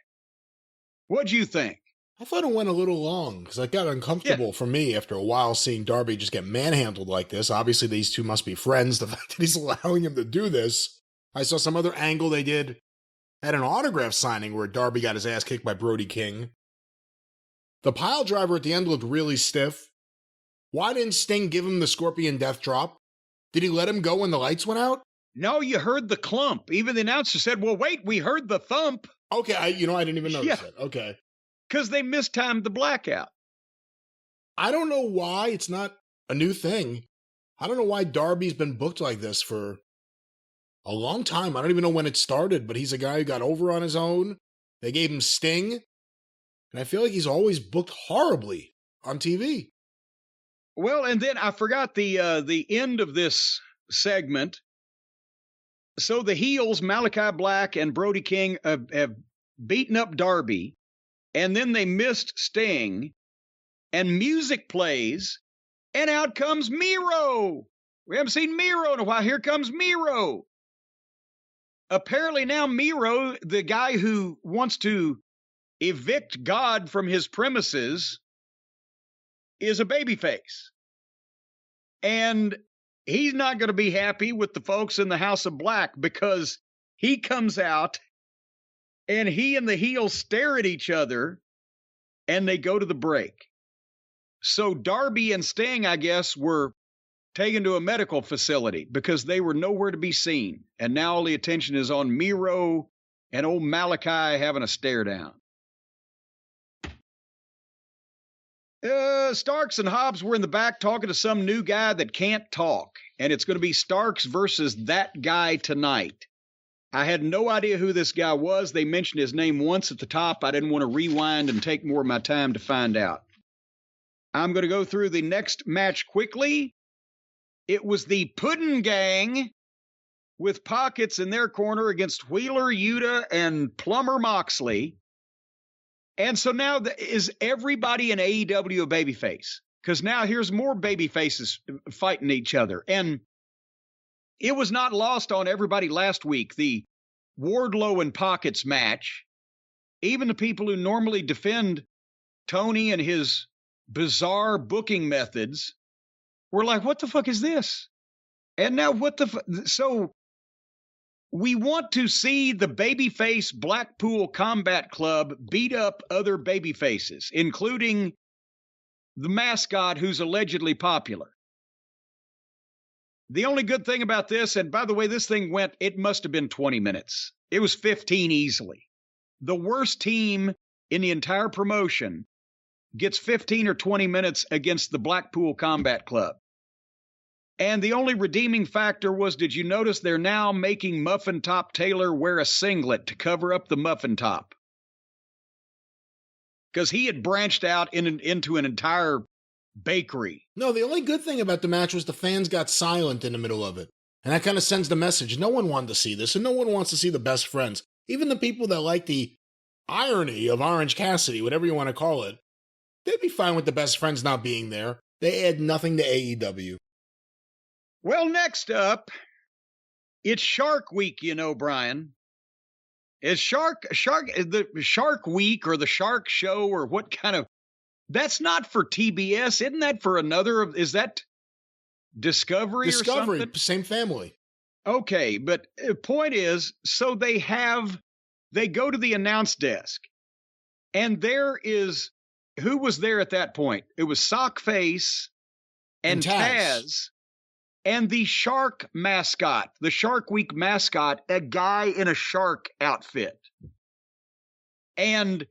What'd you think? I thought it went a little long because it got uncomfortable for me after a while seeing Darby just get manhandled like this. Obviously, these two must be friends. The fact that he's allowing him to do this. I saw some other angle they did at an autograph signing where Darby got his ass kicked by Brody King. The pile driver at the end looked really stiff. Why didn't Sting give him the Scorpion Death Drop? Did he let him go when the lights went out? No, you heard the clump. Even the announcer said, well, wait, we heard the thump. Okay, I didn't even notice it. Okay. Because they mistimed the blackout. I don't know why. It's not a new thing. I don't know why Darby's been booked like this for a long time. I don't even know when it started, but he's a guy who got over on his own. They gave him Sting. And I feel like he's always booked horribly on TV. Well, and then I forgot the end of this segment. So the heels, Malachi Black and Brody King, have beaten up Darby. And then they missed Sting. And music plays. And out comes Miro. We haven't seen Miro in a while. Here comes Miro. Apparently now Miro, the guy who wants to evict God from his premises, is a babyface. And he's not going to be happy with the folks in the House of Black because he comes out and he and the heels stare at each other and they go to the break. So Darby and Sting, I guess, were taken to a medical facility because they were nowhere to be seen. And now all the attention is on Miro and old Malachi having a stare down. Starks and Hobbs were in the back talking to some new guy that can't talk. And it's going to be Starks versus that guy tonight. I had no idea who this guy was. They mentioned his name once at the top. I didn't want to rewind and take more of my time to find out. I'm going to go through the next match quickly. It was the Puddin' Gang with Pockets in their corner against Wheeler, Yuta, and Plumber Moxley. And so now is everybody in AEW a babyface? Because now here's more babyfaces fighting each other. And it was not lost on everybody last week. The Wardlow and Pockets match, even the people who normally defend Tony and his bizarre booking methods were like, what the fuck is this? And now so we want to see the babyface Blackpool Combat Club beat up other babyfaces, including the mascot who's allegedly popular. The only good thing about this, and by the way, this thing it must have been 20 minutes. It was 15 easily. The worst team in the entire promotion gets 15 or 20 minutes against the Blackpool Combat Club. And the only redeeming factor was, did you notice they're now making Muffin Top Taylor wear a singlet to cover up the muffin top? Because he had branched out into an entire bakery. No, the only good thing about the match was the fans got silent in the middle of it. And that kind of sends the message. No one wanted to see this, and no one wants to see the best friends. Even the people that like the irony of Orange Cassidy, whatever you want to call it, they'd be fine with the best friends not being there. They add nothing to AEW. Well, next up, it's Shark Week, Brian. Is the Shark Week or the Shark Show or what kind of... That's not for TBS. Isn't that for another? Is that Discovery or something? Same family. Okay, but the point is, so they go to the announce desk, and there is, who was there at that point? It was Sockface and Taz. And the shark mascot, the Shark Week mascot, a guy in a shark outfit. And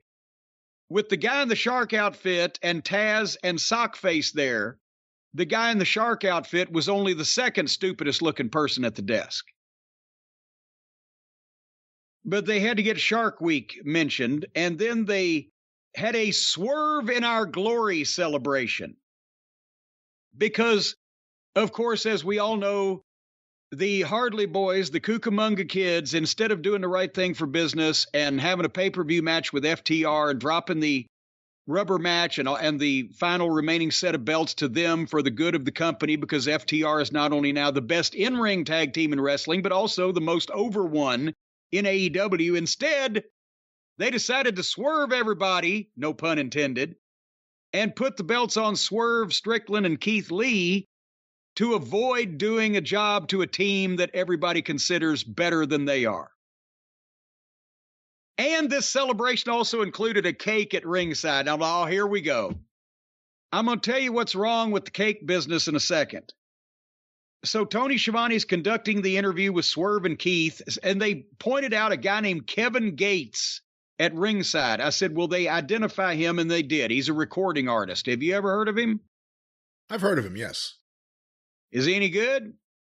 with the guy in the shark outfit and Taz and Sockface there, the guy in the shark outfit was only the second stupidest looking person at the desk. But they had to get Shark Week mentioned, and then they had a swerve in our glory celebration. Because, of course, as we all know, the Hardley boys, the Cucamonga kids, instead of doing the right thing for business and having a pay-per-view match with FTR and dropping the rubber match and the final remaining set of belts to them for the good of the company, because FTR is not only now the best in-ring tag team in wrestling, but also the most over one in AEW. Instead, they decided to swerve everybody, no pun intended, and put the belts on Swerve, Strickland, and Keith Lee to avoid doing a job to a team that everybody considers better than they are. And this celebration also included a cake at ringside. Now, here we go. I'm going to tell you what's wrong with the cake business in a second. So Tony Schiavone's conducting the interview with Swerve and Keith, and they pointed out a guy named Kevin Gates at ringside. I said, will they identify him? And they did. He's a recording artist. Have you ever heard of him? I've heard of him, yes. Is he any good?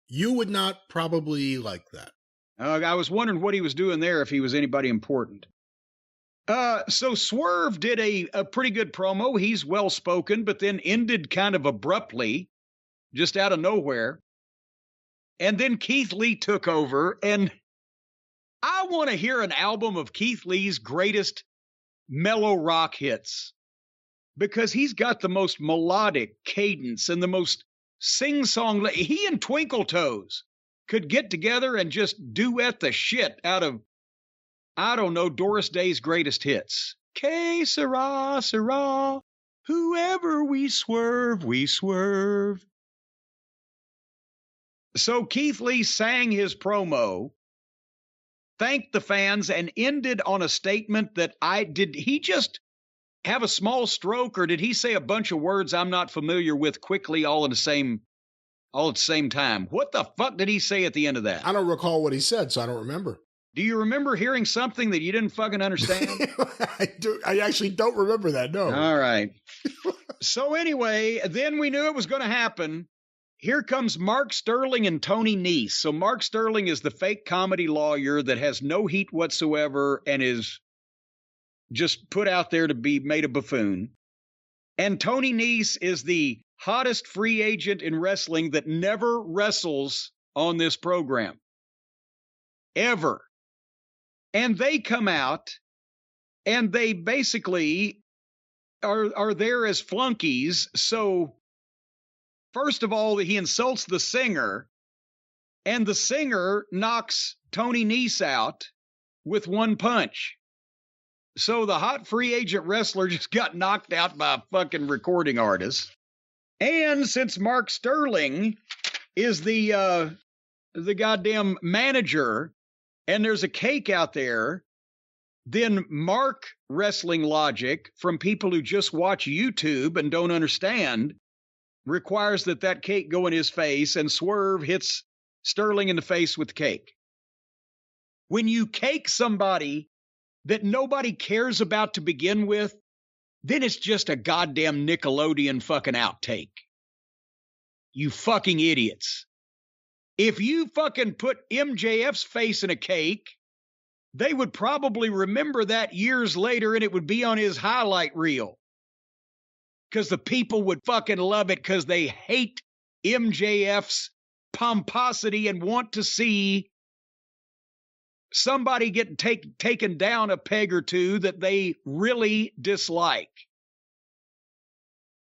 You would not probably like that. I was wondering what he was doing there, if he was anybody important. So Swerve did a pretty good promo. He's well-spoken, but then ended kind of abruptly, just out of nowhere. And then Keith Lee took over, and I want to hear an album of Keith Lee's greatest mellow rock hits, because he's got the most melodic cadence and the most sing-song. He and Twinkle Toes could get together and just duet the shit out of, I don't know, Doris Day's greatest hits. Que sera, sera, whoever we swerve, we swerve. So Keith Lee sang his promo, thanked the fans, and ended on a statement that did he just have a small stroke, or did he say a bunch of words I'm not familiar with quickly all at the same time? What the fuck did he say at the end of that? I don't recall what he said, so I don't remember. Do you remember hearing something that you didn't fucking understand? I actually don't remember that, no. All right. So anyway, then we knew it was going to happen. Here comes Mark Sterling and Tony Nese. So Mark Sterling is the fake comedy lawyer that has no heat whatsoever and is just put out there to be made a buffoon. And Tony Nese is the hottest free agent in wrestling that never wrestles on this program. Ever. And they come out and they basically are there as flunkies. So first of all, he insults the singer, and the singer knocks Tony Nese out with one punch. So the hot free agent wrestler just got knocked out by a fucking recording artist. And since Mark Sterling is the goddamn manager, and there's a cake out there, then Mark wrestling logic from people who just watch YouTube and don't understand requires that cake go in his face, and Swerve hits Sterling in the face with the cake. When you cake somebody that nobody cares about to begin with, then it's just a goddamn Nickelodeon fucking outtake. You fucking idiots. If you fucking put MJF's face in a cake, they would probably remember that years later, and it would be on his highlight reel. Because the people would fucking love it, because they hate MJF's pomposity and want to see somebody get taken down a peg or two that they really dislike.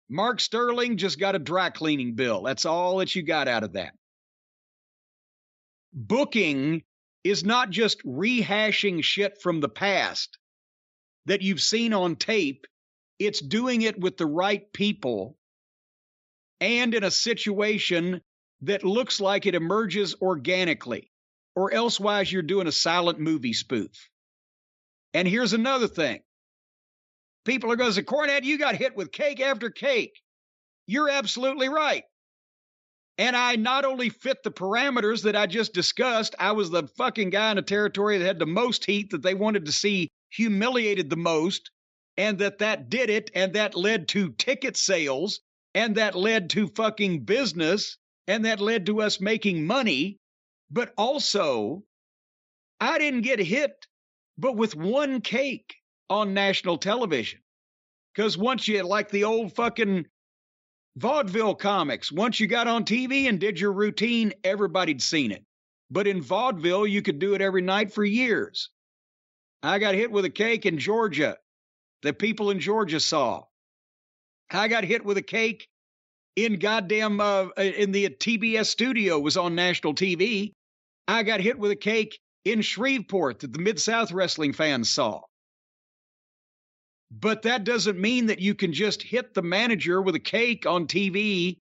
Mark Sterling just got a dry cleaning bill. That's all that you got out of that. Booking is not just rehashing shit from the past that you've seen on tape. It's doing it with the right people and in a situation that looks like it emerges organically, or elsewise you're doing a silent movie spoof. And here's another thing. People are going to say, Cornette, you got hit with cake after cake. You're absolutely right. And I not only fit the parameters that I just discussed, I was the fucking guy in a territory that had the most heat that they wanted to see humiliated the most and that did it, and that led to ticket sales, and that led to fucking business, and that led to us making money. But also, I didn't get hit but with one cake on national television. Because once you, like the old fucking vaudeville comics, once you got on TV and did your routine, everybody'd seen it. But in vaudeville, you could do it every night for years. I got hit with a cake in Georgia that people in Georgia saw. I got hit with a cake in goddamn, in the TBS studio, was on national TV. I got hit with a cake in Shreveport that the Mid-South wrestling fans saw. But that doesn't mean that you can just hit the manager with a cake on TV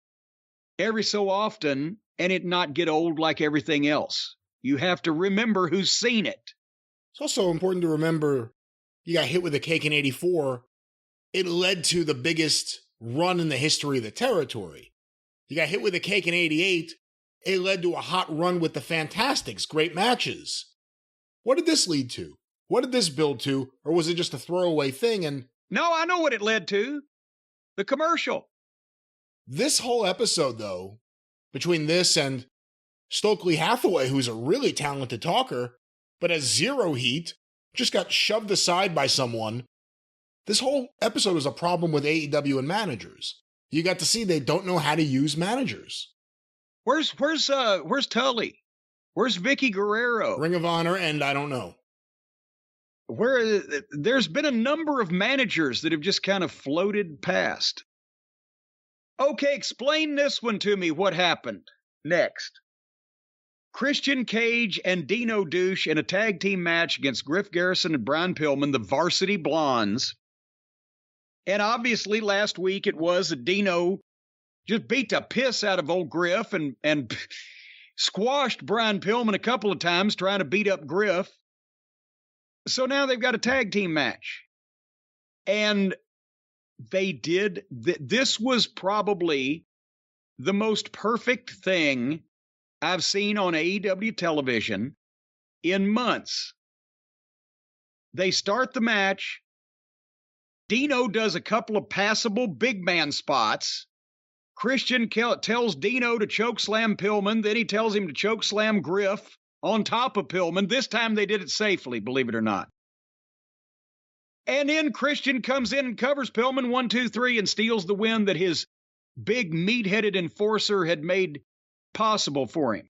every so often and it not get old like everything else. You have to remember who's seen it. It's also important to remember you got hit with a cake in 84. It led to the biggest run in the history of the territory. You got hit with a cake in 88. It led to a hot run with the Fantastics, great matches. What did this lead to? What did this build to? Or was it just a throwaway thing? And no, I know what it led to. The commercial. This whole episode, though, between this and Stokely Hathaway, who's a really talented talker, but has zero heat, just got shoved aside by someone. This whole episode is a problem with AEW and managers. You got to see they don't know how to use managers. Where's Tully? Where's Vicky Guerrero? Ring of Honor, and I don't know. There's been a number of managers that have just kind of floated past. Okay, explain this one to me, what happened next. Christian Cage and Dino Douche in a tag team match against Griff Garrison and Brian Pillman, the Varsity Blondes. And obviously last week it was that Dino just beat the piss out of old Griff and squashed Brian Pillman a couple of times trying to beat up Griff. So now they've got a tag team match. And they did, this was probably the most perfect thing I've seen on AEW television in months. They start the match. Dino does a couple of passable big man spots. Christian tells Dino to chokeslam Pillman. Then he tells him to chokeslam Griff on top of Pillman. This time they did it safely, believe it or not. And then Christian comes in and covers Pillman 1, 2, 3 and steals the win that his big meat-headed enforcer had made possible for him.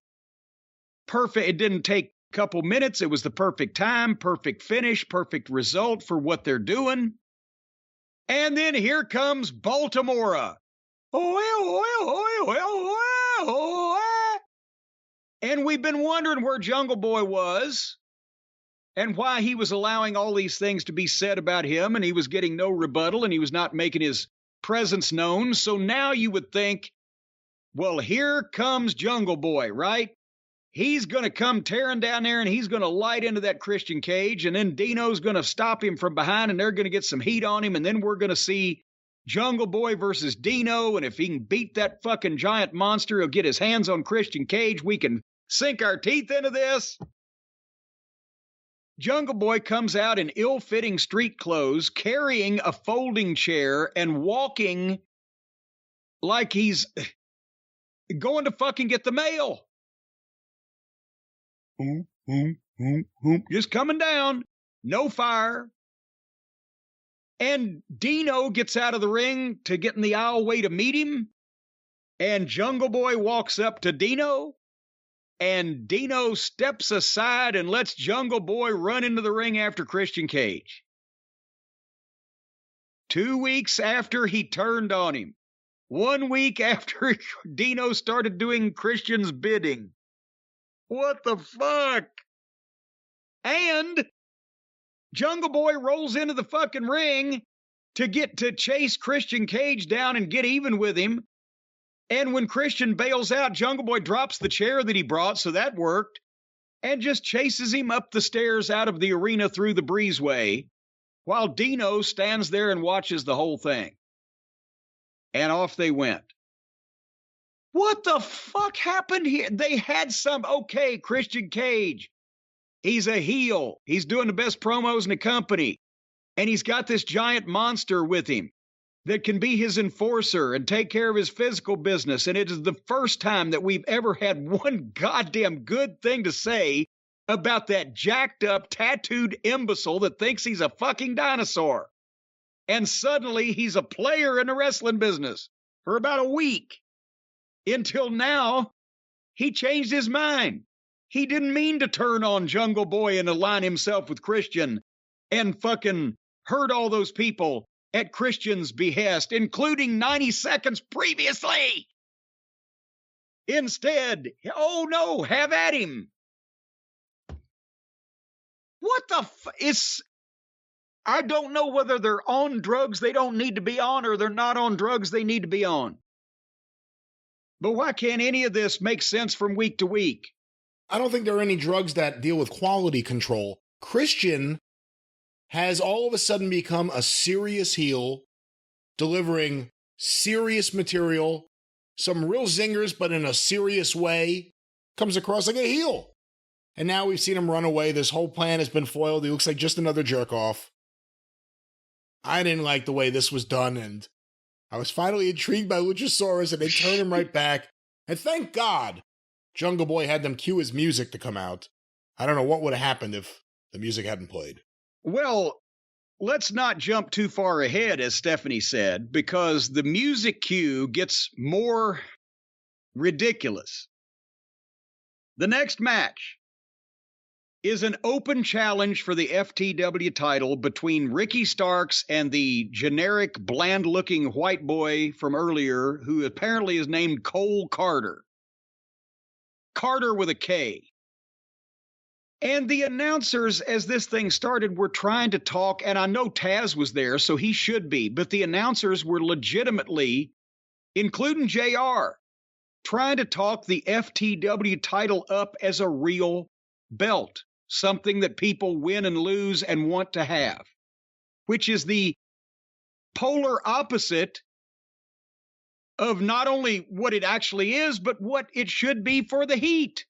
Perfect. It didn't take a couple minutes. It was the perfect time, perfect finish, perfect result for what they're doing. And then here comes Baltimore. And we've been wondering where Jungle Boy was and why he was allowing all these things to be said about him, and he was getting no rebuttal, and he was not making his presence known. So now you would think, well, here comes Jungle Boy, right? He's going to come tearing down there, and he's going to light into that Christian Cage, and then Dino's going to stop him from behind, and they're going to get some heat on him, and then we're going to see Jungle Boy versus Dino, and if he can beat that fucking giant monster, he'll get his hands on Christian Cage. We can sink our teeth into this. Jungle Boy comes out in ill-fitting street clothes, carrying a folding chair and walking like he's going to fucking get the mail. Just coming down, no fire. And Dino gets out of the ring to get in the aisleway to meet him. And Jungle Boy walks up to Dino. And Dino steps aside and lets Jungle Boy run into the ring after Christian Cage. 2 weeks after he turned on him. 1 week after Dino started doing Christian's bidding. What the fuck? And Jungle Boy rolls into the fucking ring to chase Christian Cage down and get even with him. And when Christian bails out, Jungle Boy drops the chair that he brought, so that worked, and just chases him up the stairs out of the arena through the breezeway, while Dino stands there and watches the whole thing. And off they went. What the fuck happened here? They had okay, Christian Cage. He's a heel. He's doing the best promos in the company. And he's got this giant monster with him that can be his enforcer and take care of his physical business. And it is the first time that we've ever had one goddamn good thing to say about that jacked up, tattooed imbecile that thinks he's a fucking dinosaur. And suddenly he's a player in the wrestling business for about a week. Until now, he changed his mind. He didn't mean to turn on Jungle Boy and align himself with Christian and fucking hurt all those people at Christian's behest, including 90 seconds previously. Instead, oh no, have at him. What the I don't know whether they're on drugs they don't need to be on or they're not on drugs they need to be on. But why can't any of this make sense from week to week? I don't think there are any drugs that deal with quality control. Christian has all of a sudden become a serious heel, delivering serious material, some real zingers, but in a serious way, comes across like a heel. And now we've seen him run away. This whole plan has been foiled. He looks like just another jerk-off. I didn't like the way this was done, and I was finally intrigued by Luchasaurus, and they turned him right back. And thank God Jungle Boy had them cue his music to come out. I don't know what would have happened if the music hadn't played. Well, let's not jump too far ahead, as Stephanie said, because the music cue gets more ridiculous. The next match is an open challenge for the FTW title between Ricky Starks and the generic, bland-looking white boy from earlier, who apparently is named Cole Carter. Carter with a K. And the announcers, as this thing started, were trying to talk, and I know Taz was there, so he should be, but the announcers were legitimately, including JR, trying to talk the FTW title up as a real belt, something that people win and lose and want to have, which is the polar opposite of not only what it actually is, but what it should be for the Heat.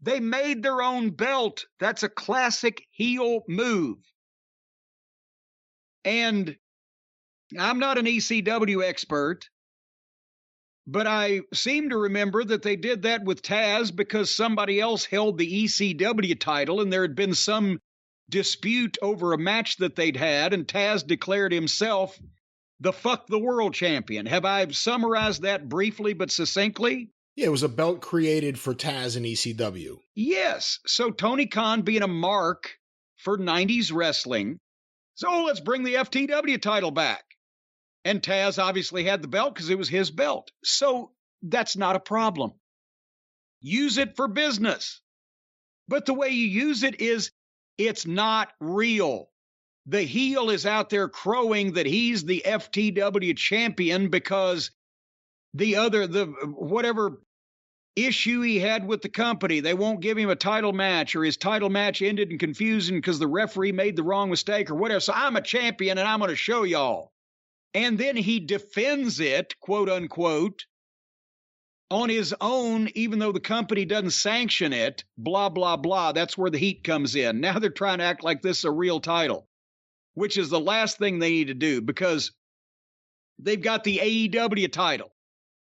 They made their own belt. That's a classic heel move. And I'm not an ECW expert, but I seem to remember that they did that with Taz because somebody else held the ECW title and there had been some dispute over a match that they'd had, and Taz declared himself the fuck the world champion. Have I summarized that briefly but succinctly? Yeah, it was a belt created for Taz and ECW. Yes. So Tony Khan, being a mark for 90s wrestling, so let's bring the FTW title back. And Taz obviously had the belt because it was his belt. So that's not a problem. Use it for business. But the way you use it is it's not real. The heel is out there crowing that he's the FTW champion because whatever issue he had with the company, they won't give him a title match, or his title match ended in confusion because the referee made the wrong mistake or whatever. So I'm a champion and I'm going to show y'all. And then he defends it, quote unquote, on his own, even though the company doesn't sanction it, blah, blah, blah. That's where the Heat comes in. Now they're trying to act like this is a real title, which is the last thing they need to do because they've got the AEW title.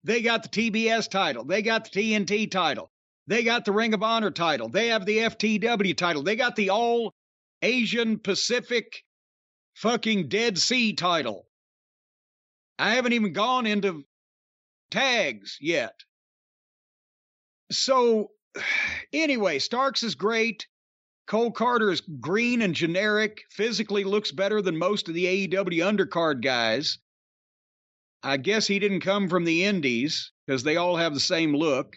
They got the TBS title. They got the TNT title. They got the Ring of Honor title. They have the FTW title. They got the All Asian Pacific fucking Dead Sea title. I haven't even gone into tags yet. So anyway, Starks is great. Cole Carter is green and generic, physically looks better than most of the AEW undercard guys. I guess he didn't come from the indies because they all have the same look.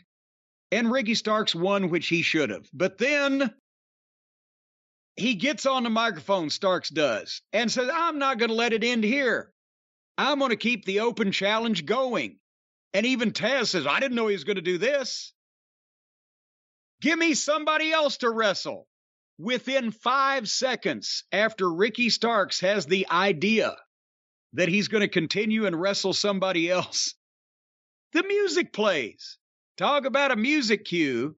And Ricky Starks won, which he should have. But then he gets on the microphone, Starks does, and says, I'm not going to let it end here. I'm going to keep the open challenge going. And even Taz says, I didn't know he was going to do this. Give me somebody else to wrestle. Within 5 seconds after Ricky Starks has the idea that he's going to continue and wrestle somebody else, the music plays. Talk about a music cue.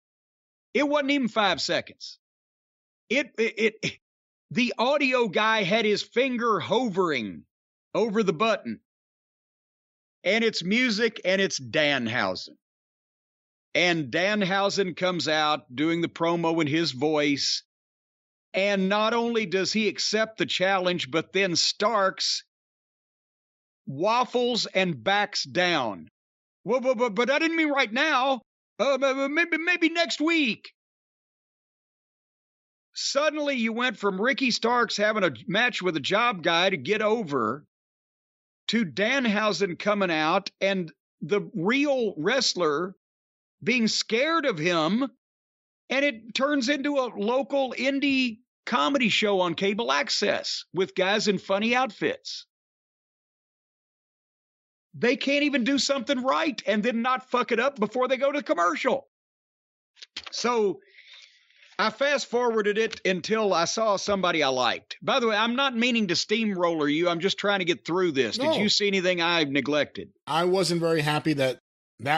It wasn't even 5 seconds. The audio guy had his finger hovering over the button. And it's music, and it's Danhausen. And Danhausen comes out doing the promo in his voice. And not only does he accept the challenge, but then Starks waffles and backs down. Well, but I didn't mean right now. Maybe next week. Suddenly you went from Ricky Starks having a match with a job guy to get over to Danhausen coming out and the real wrestler being scared of him, and it turns into a local indie comedy show on cable access with guys in funny outfits. They can't even do something right and then not fuck it up before they go to commercial. So I fast forwarded it until I saw somebody I liked. By the way, I'm not meaning to steamroller you. I'm just trying to get through this. No. Did you see anything I've neglected? I wasn't very happy that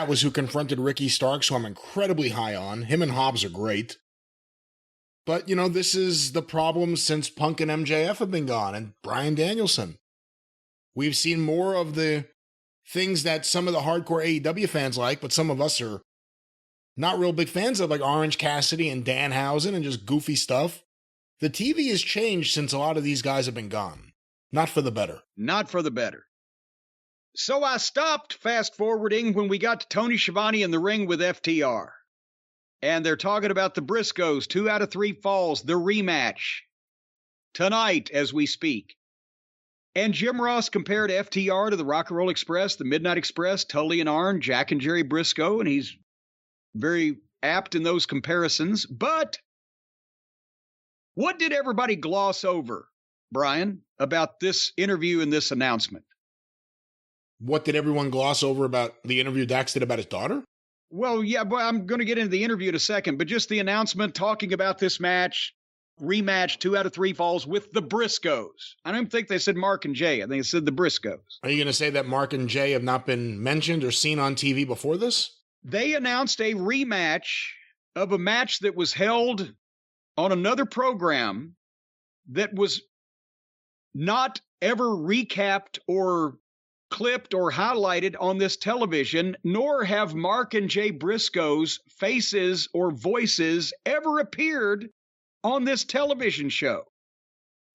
was who confronted Ricky Starks, who I'm incredibly high on. Him and Hobbs are great. But, this is the problem since Punk and MJF have been gone, and Bryan Danielson. We've seen more of the things that some of the hardcore AEW fans like, but some of us are not real big fans of, like Orange Cassidy and Danhausen and just goofy stuff. The TV has changed since a lot of these guys have been gone. Not for the better. Not for the better. So I stopped fast forwarding when we got to Tony Schiavone in the ring with FTR. And they're talking about the Briscoes, 2 out of 3 falls, the rematch. Tonight, as we speak. And Jim Ross compared FTR to the Rock and Roll Express, the Midnight Express, Tully and Arn, Jack and Jerry Briscoe, and he's very apt in those comparisons. But what did everybody gloss over, Brian, about this interview and this announcement? What did everyone gloss over about the interview Dax did about his daughter? Well, yeah, but I'm going to get into the interview in a second, but just the announcement talking about this match, rematch, 2 out of 3 falls with the Briscoes. I don't think they said Mark and Jay. I think they said the Briscoes. Are you going to say that Mark and Jay have not been mentioned or seen on TV before this? They announced a rematch of a match that was held on another program that was not ever recapped or clipped or highlighted on this television, nor have Mark and Jay Briscoe's faces or voices ever appeared on this television show.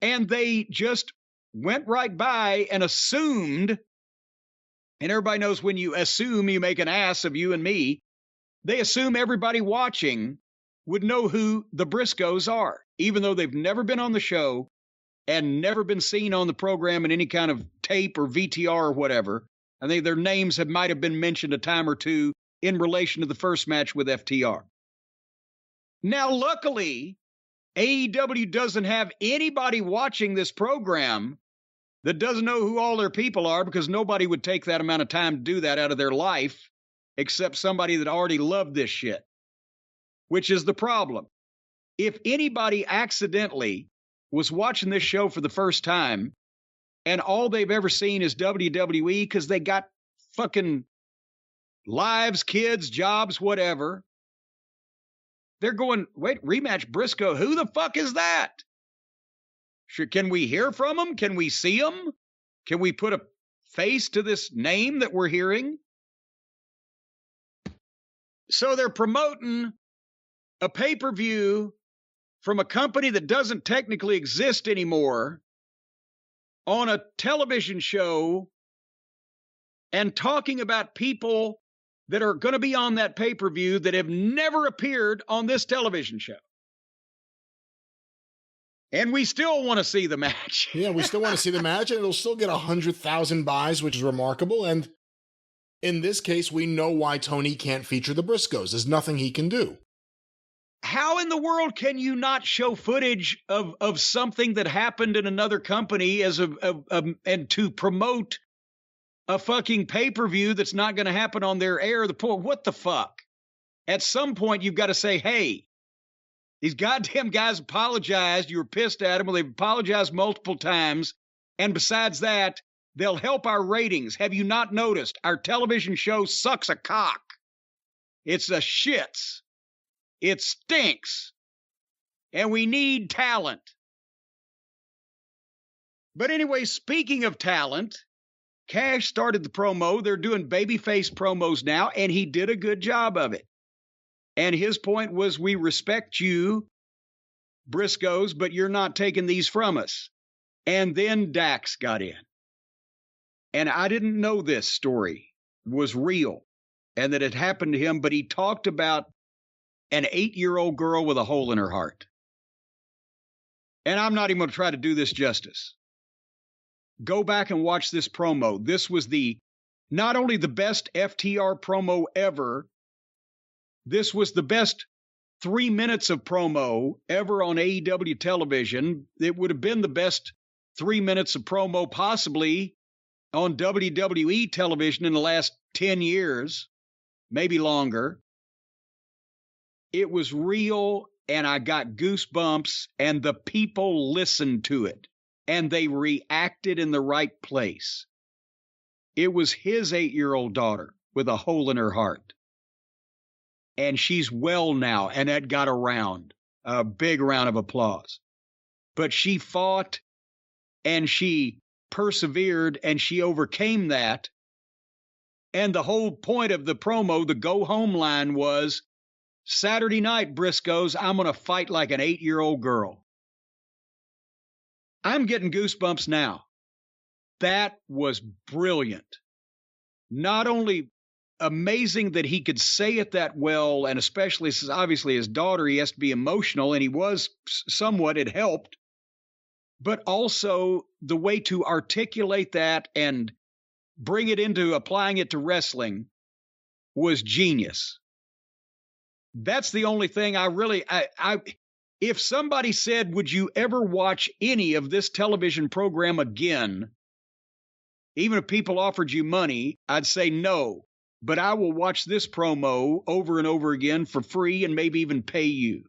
And they just went right by and assumed, and everybody knows when you assume, you make an ass of you and me. They assume everybody watching would know who the Briscoes are, even though they've never been on the show and never been seen on the program in any kind of tape or VTR or whatever. I think their names might have been mentioned a time or two in relation to the first match with FTR. Now, luckily, AEW doesn't have anybody watching this program that doesn't know who all their people are, because nobody would take that amount of time to do that out of their life except somebody that already loved this shit, which is the problem. If anybody accidentally was watching this show for the first time and all they've ever seen is WWE because they got fucking lives, kids, jobs, whatever, they're going, wait, rematch Briscoe, who the fuck is that? Sure, can we hear from them? Can we see them? Can we put a face to this name that we're hearing? So they're promoting a pay-per-view from a company that doesn't technically exist anymore on a television show and talking about people that are going to be on that pay-per-view that have never appeared on this television show. And we still want to see the match. Yeah, we still want to see the match, and it'll still get 100,000 buys, which is remarkable. And in this case, we know why Tony can't feature the Briscoes. There's nothing he can do. How in the world can you not show footage of something that happened in another company as and to promote a fucking pay-per-view that's not going to happen on their air? What the fuck? At some point, you've got to say, hey, these goddamn guys apologized. You were pissed at them. Well, they've apologized multiple times. And besides that, they'll help our ratings. Have you not noticed? Our television show sucks a cock. It's a shits. It stinks. And we need talent. But anyway, speaking of talent, Cash started the promo. They're doing babyface promos now, and he did a good job of it. And his point was, we respect you, Briscoes, but you're not taking these from us. And then Dax got in. And I didn't know this story was real and that it happened to him, but he talked about an 8-year-old girl with a hole in her heart. And I'm not even going to try to do this justice. Go back and watch this promo. This was not only the best FTR promo ever, this was the best 3 minutes of promo ever on AEW television. It would have been the best 3 minutes of promo possibly on WWE television in the last 10 years, maybe longer. It was real, and I got goosebumps, and the people listened to it, and they reacted in the right place. It was his 8-year-old daughter with a hole in her heart. And she's well now, and that got a big round of applause. But she fought, and she persevered, and she overcame that. And the whole point of the promo, the go-home line was, Saturday night, Briscoes, I'm going to fight like an 8-year-old girl. I'm getting goosebumps now. That was brilliant. Not only amazing that he could say it that well, and especially since obviously his daughter, he has to be emotional, and he was somewhat, it helped, but also the way to articulate that and bring it into applying it to wrestling was genius. That's the only thing if somebody said, would you ever watch any of this television program again, even if people offered you money, I'd say no. But I will watch this promo over and over again for free and maybe even pay you.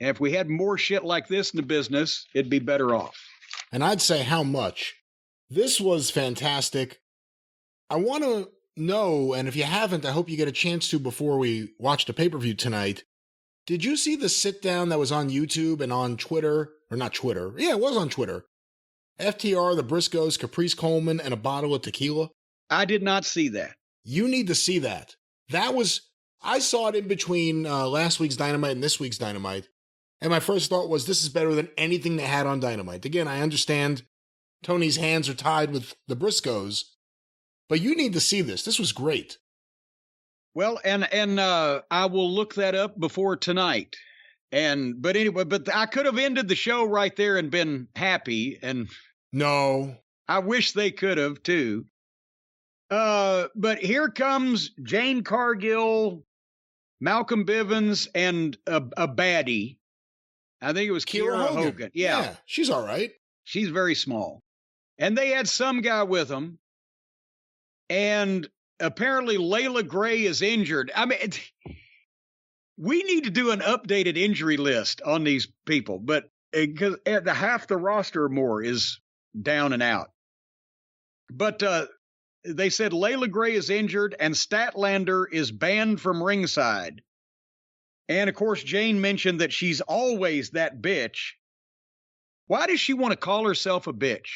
And if we had more shit like this in the business, it'd be better off. And I'd say how much. This was fantastic. I want to know, and if you haven't, I hope you get a chance to before we watch the pay-per-view tonight. Did you see the sit-down that was on YouTube and on Twitter? Or not Twitter. Yeah, it was on Twitter. FTR, the Briscoes, Caprice Coleman, and a bottle of tequila? I did not see that. You need to see that. I saw it in between last week's Dynamite and this week's Dynamite. And my first thought was, this is better than anything they had on Dynamite. Again, I understand Tony's hands are tied with the Briscoes, but you need to see this. This was great. Well, and I will look that up before tonight. But I could have ended the show right there and been happy. And no, I wish they could have too. But here comes Jane Cargill, Malcolm Bivens, and a baddie. I think it was Kiera Hogan. Yeah, she's all right. She's very small. And they had some guy with them. And apparently Layla Gray is injured. I mean, we need to do an updated injury list on these people. But because half the roster or more is down and out. But they said Layla Gray is injured and Statlander is banned from ringside. And, of course, Jane mentioned that she's always that bitch. Why does she want to call herself a bitch?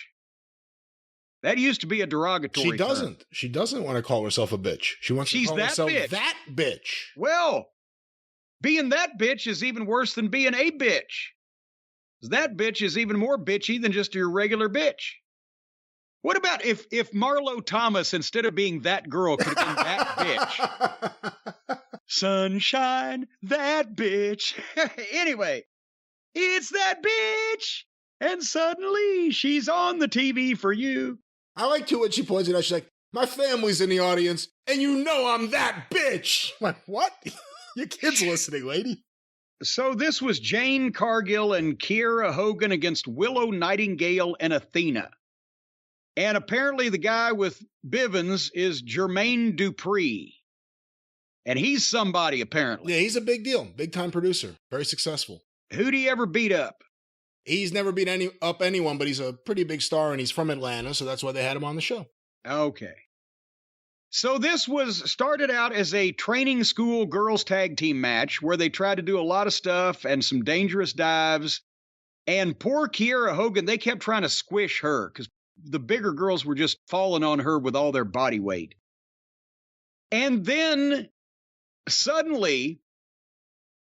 That used to be a derogatory She doesn't. term. She doesn't want to call herself a bitch. She wants to call herself that bitch. Well, being that bitch is even worse than being a bitch. That bitch is even more bitchy than just your regular bitch. What about if Marlo Thomas, instead of being that girl, could have been that bitch? Sunshine, that bitch. Anyway, it's that bitch. And suddenly she's on the TV for you. I like too when she points it out. She's like, my family's in the audience, and you know I'm that bitch. I'm like, what? Your kid's listening, lady. So this was Jane Cargill and Kiera Hogan against Willow Nightingale and Athena. And apparently the guy with Bivens is Jermaine Dupree. And he's somebody, apparently. Yeah, he's a big deal. Big-time producer. Very successful. Who'd he ever beat up? He's never beat anyone, but he's a pretty big star, and he's from Atlanta, so that's why they had him on the show. Okay. So this started out as a training school girls tag team match where they tried to do a lot of stuff and some dangerous dives. And poor Kiera Hogan, they kept trying to squish her because the bigger girls were just falling on her with all their body weight. And then suddenly,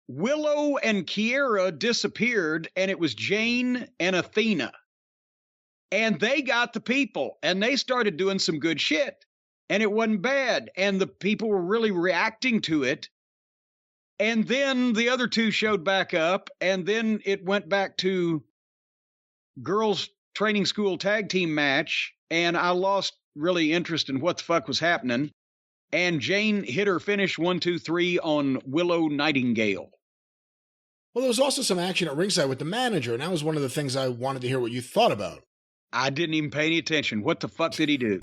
Willow and Kiera disappeared, and it was Jane and Athena. And they got the people, and they started doing some good shit. And it wasn't bad, and the people were really reacting to it. And then the other two showed back up, and then it went back to girls' training school tag team match, and I lost really interest in what the fuck was happening. And Jane hit her finish 1, 2, 3 on Willow Nightingale. Well, there was also some action at ringside with the manager, and that was one of the things I wanted to hear what you thought about. I didn't even pay any attention. What the fuck did he do?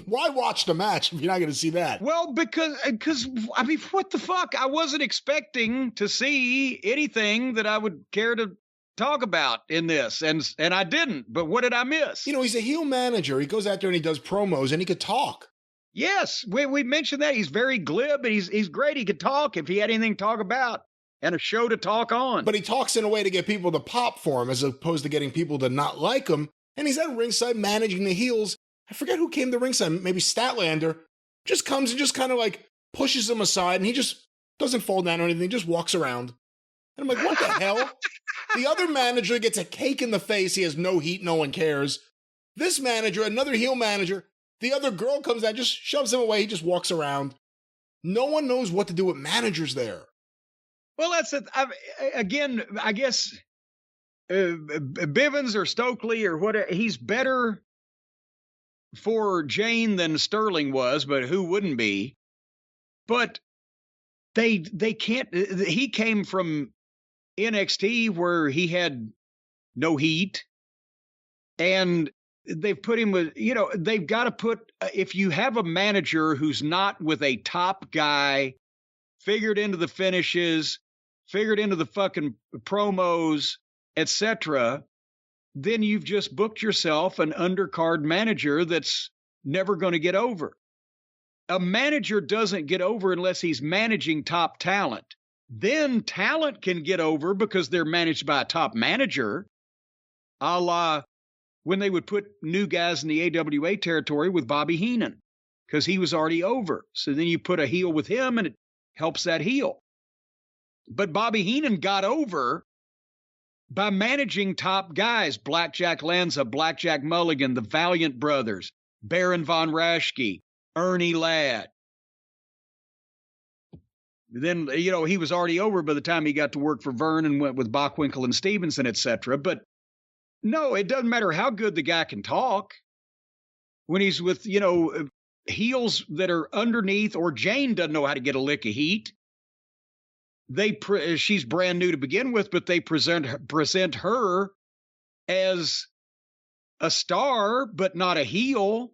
Why watch the match if you're not going to see that? Well, because I mean, what the fuck? I wasn't expecting to see anything that I would care to talk about in this, and I didn't. But what did I miss? You know, he's a heel manager. He goes out there and he does promos, and he could talk. Yes, we mentioned that. He's very glib, and he's great. He could talk if he had anything to talk about and a show to talk on. But he talks in a way to get people to pop for him as opposed to getting people to not like him. And he's at ringside managing the heels. I forget who came to ringside, maybe Statlander. Just comes and just kind of like pushes them aside, and he just doesn't fall down or anything, just walks around. And I'm like, what the hell? The other manager gets a cake in the face. He has no heat. No one cares. This manager, another heel manager, the other girl comes out, just shoves him away. He just walks around. No one knows what to do with managers there. Well, that's it. Again, I guess Bivens or Stokely or whatever, he's better for Jane than Sterling was, but who wouldn't be? But they can't. He came from NXT where he had no heat, and they've put him with, you know, they've got to put, if you have a manager who's not with a top guy, figured into the finishes, figured into the fucking promos, etc., then you've just booked yourself an undercard manager that's never going to get over. A manager doesn't get over unless he's managing top talent. Then talent can get over because they're managed by a top manager, a la when they would put new guys in the AWA territory with Bobby Heenan, because he was already over. So then you put a heel with him, and it helps that heel. But Bobby Heenan got over by managing top guys, Blackjack Lanza, Blackjack Mulligan, the Valiant Brothers, Baron von Raschke, Ernie Ladd. Then, you know, he was already over by the time he got to work for Vern and went with Bockwinkel and Stevenson, etc. But no, it doesn't matter how good the guy can talk. When he's with, you know, heels that are underneath, or Jane doesn't know how to get a lick of heat. She's brand new to begin with, but they present her as a star, but not a heel.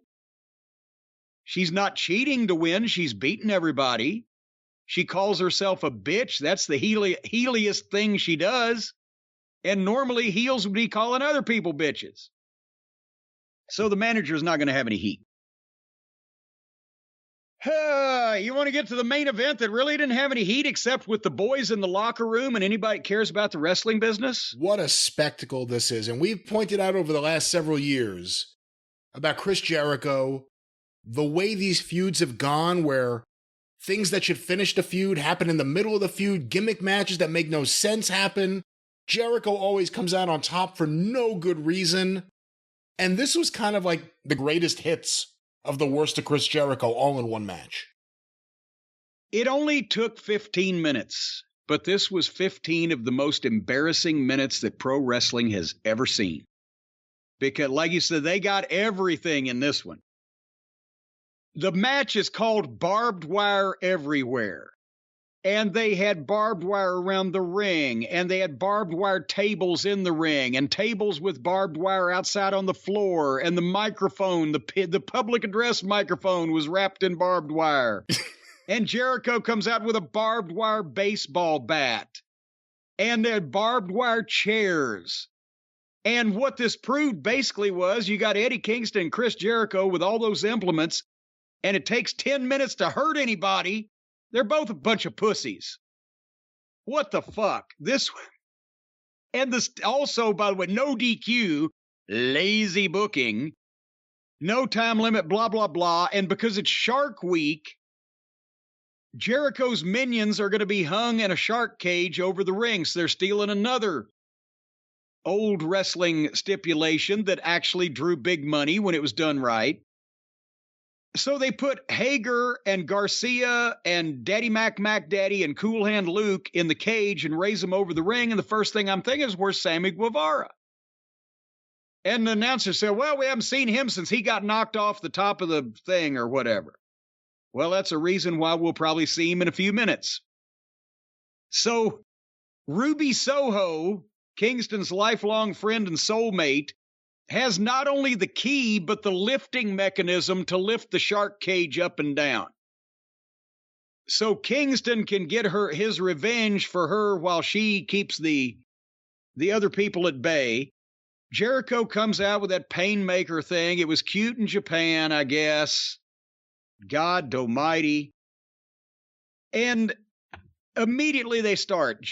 She's not cheating to win. She's beating everybody. She calls herself a bitch. That's the heeliest thing she does. And normally heels would be calling other people bitches. So the manager's not going to have any heat. You want to get to the main event that really didn't have any heat except with the boys in the locker room and anybody that cares about the wrestling business? What a spectacle this is. And we've pointed out over the last several years about Chris Jericho, the way these feuds have gone, where things that should finish the feud happen in the middle of the feud, gimmick matches that make no sense happen. Jericho always comes out on top for no good reason. And this was kind of like the greatest hits of the worst of Chris Jericho all in one match. It only took 15 minutes, but this was 15 of the most embarrassing minutes that pro wrestling has ever seen. Because, like you said, they got everything in this one. The match is called Barbed Wire Everywhere. And they had barbed wire around the ring, and they had barbed wire tables in the ring, and tables with barbed wire outside on the floor, and the microphone, the public address microphone was wrapped in barbed wire. And Jericho comes out with a barbed wire baseball bat, and they had barbed wire chairs. And what this proved basically was you got Eddie Kingston and Chris Jericho with all those implements, and it takes 10 minutes to hurt anybody. They're both a bunch of pussies. What the fuck? And this also, by the way, no DQ, lazy booking, no time limit, blah, blah, blah. And because it's Shark Week, Jericho's minions are going to be hung in a shark cage over the ring. So they're stealing another old wrestling stipulation that actually drew big money when it was done right. So they put Hager and Garcia and Daddy Mac Daddy and Cool Hand Luke in the cage and raise them over the ring. And the first thing I'm thinking is, where's Sammy Guevara? And the announcer said, well, we haven't seen him since he got knocked off the top of the thing or whatever. Well, that's a reason why we'll probably see him in a few minutes. So Ruby Soho, Kingston's lifelong friend and soulmate, has not only the key, but the lifting mechanism to lift the shark cage up and down. So Kingston can get his revenge for her while she keeps the other people at bay. Jericho comes out with that Painmaker thing. It was cute in Japan, I guess. God almighty. And immediately they start.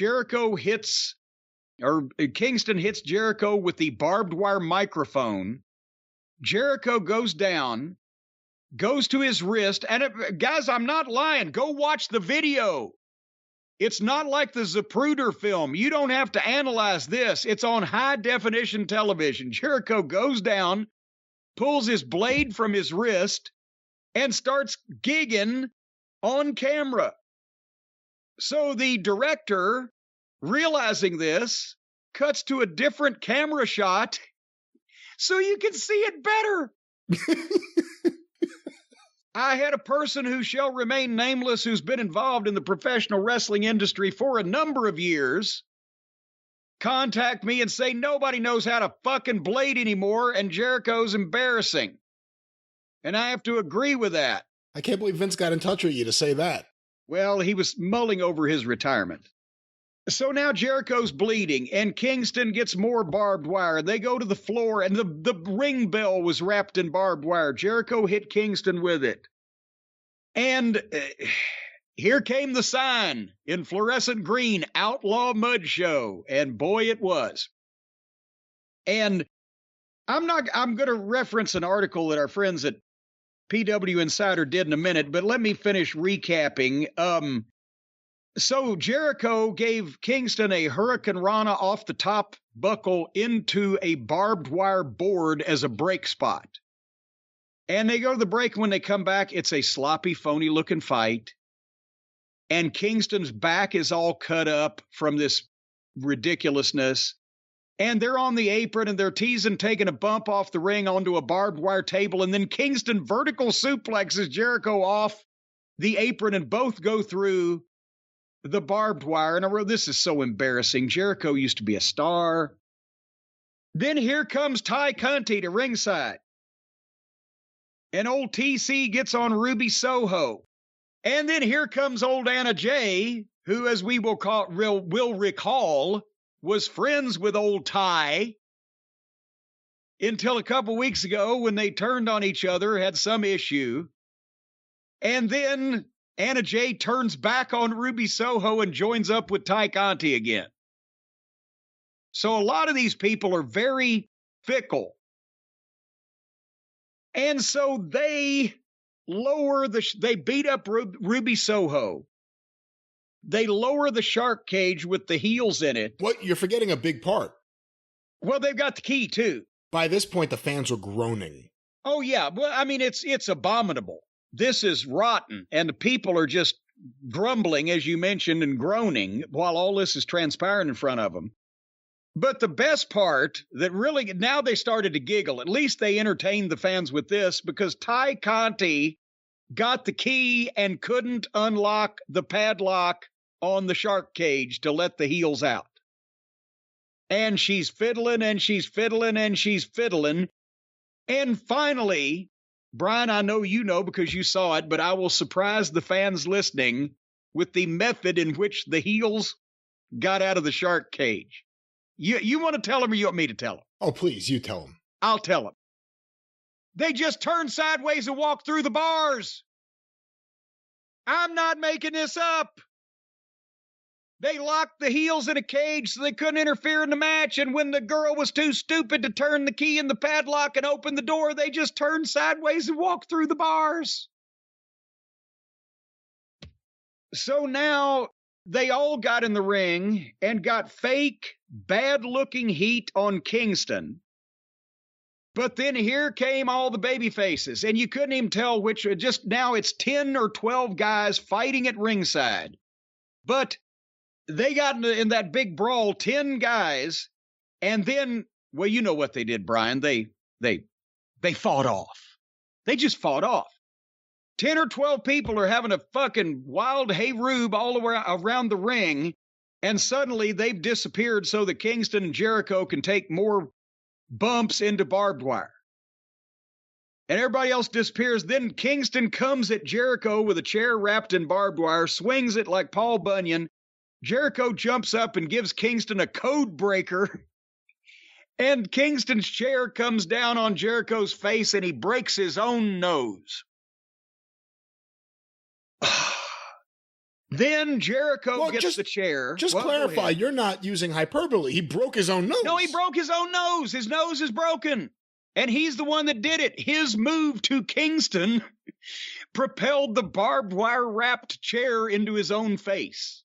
Kingston hits Jericho with the barbed wire microphone. Jericho goes down, goes to his wrist. And guys, I'm not lying. Go watch the video. It's not like the Zapruder film. You don't have to analyze this. It's on high definition television. Jericho goes down, pulls his blade from his wrist, and starts gigging on camera. So the director, realizing this, cuts to a different camera shot so you can see it better. I had a person who shall remain nameless who's been involved in the professional wrestling industry for a number of years contact me and say nobody knows how to fucking blade anymore and Jericho's embarrassing. And I have to agree with that. I can't believe Vince got in touch with you to say that. Well, he was mulling over his retirement. So now Jericho's bleeding, and Kingston gets more barbed wire. They go to the floor, and the ring bell was wrapped in barbed wire. Jericho hit Kingston with it. And here came the sign in fluorescent green, Outlaw Mud Show. And boy, it was. And I'm going to reference an article that our friends at PW Insider did in a minute, but let me finish recapping. So Jericho gave Kingston a Hurricane Rana off the top buckle into a barbed wire board as a break spot. And they go to the break. When they come back, it's a sloppy, phony-looking fight. And Kingston's back is all cut up from this ridiculousness. And they're on the apron, and they're teasing, taking a bump off the ring onto a barbed wire table. And then Kingston vertical suplexes Jericho off the apron, and both go through the barbed wire. And I wrote, this is so embarrassing. Jericho used to be a star. Then here comes Ty Conti to ringside. And old TC gets on Ruby Soho. And then here comes old Anna Jay, who, as we will recall, was friends with old Ty until a couple weeks ago when they turned on each other, had some issue. And then Anna Jay turns back on Ruby Soho and joins up with Ty Conti again. So a lot of these people are very fickle. And so they they beat up Ruby Soho. They lower the shark cage with the heels in it. What? You're forgetting a big part. Well, they've got the key, too. By this point, the fans were groaning. Oh, yeah. Well, I mean, it's abominable. This is rotten. And the people are just grumbling, as you mentioned, and groaning while all this is transpiring in front of them. But the best part that really, now they started to giggle. At least they entertained the fans with this, because Ty Conti got the key and couldn't unlock the padlock on the shark cage to let the heels out. And she's fiddling and she's fiddling and she's fiddling. And finally, Brian, I know you know because you saw it, but I will surprise the fans listening with the method in which the heels got out of the shark cage. You want to tell them or you want me to tell them? Oh, please, you tell them. I'll tell them. They just turned sideways and walked through the bars. I'm not making this up. They locked the heels in a cage so they couldn't interfere in the match. And when the girl was too stupid to turn the key in the padlock and open the door, they just turned sideways and walked through the bars. So now they all got in the ring and got fake, bad-looking heat on Kingston. But then here came all the baby faces, and you couldn't even tell which. Just now it's 10 or 12 guys fighting at ringside. But they got in that big brawl, 10 guys, and then, well, you know what they did, Brian. They fought off. They just fought off. 10 or 12 people are having a fucking wild hayrube all around the ring, and suddenly they've disappeared so that Kingston and Jericho can take more bumps into barbed wire. And everybody else disappears. Then Kingston comes at Jericho with a chair wrapped in barbed wire, swings it like Paul Bunyan. Jericho jumps up and gives Kingston a code breaker. And Kingston's chair comes down on Jericho's face and he breaks his own nose. Then Jericho gets the chair. Just clarify, you're not using hyperbole. He broke his own nose. No, he broke his own nose. His nose is broken. And he's the one that did it. His move to Kingston propelled the barbed wire wrapped chair into his own face.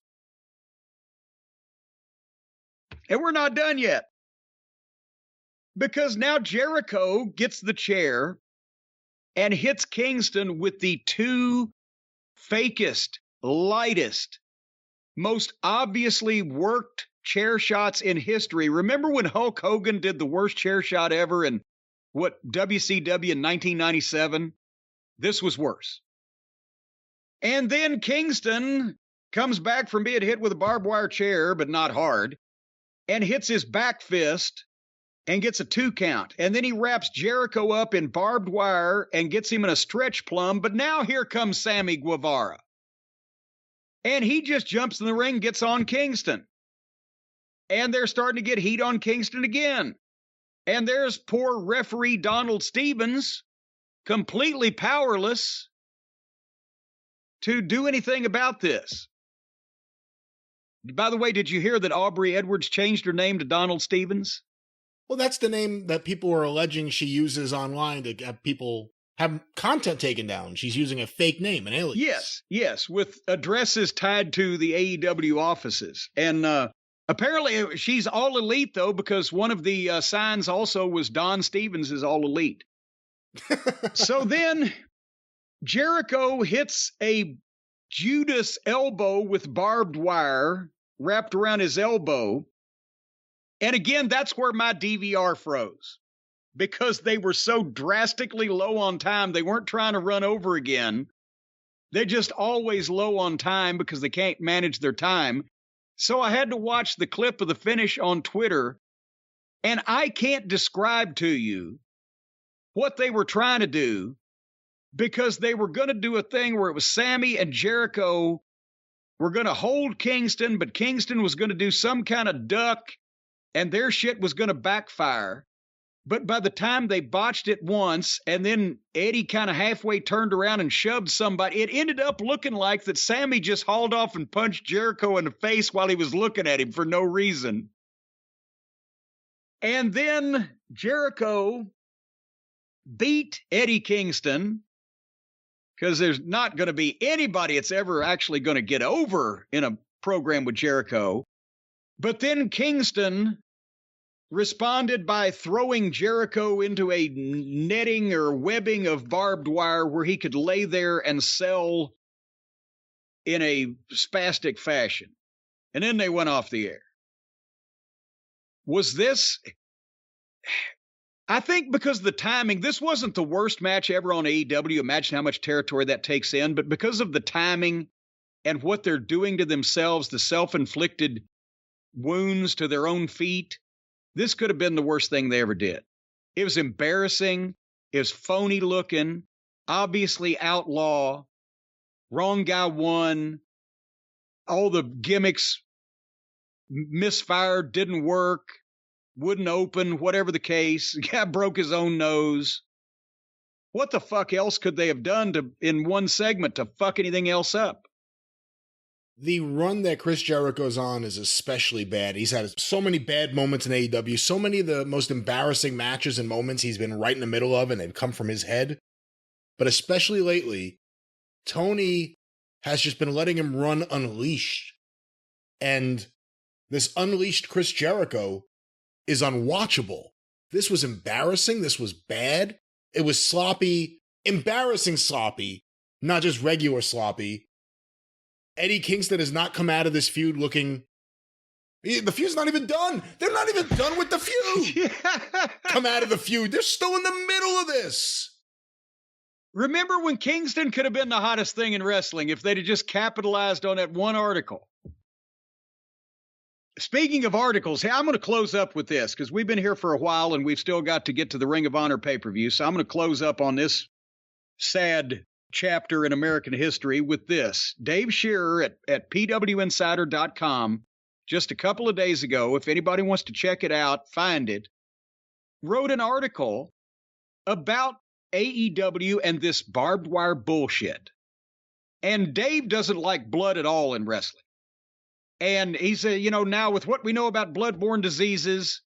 And we're not done yet. Because now Jericho gets the chair and hits Kingston with the two fakest, lightest, most obviously worked chair shots in history. Remember when Hulk Hogan did the worst chair shot ever in WCW in 1997? This was worse. And then Kingston comes back from being hit with a barbed wire chair, but not hard, and hits his back fist and gets a 2 count. And then he wraps Jericho up in barbed wire and gets him in a stretch plum. But now here comes Sammy Guevara. And he just jumps in the ring, gets on Kingston. And they're starting to get heat on Kingston again. And there's poor referee Donald Stevens, completely powerless to do anything about this. By the way, did you hear that Aubrey Edwards changed her name to Donald Stevens? Well, that's the name that people are alleging she uses online to have people have content taken down. She's using a fake name, an alias. Yes, with addresses tied to the AEW offices. And apparently she's all elite, though, because one of the signs also was Don Stevens is all elite. So then Jericho hits a Judas elbow with barbed wire wrapped around his elbow. And again, that's where my DVR froze, because they were so drastically low on time. They weren't trying to run over again. They're just always low on time because they can't manage their time. So I had to watch the clip of the finish on Twitter, and I can't describe to you what they were trying to do, because they were going to do a thing where it was Sammy and Jericho were going to hold Kingston, but Kingston was going to do some kind of duck, and their shit was going to backfire. But by the time they botched it once, and then Eddie kind of halfway turned around and shoved somebody, it ended up looking like that Sammy just hauled off and punched Jericho in the face while he was looking at him for no reason. And then Jericho beat Eddie Kingston, because there's not going to be anybody that's ever actually going to get over in a program with Jericho. But then Kingston responded by throwing Jericho into a netting or webbing of barbed wire where he could lay there and sell in a spastic fashion. And then they went off the air. Was this... I think because of the timing, this wasn't the worst match ever on AEW. Imagine how much territory that takes in. But because of the timing and what they're doing to themselves, the self-inflicted wounds to their own feet, this could have been the worst thing they ever did. It was embarrassing. It was phony looking, obviously outlaw, wrong guy won, all the gimmicks misfired, didn't work, wouldn't open, whatever the case. Guy broke his own nose. What the fuck else could they have done in one segment to fuck anything else up? The run that Chris Jericho's on is especially bad. He's had so many bad moments in AEW, so many of the most embarrassing matches and moments he's been right in the middle of, and they've come from his head. But especially lately, Tony has just been letting him run unleashed. And this unleashed Chris Jericho is unwatchable. This was embarrassing. This was bad. It was sloppy, embarrassing sloppy, not just regular sloppy. Eddie Kingston has not come out of this feud looking... The feud's not even done. They're not even done with the feud. Come out of the feud. They're still in the middle of this. Remember when Kingston could have been the hottest thing in wrestling if they'd have just capitalized on that one article? Speaking of articles, hey, I'm going to close up with this because we've been here for a while and we've still got to get to the Ring of Honor pay-per-view. So I'm going to close up on this sad chapter in American history with this. Dave Shearer at pwinsider.com just a couple of days ago, if anybody wants to check it out, find it, wrote an article about AEW and this barbed wire bullshit. And Dave doesn't like blood at all in wrestling. And he said, now with what we know about bloodborne diseases,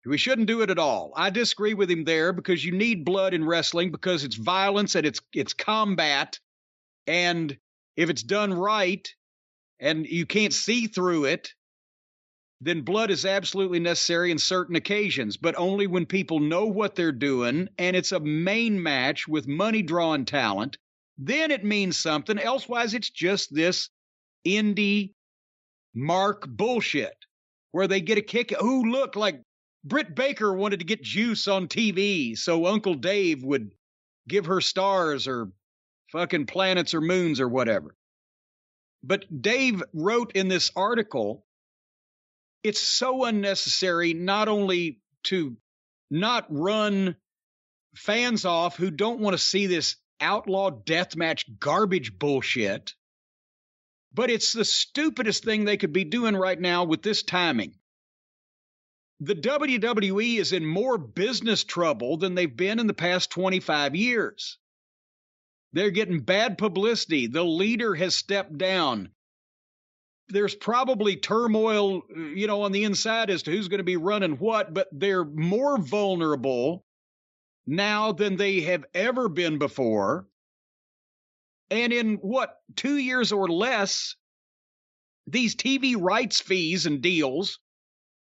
we shouldn't do it at all. I disagree with him there because you need blood in wrestling because it's violence and it's combat. And if it's done right and you can't see through it, then blood is absolutely necessary in certain occasions, but only when people know what they're doing and it's a main match with money-drawing talent, then it means something. Elsewise, it's just this indie mark bullshit where they get a kick. Oh, look, like Britt Baker wanted to get juice on TV, so Uncle Dave would give her stars or fucking planets or moons or whatever. But Dave wrote in this article, it's so unnecessary not only to not run fans off who don't want to see this outlaw deathmatch garbage bullshit, but it's the stupidest thing they could be doing right now with this timing. The WWE is in more business trouble than they've been in the past 25 years. They're getting bad publicity. The leader has stepped down. There's probably turmoil, on the inside as to who's going to be running what, but they're more vulnerable now than they have ever been before. And in 2 years or less, these TV rights fees and deals,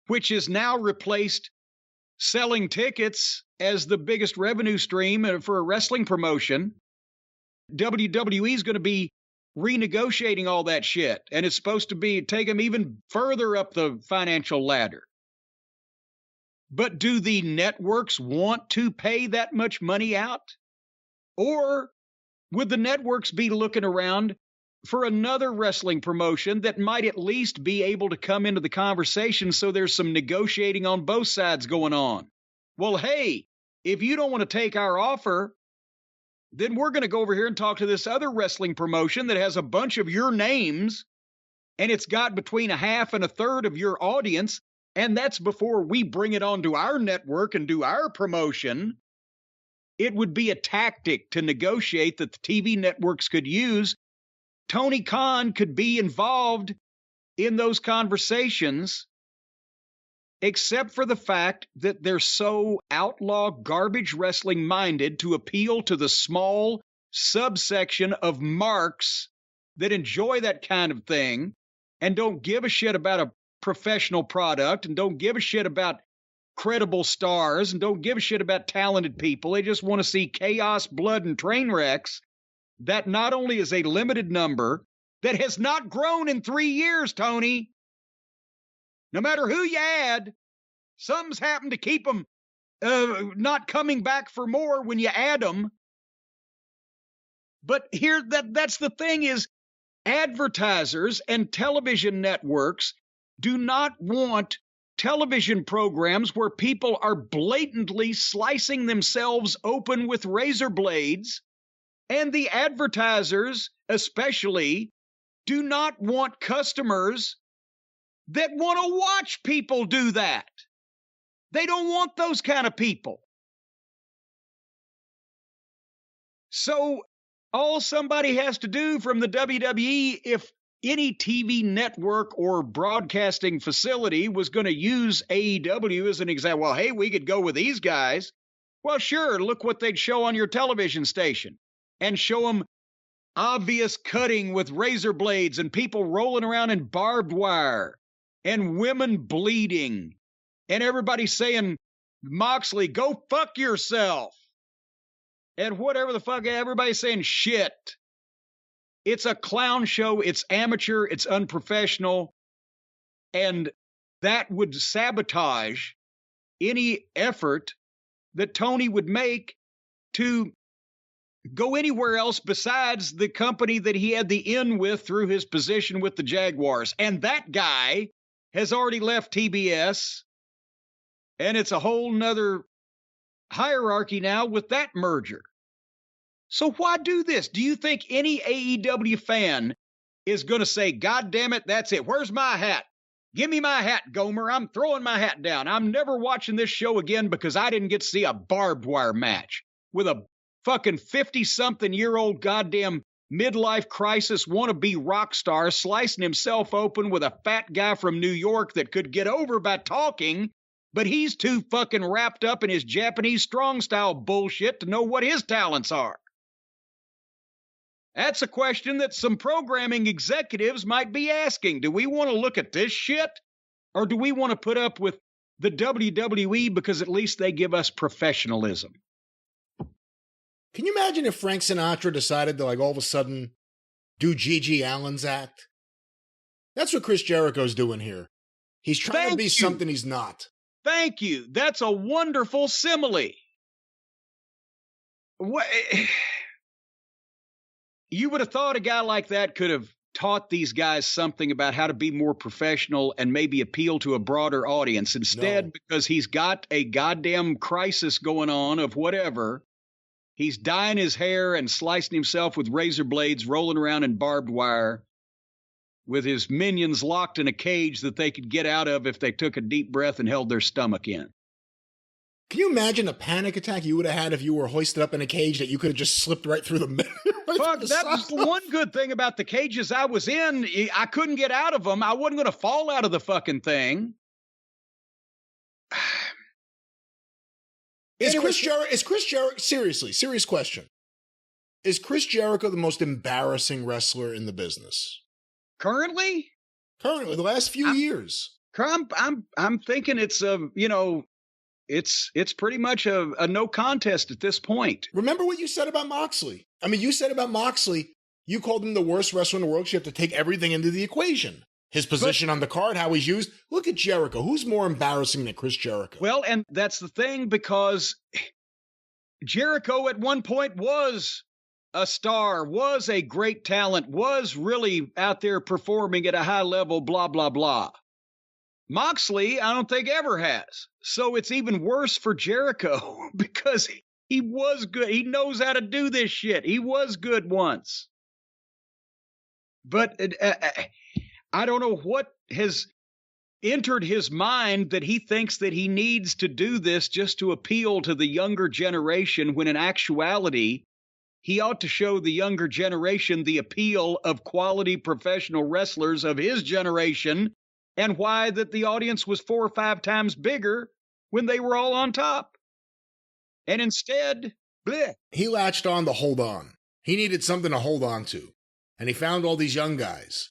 which has now replaced selling tickets as the biggest revenue stream for a wrestling promotion, WWE is going to be renegotiating all that shit, and it's supposed to take them even further up the financial ladder. But do the networks want to pay that much money out? Or would the networks be looking around for another wrestling promotion that might at least be able to come into the conversation so there's some negotiating on both sides going on? Well, hey, if you don't want to take our offer, then we're going to go over here and talk to this other wrestling promotion that has a bunch of your names, and it's got between a half and a third of your audience, and that's before we bring it onto our network and do our promotion. It would be a tactic to negotiate that the TV networks could use. Tony Khan could be involved in those conversations, except for the fact that they're so outlaw garbage wrestling minded to appeal to the small subsection of marks that enjoy that kind of thing and don't give a shit about a professional product and don't give a shit about credible stars and don't give a shit about talented people. They just want to see chaos, blood, and train wrecks. That not only is a limited number that has not grown in 3 years, Tony. No matter who you add, something's happened to keep them not coming back for more when you add them. But here, that's the thing is, advertisers and television networks do not want television programs where people are blatantly slicing themselves open with razor blades. And the advertisers, especially, do not want customers that want to watch people do that. They don't want those kind of people. So all somebody has to do from the WWE, if any TV network or broadcasting facility was going to use AEW as an example. Well, hey, we could go with these guys. Well, sure, look what they'd show on your television station and show them obvious cutting with razor blades and people rolling around in barbed wire and women bleeding and everybody saying, Moxley, go fuck yourself. And whatever the fuck, everybody's saying shit. It's a clown show. It's amateur. It's unprofessional. And that would sabotage any effort that Tony would make to go anywhere else besides the company that he had the in with through his position with the Jaguars. And that guy has already left TBS. And it's a whole nother hierarchy now with that merger. So why do this? Do you think any AEW fan is going to say, God damn it, that's it. Where's my hat? Give me my hat, Gomer. I'm throwing my hat down. I'm never watching this show again because I didn't get to see a barbed wire match with a fucking 50-something-year-old goddamn midlife crisis wannabe rock star slicing himself open with a fat guy from New York that could get over by talking, but he's too fucking wrapped up in his Japanese strong style bullshit to know what his talents are. That's a question that some programming executives might be asking. Do we want to look at this shit? Or do we want to put up with the WWE because at least they give us professionalism? Can you imagine if Frank Sinatra decided to, like, all of a sudden do Gigi Allen's act? That's what Chris Jericho's doing here. He's trying to be something he's not. Thank you. That's a wonderful simile. What? You would have thought a guy like that could have taught these guys something about how to be more professional and maybe appeal to a broader audience. Instead, because he's got a goddamn crisis going on of whatever, he's dyeing his hair and slicing himself with razor blades, rolling around in barbed wire with his minions locked in a cage that they could get out of if they took a deep breath and held their stomach in. Can you imagine a panic attack you would have had if you were hoisted up in a cage that you could have just slipped right through the middle? Fuck, that was one good thing about the cages I was in. I couldn't get out of them. I wasn't going to fall out of the fucking thing. Is Chris Jericho, seriously, serious question. Is Chris Jericho the most embarrassing wrestler in the business? Currently, the last few years. I'm thinking it's it's pretty much a no contest at this point. Remember what you said about Moxley. I mean, you said about Moxley, you called him the worst wrestler in the world. You have to take everything into the equation. His position on the card, how he's used. Look at Jericho. Who's more embarrassing than Chris Jericho? Well, and that's the thing, because Jericho at one point was a star, was a great talent, was really out there performing at a high level, blah, blah, blah. Moxley, I don't think ever has. So it's even worse for Jericho because he was good. He knows how to do this shit. He was good once. But I don't know what has entered his mind that he thinks that he needs to do this just to appeal to the younger generation, when in actuality, he ought to show the younger generation the appeal of quality professional wrestlers of his generation, and why that the audience was 4 or 5 times bigger when they were all on top. And instead, bleh. He latched on to hold on. He needed something to hold on to. And he found all these young guys.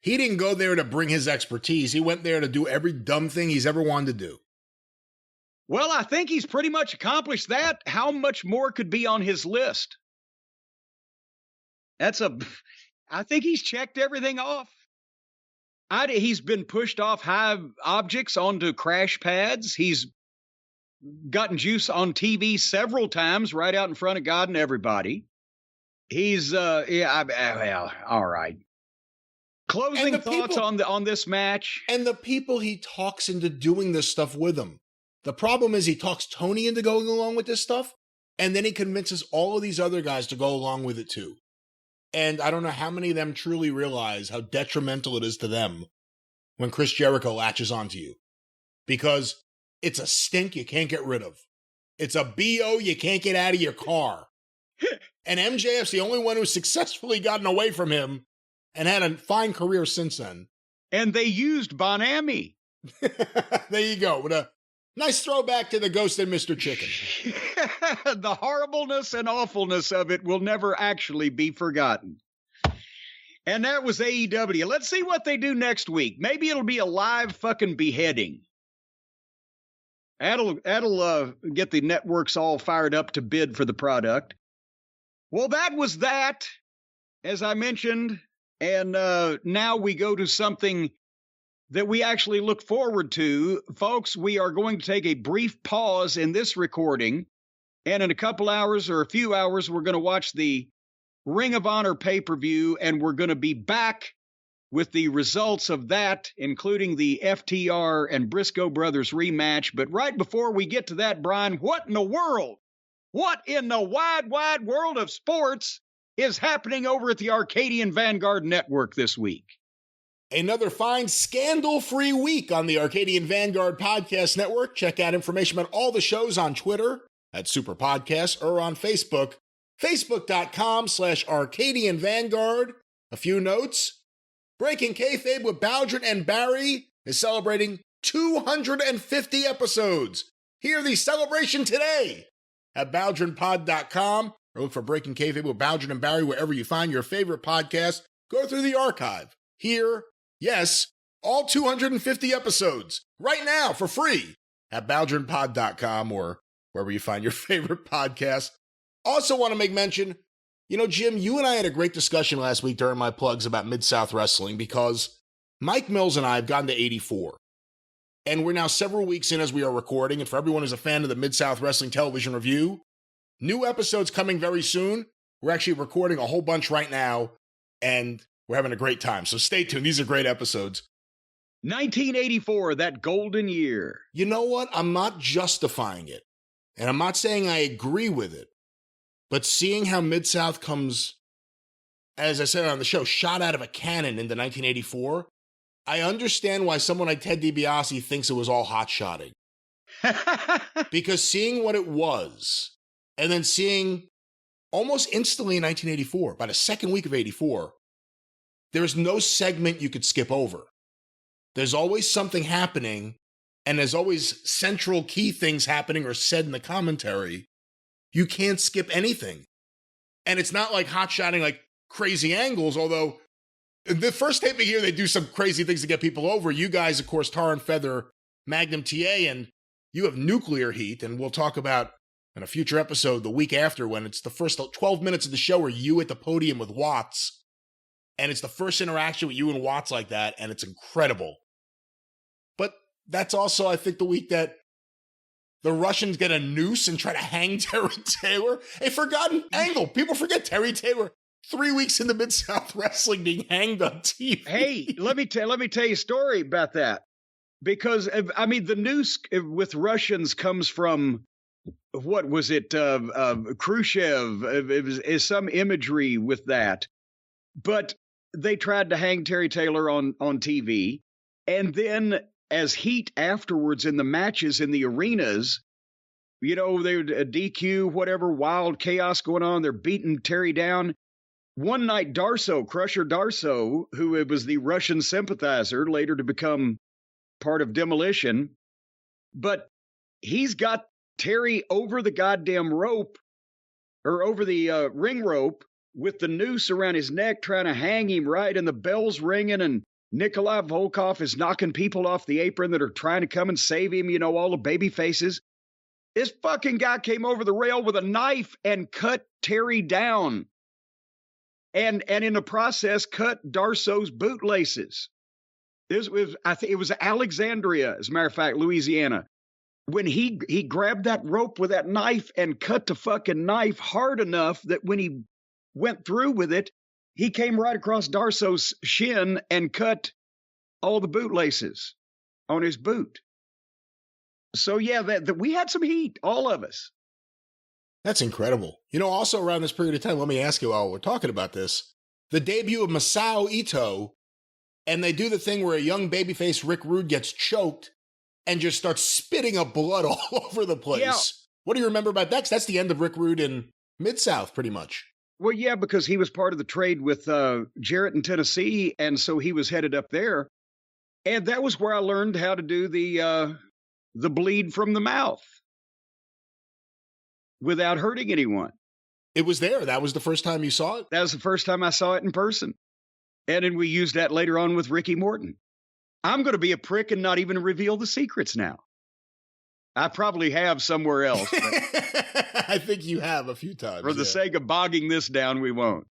He didn't go there to bring his expertise. He went there to do every dumb thing he's ever wanted to do. Well, I think he's pretty much accomplished that. How much more could be on his list? I think he's checked everything off. He's been pushed off high objects onto crash pads. He's gotten juice on TV several times right out in front of God and everybody. He's, all right. Closing thoughts on this match. And the people he talks into doing this stuff with him. The problem is he talks Tony into going along with this stuff, and then he convinces all of these other guys to go along with it too. And I don't know how many of them truly realize how detrimental it is to them when Chris Jericho latches onto you. Because it's a stink you can't get rid of. It's a BO you can't get out of your car. And MJF's the only one who's successfully gotten away from him and had a fine career since then. And they used Bonami. There you go. With a nice throwback to the Ghost and Mr. Chicken. The horribleness and awfulness of it will never actually be forgotten. And that was AEW. Let's see what they do next week. Maybe it'll be a live fucking beheading. That'll get the networks all fired up to bid for the product. Well, that was that, as I mentioned. And now we go to something that we actually look forward to. Folks, we are going to take a brief pause in this recording. And in a couple hours or a few hours, we're going to watch the Ring of Honor pay-per-view. And we're going to be back with the results of that, including the FTR and Briscoe Brothers rematch. But right before we get to that, Brian, what in the world? What in the wide, wide world of sports is happening over at the Arcadian Vanguard Network this week? Another fine, scandal-free week on the Arcadian Vanguard Podcast Network. Check out information about all the shows on Twitter at Superpodcast or on Facebook, facebook.com/Arcadian Vanguard. A few notes. Breaking Kayfabe with Baldwin and Barry is celebrating 250 episodes. Hear the celebration today at BaldwinPod.com or look for Breaking Kayfabe with Baldwin and Barry wherever you find your favorite podcast. Go through the archive. Hear, yes, all 250 episodes right now for free at BaldwinPod.com or wherever you find your favorite podcast. Also want to make mention, you know, Jim, you and I had a great discussion last week during my plugs about Mid-South Wrestling because Mike Mills and I have gotten to 84. And we're now several weeks in as we are recording. And for everyone who's a fan of the Mid-South Wrestling Television Review, new episodes coming very soon. We're actually recording a whole bunch right now, and we're having a great time. So stay tuned. These are great episodes. 1984, that golden year. You know what? I'm not justifying it. And I'm not saying I agree with it. But seeing how Mid-South comes, as I said on the show, shot out of a cannon into 1984, I understand why someone like Ted DiBiase thinks it was all hot-shotting. Because seeing what it was, and then seeing almost instantly in 1984, by the second week of 84, there's no segment you could skip over. There's always something happening, and there's always central key things happening or said in the commentary. You can't skip anything. And it's not like hot-shotting like crazy angles, although the first taping here, they do some crazy things to get people over. You guys, of course, Tar and Feather, Magnum TA, and you have Nuclear Heat, and we'll talk about in a future episode the week after when it's the first 12 minutes of the show are you at the podium with Watts, and it's the first interaction with you and Watts like that, and it's incredible. But that's also, I think, the week that the Russians get a noose and try to hang Terry Taylor. A forgotten angle. People forget Terry Taylor 3 weeks into Mid-South Wrestling being hanged on TV. Hey, let me tell you a story about that. Because, I mean, the noose with Russians comes from, what was it, Khrushchev. Is some imagery with that. But they tried to hang Terry Taylor on TV. And then as heat afterwards in the matches in the arenas, you know, they would DQ, whatever, wild chaos going on. They're beating Terry down. One night, Crusher Darso, who was the Russian sympathizer, later to become part of Demolition, but he's got Terry over the goddamn rope, or over the ring rope, with the noose around his neck, trying to hang him, right? And the bell's ringing, and Nikolai Volkov is knocking people off the apron that are trying to come and save him, you know, all the baby faces. This fucking guy came over the rail with a knife and cut Terry down. And in the process, cut Darso's bootlaces. I think it was Alexandria, as a matter of fact, Louisiana. When he grabbed that rope with that knife and cut the fucking knife hard enough that when he went through with it, he came right across Darso's shin and cut all the bootlaces on his boot. So, yeah, that we had some heat, all of us. That's incredible. You know, also around this period of time, let me ask you while we're talking about this, the debut of Masao Ito, and they do the thing where a young babyface Rick Rude gets choked and just starts spitting up blood all over the place. Yeah. What do you remember about that? 'Cause that's the end of Rick Rude in Mid-South, pretty much. Well, yeah, because he was part of the trade with Jarrett in Tennessee, and so he was headed up there. And that was where I learned how to do the bleed from the mouth without hurting anyone. It was there. That was the first time you saw it? That was the first time I saw it in person. And then we used that later on with Ricky Morton. I'm going to be a prick and not even reveal the secrets now. I probably have somewhere else. I think you have a few times. For the sake of bogging this down, we won't.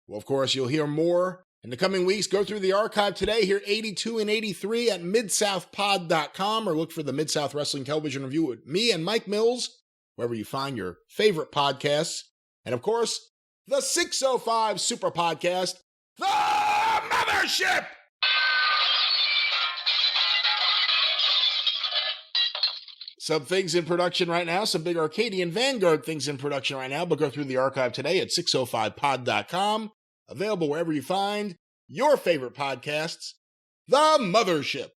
Well, of course, you'll hear more in the coming weeks. Go through the archive today, hear 82 and 83 at midsouthpod.com, or look for the Mid-South Wrestling Television Review with me and Mike Mills, wherever you find your favorite podcasts. And, of course, the 605 Superpodcast, The Mothership! Some things in production right now, some big Arcadian Vanguard things in production right now, but go through the archive today at 605pod.com. Available wherever you find your favorite podcasts. The Mothership.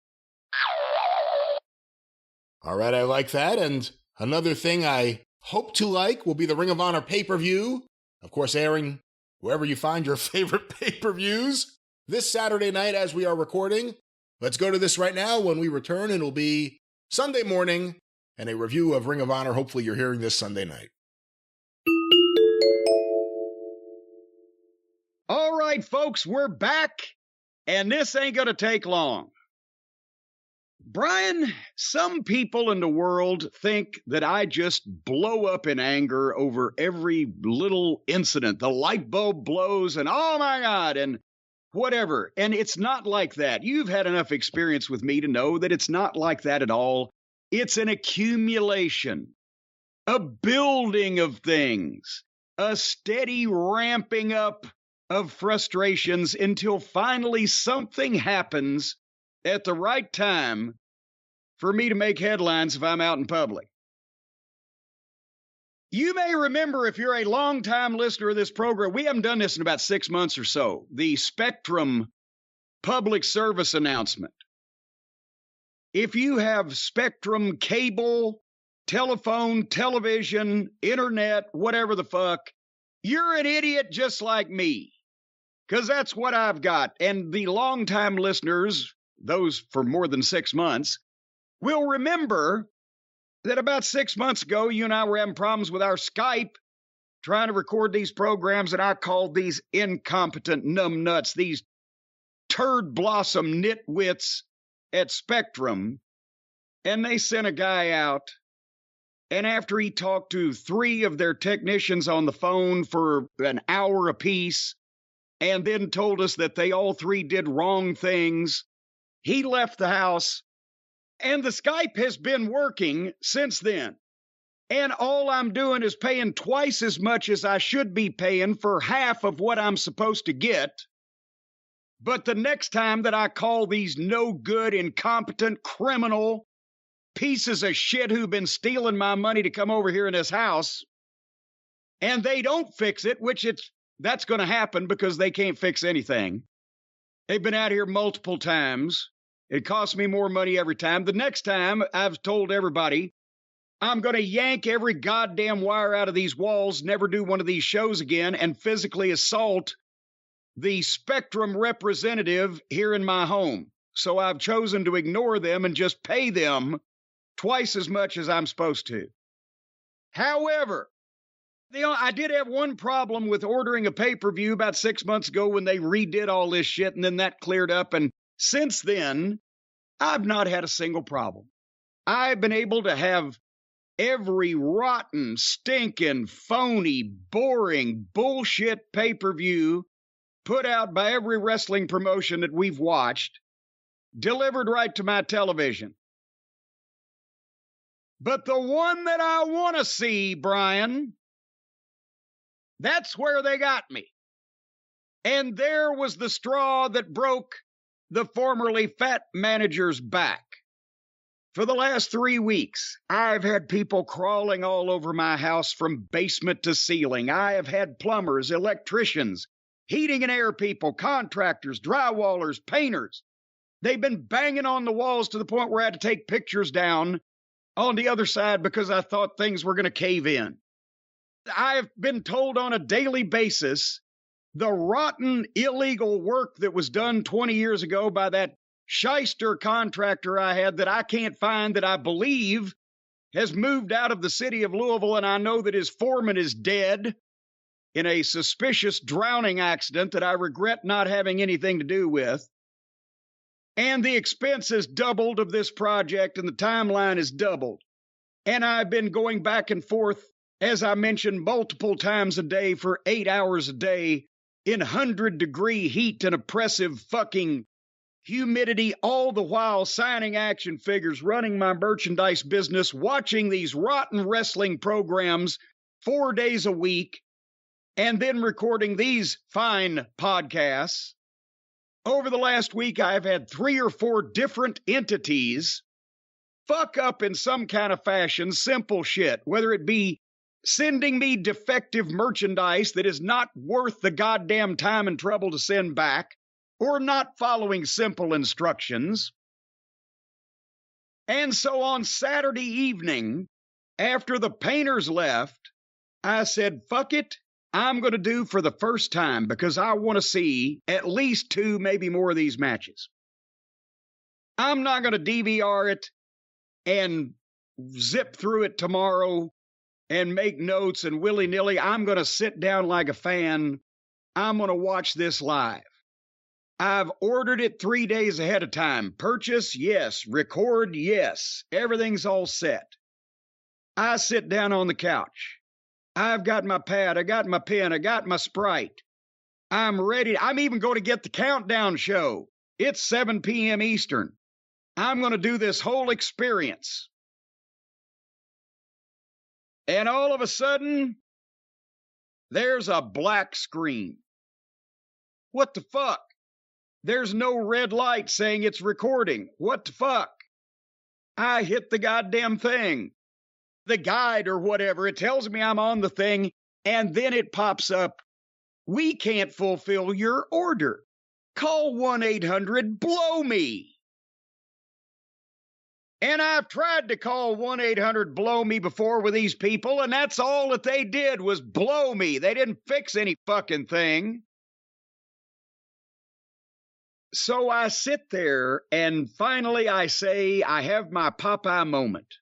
All right, I like that. And another thing I hope to like will be the Ring of Honor pay-per-view. Of course, airing wherever you find your favorite pay-per-views this Saturday night as we are recording. Let's go to this right now. When we return, it'll be Sunday morning and a review of Ring of Honor. Hopefully you're hearing this Sunday night. All right, folks, we're back, and this ain't going to take long. Brian, some people in the world think that I just blow up in anger over every little incident. The light bulb blows, and oh my God, and whatever. And it's not like that. You've had enough experience with me to know that it's not like that at all. It's an accumulation, a building of things, a steady ramping up of frustrations until finally something happens at the right time for me to make headlines if I'm out in public. You may remember, if you're a longtime listener of this program, we haven't done this in about 6 months or so, the Spectrum public service announcement. If you have Spectrum cable, telephone, television, internet, whatever the fuck, you're an idiot just like me, because that's what I've got. And the longtime listeners, those for more than 6 months, will remember that about 6 months ago, you and I were having problems with our Skype, trying to record these programs, and I called these incompetent numbnuts, these turd blossom nitwits at Spectrum, and they sent a guy out, and after he talked to 3 of their technicians on the phone for an hour apiece, and then told us that they all 3 did wrong things, he left the house, and the Skype has been working since then. And all I'm doing is paying twice as much as I should be paying for half of what I'm supposed to get. But the next time that I call these no good, incompetent, criminal pieces of shit who've been stealing my money to come over here in this house, and they don't fix it, that's going to happen because they can't fix anything. They've been out here multiple times. It costs me more money every time. The next time, I've told everybody, I'm going to yank every goddamn wire out of these walls, never do one of these shows again, and physically assault the Spectrum representative here in my home. So I've chosen to ignore them and just pay them twice as much as I'm supposed to. However, I did have one problem with ordering a pay-per-view about 6 months ago when they redid all this shit, and then that cleared up, and since then, I've not had a single problem. I've been able to have every rotten, stinking, phony, boring, bullshit pay-per-view put out by every wrestling promotion that we've watched, delivered right to my television. But the one that I want to see, Brian, that's where they got me. And there was the straw that broke the formerly fat manager's back. For the last 3 weeks, I've had people crawling all over my house from basement to ceiling. I have had plumbers, electricians, heating and air people, contractors, drywallers, painters. They've been banging on the walls to the point where I had to take pictures down on the other side because I thought things were going to cave in. I've been told on a daily basis the rotten, illegal work that was done 20 years ago by that shyster contractor I had that I can't find, that I believe has moved out of the city of Louisville, and I know that his foreman is dead in a suspicious drowning accident that I regret not having anything to do with. And the expense is doubled of this project, and the timeline is doubled. And I've been going back and forth, as I mentioned, multiple times a day for 8 hours a day in 100-degree heat and oppressive fucking humidity, all the while signing action figures, running my merchandise business, watching these rotten wrestling programs 4 days a week, and then recording these fine podcasts. Over the last week, I've had 3 or 4 different entities fuck up in some kind of fashion, simple shit, whether it be sending me defective merchandise that is not worth the goddamn time and trouble to send back, or not following simple instructions. And so on Saturday evening, after the painters left, I said, fuck it, I'm going to do for the first time, because I want to see at least 2, maybe more of these matches. I'm not going to DVR it and zip through it tomorrow and make notes and willy-nilly. I'm going to sit down like a fan. I'm going to watch this live. I've ordered it 3 days ahead of time. Purchase, yes. Record, yes. Everything's all set. I sit down on the couch. I've got my pad. I got my pen. I got my Sprite. I'm ready. I'm even going to get the countdown show. It's 7 p.m. Eastern. I'm going to do this whole experience. And all of a sudden, there's a black screen. What the fuck? There's no red light saying it's recording. What the fuck? I hit the goddamn thing. The guide or whatever, it tells me I'm on the thing, and then it pops up, we can't fulfill your order. Call 1-800-BLOW-ME. And I've tried to call 1-800-BLOW-ME before with these people, and that's all that they did was blow me. They didn't fix any fucking thing. So I sit there, and finally I say, I have my Popeye moment.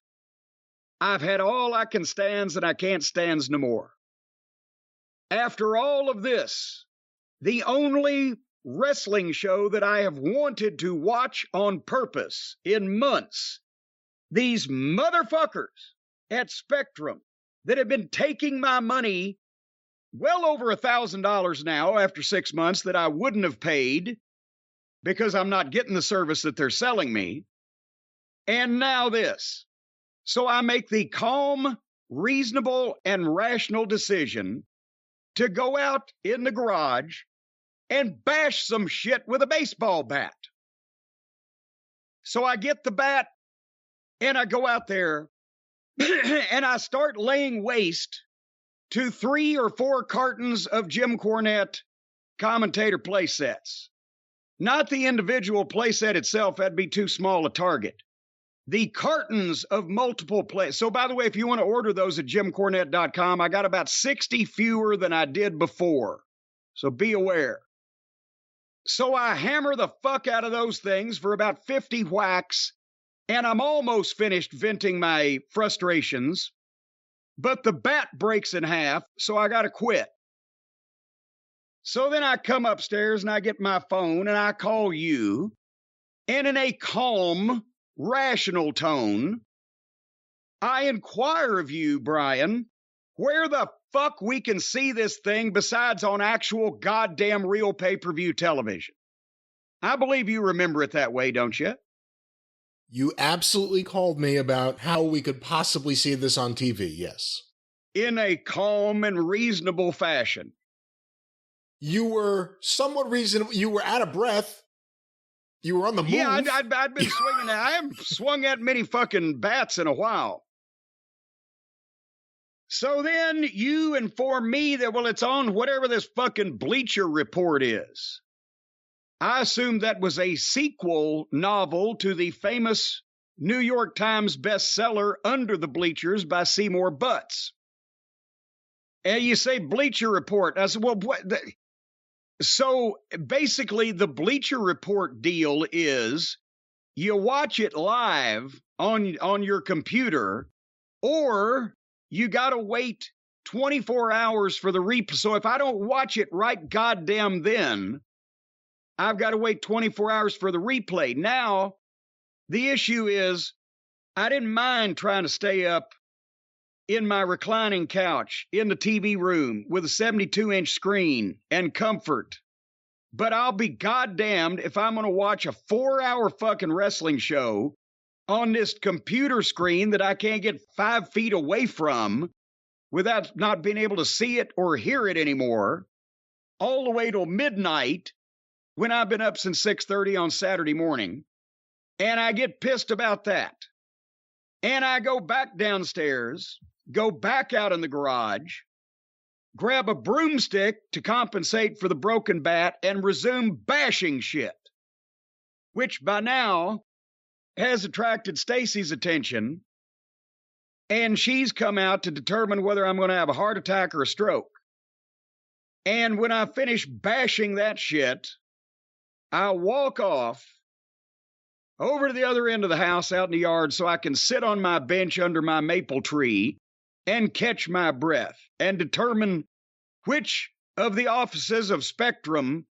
I've had all I can stands, and I can't stands no more. After all of this, the only wrestling show that I have wanted to watch on purpose in months, these motherfuckers at Spectrum that have been taking my money, well over $1,000 now after 6 months, that I wouldn't have paid because I'm not getting the service that they're selling me. And now this. So I make the calm, reasonable, and rational decision to go out in the garage and bash some shit with a baseball bat. So I get the bat and I go out there and I start laying waste to 3 or 4 cartons of Jim Cornette commentator play sets. Not the individual play set itself, that'd be too small a target. The cartons of multiple plays. So, by the way, if you want to order those at jimcornette.com, I got about 60 fewer than I did before. So be aware. So I hammer the fuck out of those things for about 50 whacks, and I'm almost finished venting my frustrations, but the bat breaks in half, so I got to quit. So then I come upstairs and I get my phone and I call you, and in a calm, rational tone, I inquire of you, Brian, where the fuck we can see this thing besides on actual goddamn real pay-per-view television. I believe you remember it that way, don't you? You absolutely called me about how we could possibly see this on TV, yes. In a calm and reasonable fashion. You were somewhat reasonable. You were out of breath. You were on the move. Yeah, I'd been swinging. I haven't swung that many fucking bats in a while. So then you inform me that, well, it's on whatever this fucking Bleacher Report is. I assumed that was a sequel novel to the famous New York Times bestseller Under the Bleachers by Seymour Butts. And you say Bleacher Report. I said, well, what? So basically, the Bleacher Report deal is you watch it live on your computer, or you got to wait 24 hours for the replay. So if I don't watch it right goddamn then, I've got to wait 24 hours for the replay. Now, the issue is I didn't mind trying to stay up in my reclining couch in the TV room with a 72-inch screen and comfort. But I'll be goddamned if I'm going to watch a 4-hour fucking wrestling show on this computer screen that I can't get 5 feet away from without not being able to see it or hear it anymore, all the way till midnight when I've been up since 6:30 on Saturday morning. And I get pissed about that. And I go back downstairs, go back out in the garage, grab a broomstick to compensate for the broken bat, and resume bashing shit, which by now has attracted Stacy's attention, and she's come out to determine whether I'm going to have a heart attack or a stroke. And when I finish bashing that shit, I walk off over to the other end of the house out in the yard so I can sit on my bench under my maple tree and catch my breath and determine which of the offices of Spectrum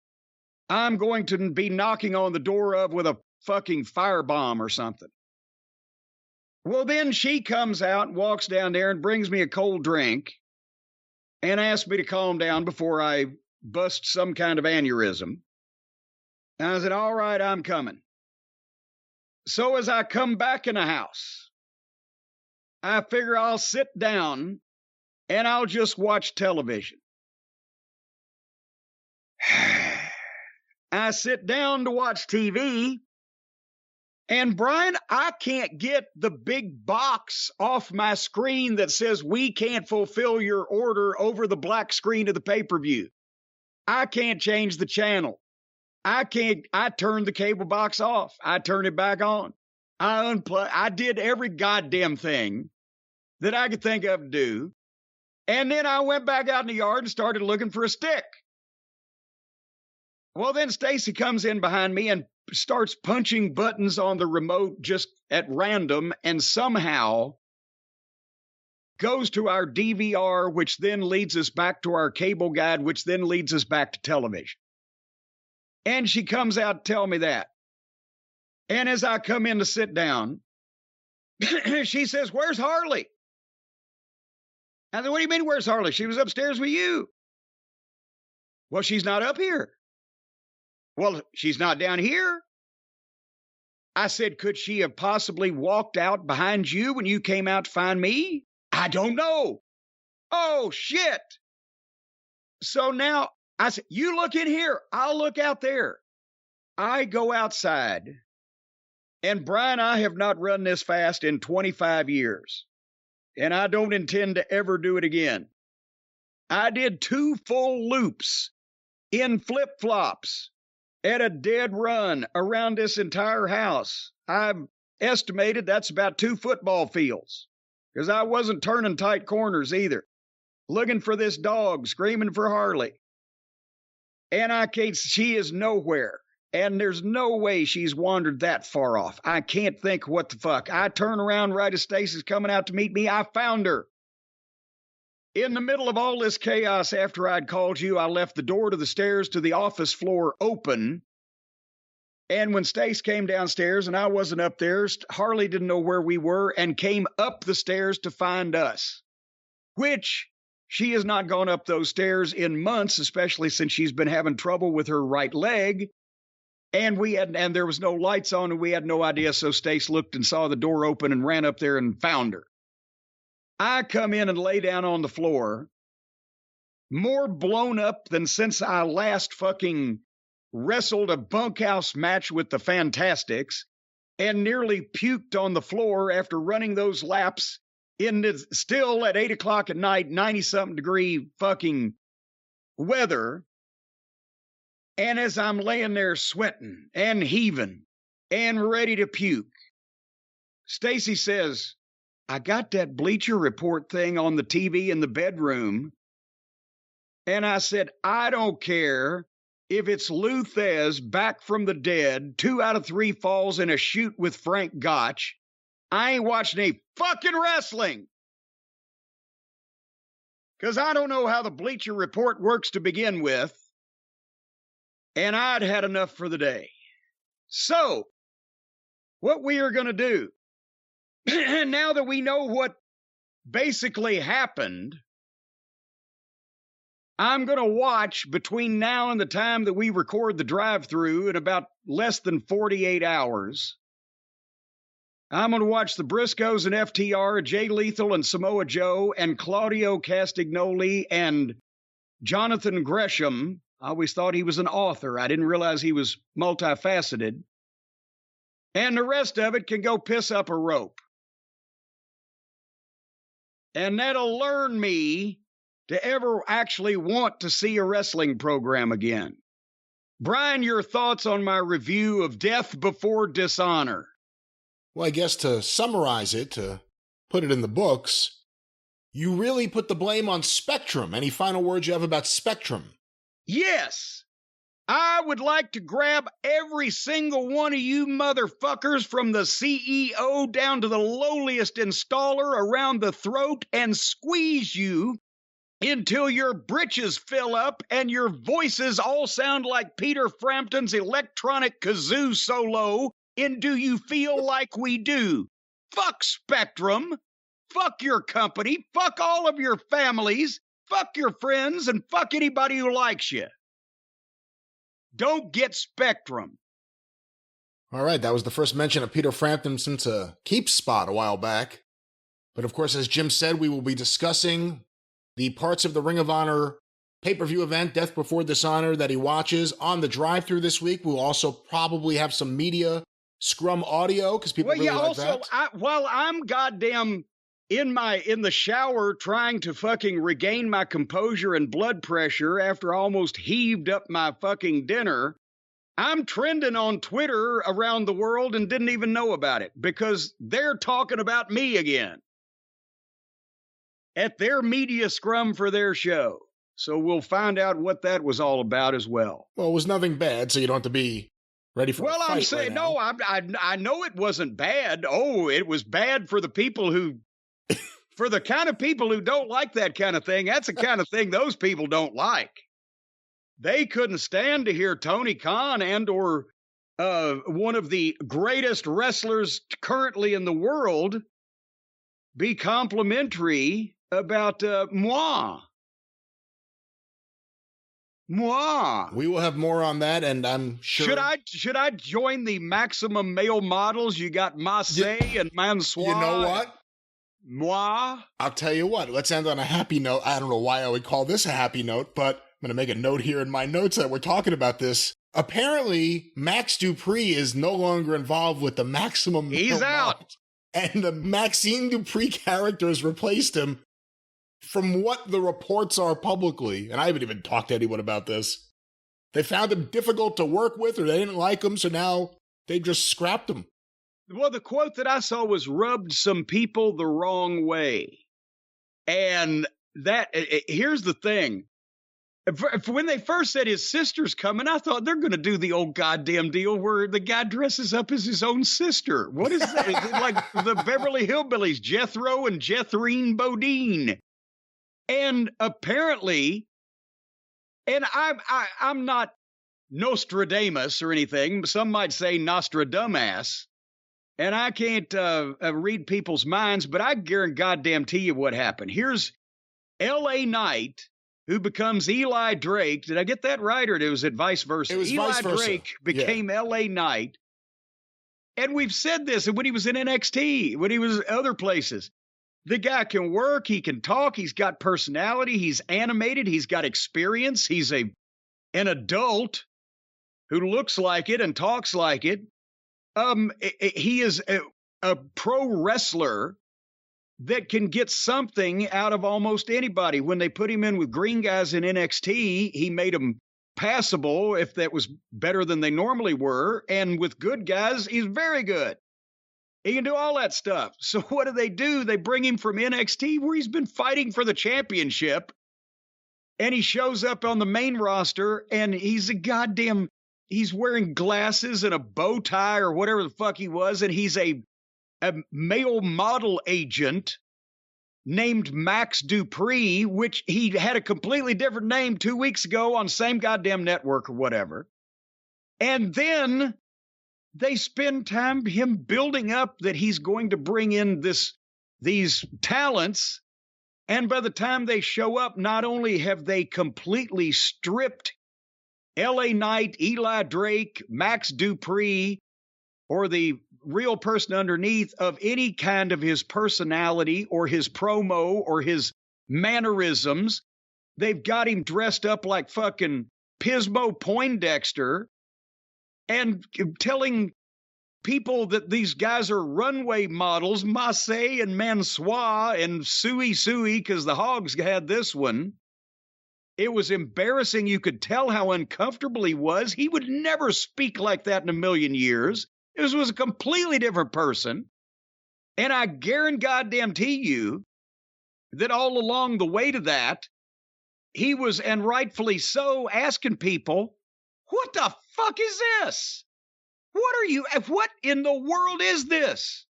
I'm going to be knocking on the door of with a fucking firebomb or something. Well, then she comes out and walks down there and brings me a cold drink and asks me to calm down before I bust some kind of aneurysm. And I said, all right, I'm coming. So as I come back in the house, I figure I'll sit down and I'll just watch television. I sit down to watch TV, and Brian, I can't get the big box off my screen that says we can't fulfill your order over the black screen of the pay-per-view. I can't change the channel. I turned the cable box off. I turned it back on. I unplugged. I did every goddamn thing that I could think of to do. And then I went back out in the yard and started looking for a stick. Well, then Stacy comes in behind me and starts punching buttons on the remote just at random, and somehow goes to our DVR, which then leads us back to our cable guide, which then leads us back to television. And she comes out to tell me that. And as I come in to sit down, she says, where's Harley? I said, what do you mean, where's Harley? She was upstairs with you. Well, she's not up here. Well, she's not down here. I said, could she have possibly walked out behind you when you came out to find me? I don't know. Oh, shit. So now I said, you look in here. I'll look out there. I go outside. And Brian, I have not run this fast in 25 years. And I don't intend to ever do it again. I did 2 full loops in flip-flops at a dead run around this entire house. I've estimated that's about 2 football fields, because I wasn't turning tight corners either, looking for this dog, screaming for Harley. And she is nowhere. And there's no way she's wandered that far off. I can't think what the fuck. I turn around right as Stacy's coming out to meet me. I found her. In the middle of all this chaos after I'd called you, I left the door to the stairs to the office floor open. And when Stace came downstairs and I wasn't up there, Harley didn't know where we were and came up the stairs to find us, which she has not gone up those stairs in months, especially since she's been having trouble with her right leg. And there was no lights on and we had no idea. So Stace looked and saw the door open and ran up there and found her. I come in and lay down on the floor, more blown up than since I last fucking wrestled a bunkhouse match with the Fantastics, and nearly puked on the floor after running those laps still at 8 o'clock at night, 90-something degree fucking weather. And as I'm laying there sweating and heaving and ready to puke, Stacy says, I got that Bleacher Report thing on the TV in the bedroom, And I said, I don't care if it's Lou Thez back from the dead, 2 out of 3 falls in a shoot with Frank Gotch. I ain't watching any fucking wrestling. Because I don't know how the Bleacher Report works to begin with. And I'd had enough for the day. So, what we are going to do, now that we know what basically happened, I'm going to watch between now and the time that we record the drive-thru in about less than 48 hours. I'm going to watch the Briscoes and FTR, Jay Lethal and Samoa Joe, and Claudio Castagnoli and Jonathan Gresham. I always thought he was an author. I didn't realize he was multifaceted. And the rest of it can go piss up a rope. And that'll learn me to ever actually want to see a wrestling program again. Brian, your thoughts on my review of Death Before Dishonor? Well, I guess to summarize it, to put it in the books, you really put the blame on Spectrum. Any final words you have about Spectrum? Yes. I would like to grab every single one of you motherfuckers from the CEO down to the lowliest installer around the throat and squeeze you until your britches fill up and your voices all sound like Peter Frampton's electronic kazoo solo in Do You Feel Like We Do? Fuck Spectrum. Fuck your company. Fuck all of your families. Fuck your friends and fuck anybody who likes you. Don't get Spectrum. All right, that was the first mention of Peter Frampton since a keep spot a while back. But of course, as Jim said, we will be discussing the parts of the Ring of Honor pay-per-view event, Death Before Dishonor, that he watches on the drive-thru this week. We'll also probably have some media scrum audio because people really like that. While I'm goddamn in the shower trying to fucking regain my composure and blood pressure after I almost heaved up my fucking dinner, I'm trending on Twitter around the world and didn't even know about it because they're talking about me again at their media scrum for their show. So we'll find out what that was all about as well. Well, it was nothing bad, so you don't have to be ready for a fight. I'm saying, no, I know it wasn't bad. Oh, it was bad for the people who, for the kind of people who don't like that kind of thing. That's the kind of thing those people don't like. They couldn't stand to hear Tony Khan and or one of the greatest wrestlers currently in the world be complimentary about moi. We will have more on that, and I'm sure. Should I join the maximum male models? You got Massey and Mansoir. You know what? Moi. I'll tell you what. Let's end on a happy note. I don't know why I would call this a happy note, but I'm going to make a note here in my notes that we're talking about this. Apparently, Max Dupree is no longer involved with the maximum male He's out. Models, and the Maxine Dupree character has replaced him. From what the reports are publicly, and I haven't even talked to anyone about this, they found him difficult to work with or they didn't like him, so now they just scrapped him. Well, the quote that I saw was rubbed some people the wrong way. And that, here's the thing. When they first said his sister's coming, I thought they're going to do the old goddamn deal where the guy dresses up as his own sister. What is that? Is it like the Beverly Hillbillies, Jethro and Jethrine Bodine? And apparently, and I'm not Nostradamus or anything. Some might say Nostradamus. And I can't read people's minds, but I guarantee you what happened. Here's L.A. Knight, who becomes Eli Drake. Did I get that right, or was it vice versa? It was vice versa. Eli Drake became L.A. Knight. And we've said this when he was in NXT, when he was other places. The guy can work, he can talk, he's got personality, he's animated, he's got experience, he's an adult who looks like it and talks like it. He is a pro wrestler that can get something out of almost anybody. When they put him in with green guys in NXT, he made them passable if that was better than they normally were. And with good guys, he's very good. He can do all that stuff. So what do? They bring him from NXT where he's been fighting for the championship And he shows up on the main roster, and he's wearing glasses and a bow tie or whatever the fuck he was, and he's a male model agent named Max Dupree, which he had a completely different name 2 weeks ago on same goddamn network or whatever. And then they spend time him building up that he's going to bring in these talents. And by the time they show up, not only have they completely stripped LA Knight, Eli Drake, Max Dupree, or the real person underneath of any kind of his personality or his promo or his mannerisms. They've got him dressed up like fucking Pismo Poindexter and telling people that these guys are runway models, Massey and Mansois and Sui, because the Hogs had this one. It was embarrassing. You could tell how uncomfortable he was. He would never speak like that in a million years. This was a completely different person. And I guarantee you that all along the way to that, he was, and rightfully so, asking people, what the fuck is this? What in the world is this?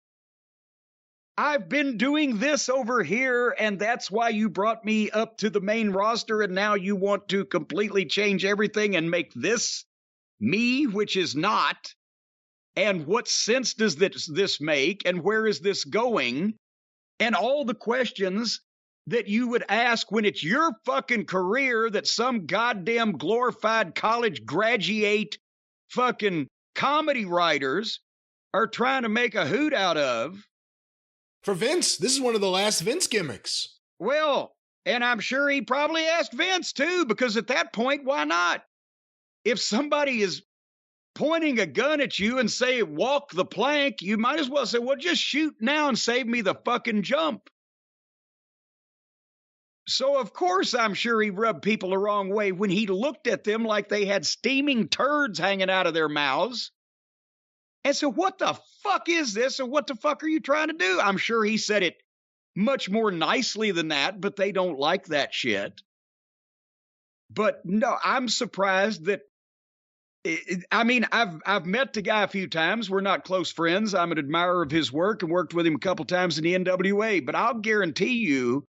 I've been doing this over here, and that's why you brought me up to the main roster, and now you want to completely change everything and make this me, which is not. And what sense does this make? And where is this going? And all the questions that you would ask when it's your fucking career that some goddamn glorified college graduate fucking comedy writers are trying to make a hoot out of. For Vince, this is one of the last Vince gimmicks. Well, and I'm sure he probably asked Vince too, because at that point, why not? If somebody is pointing a gun at you and say, walk the plank, you might as well say, well, just shoot now and save me the fucking jump. So, of course, I'm sure he rubbed people the wrong way when he looked at them like they had steaming turds hanging out of their mouths. And so what the fuck is this? And what the fuck are you trying to do? I'm sure he said it much more nicely than that, but they don't like that shit. But no, I'm surprised that I've met the guy a few times. We're not close friends. I'm an admirer of his work and worked with him a couple times in the NWA. But I'll guarantee you,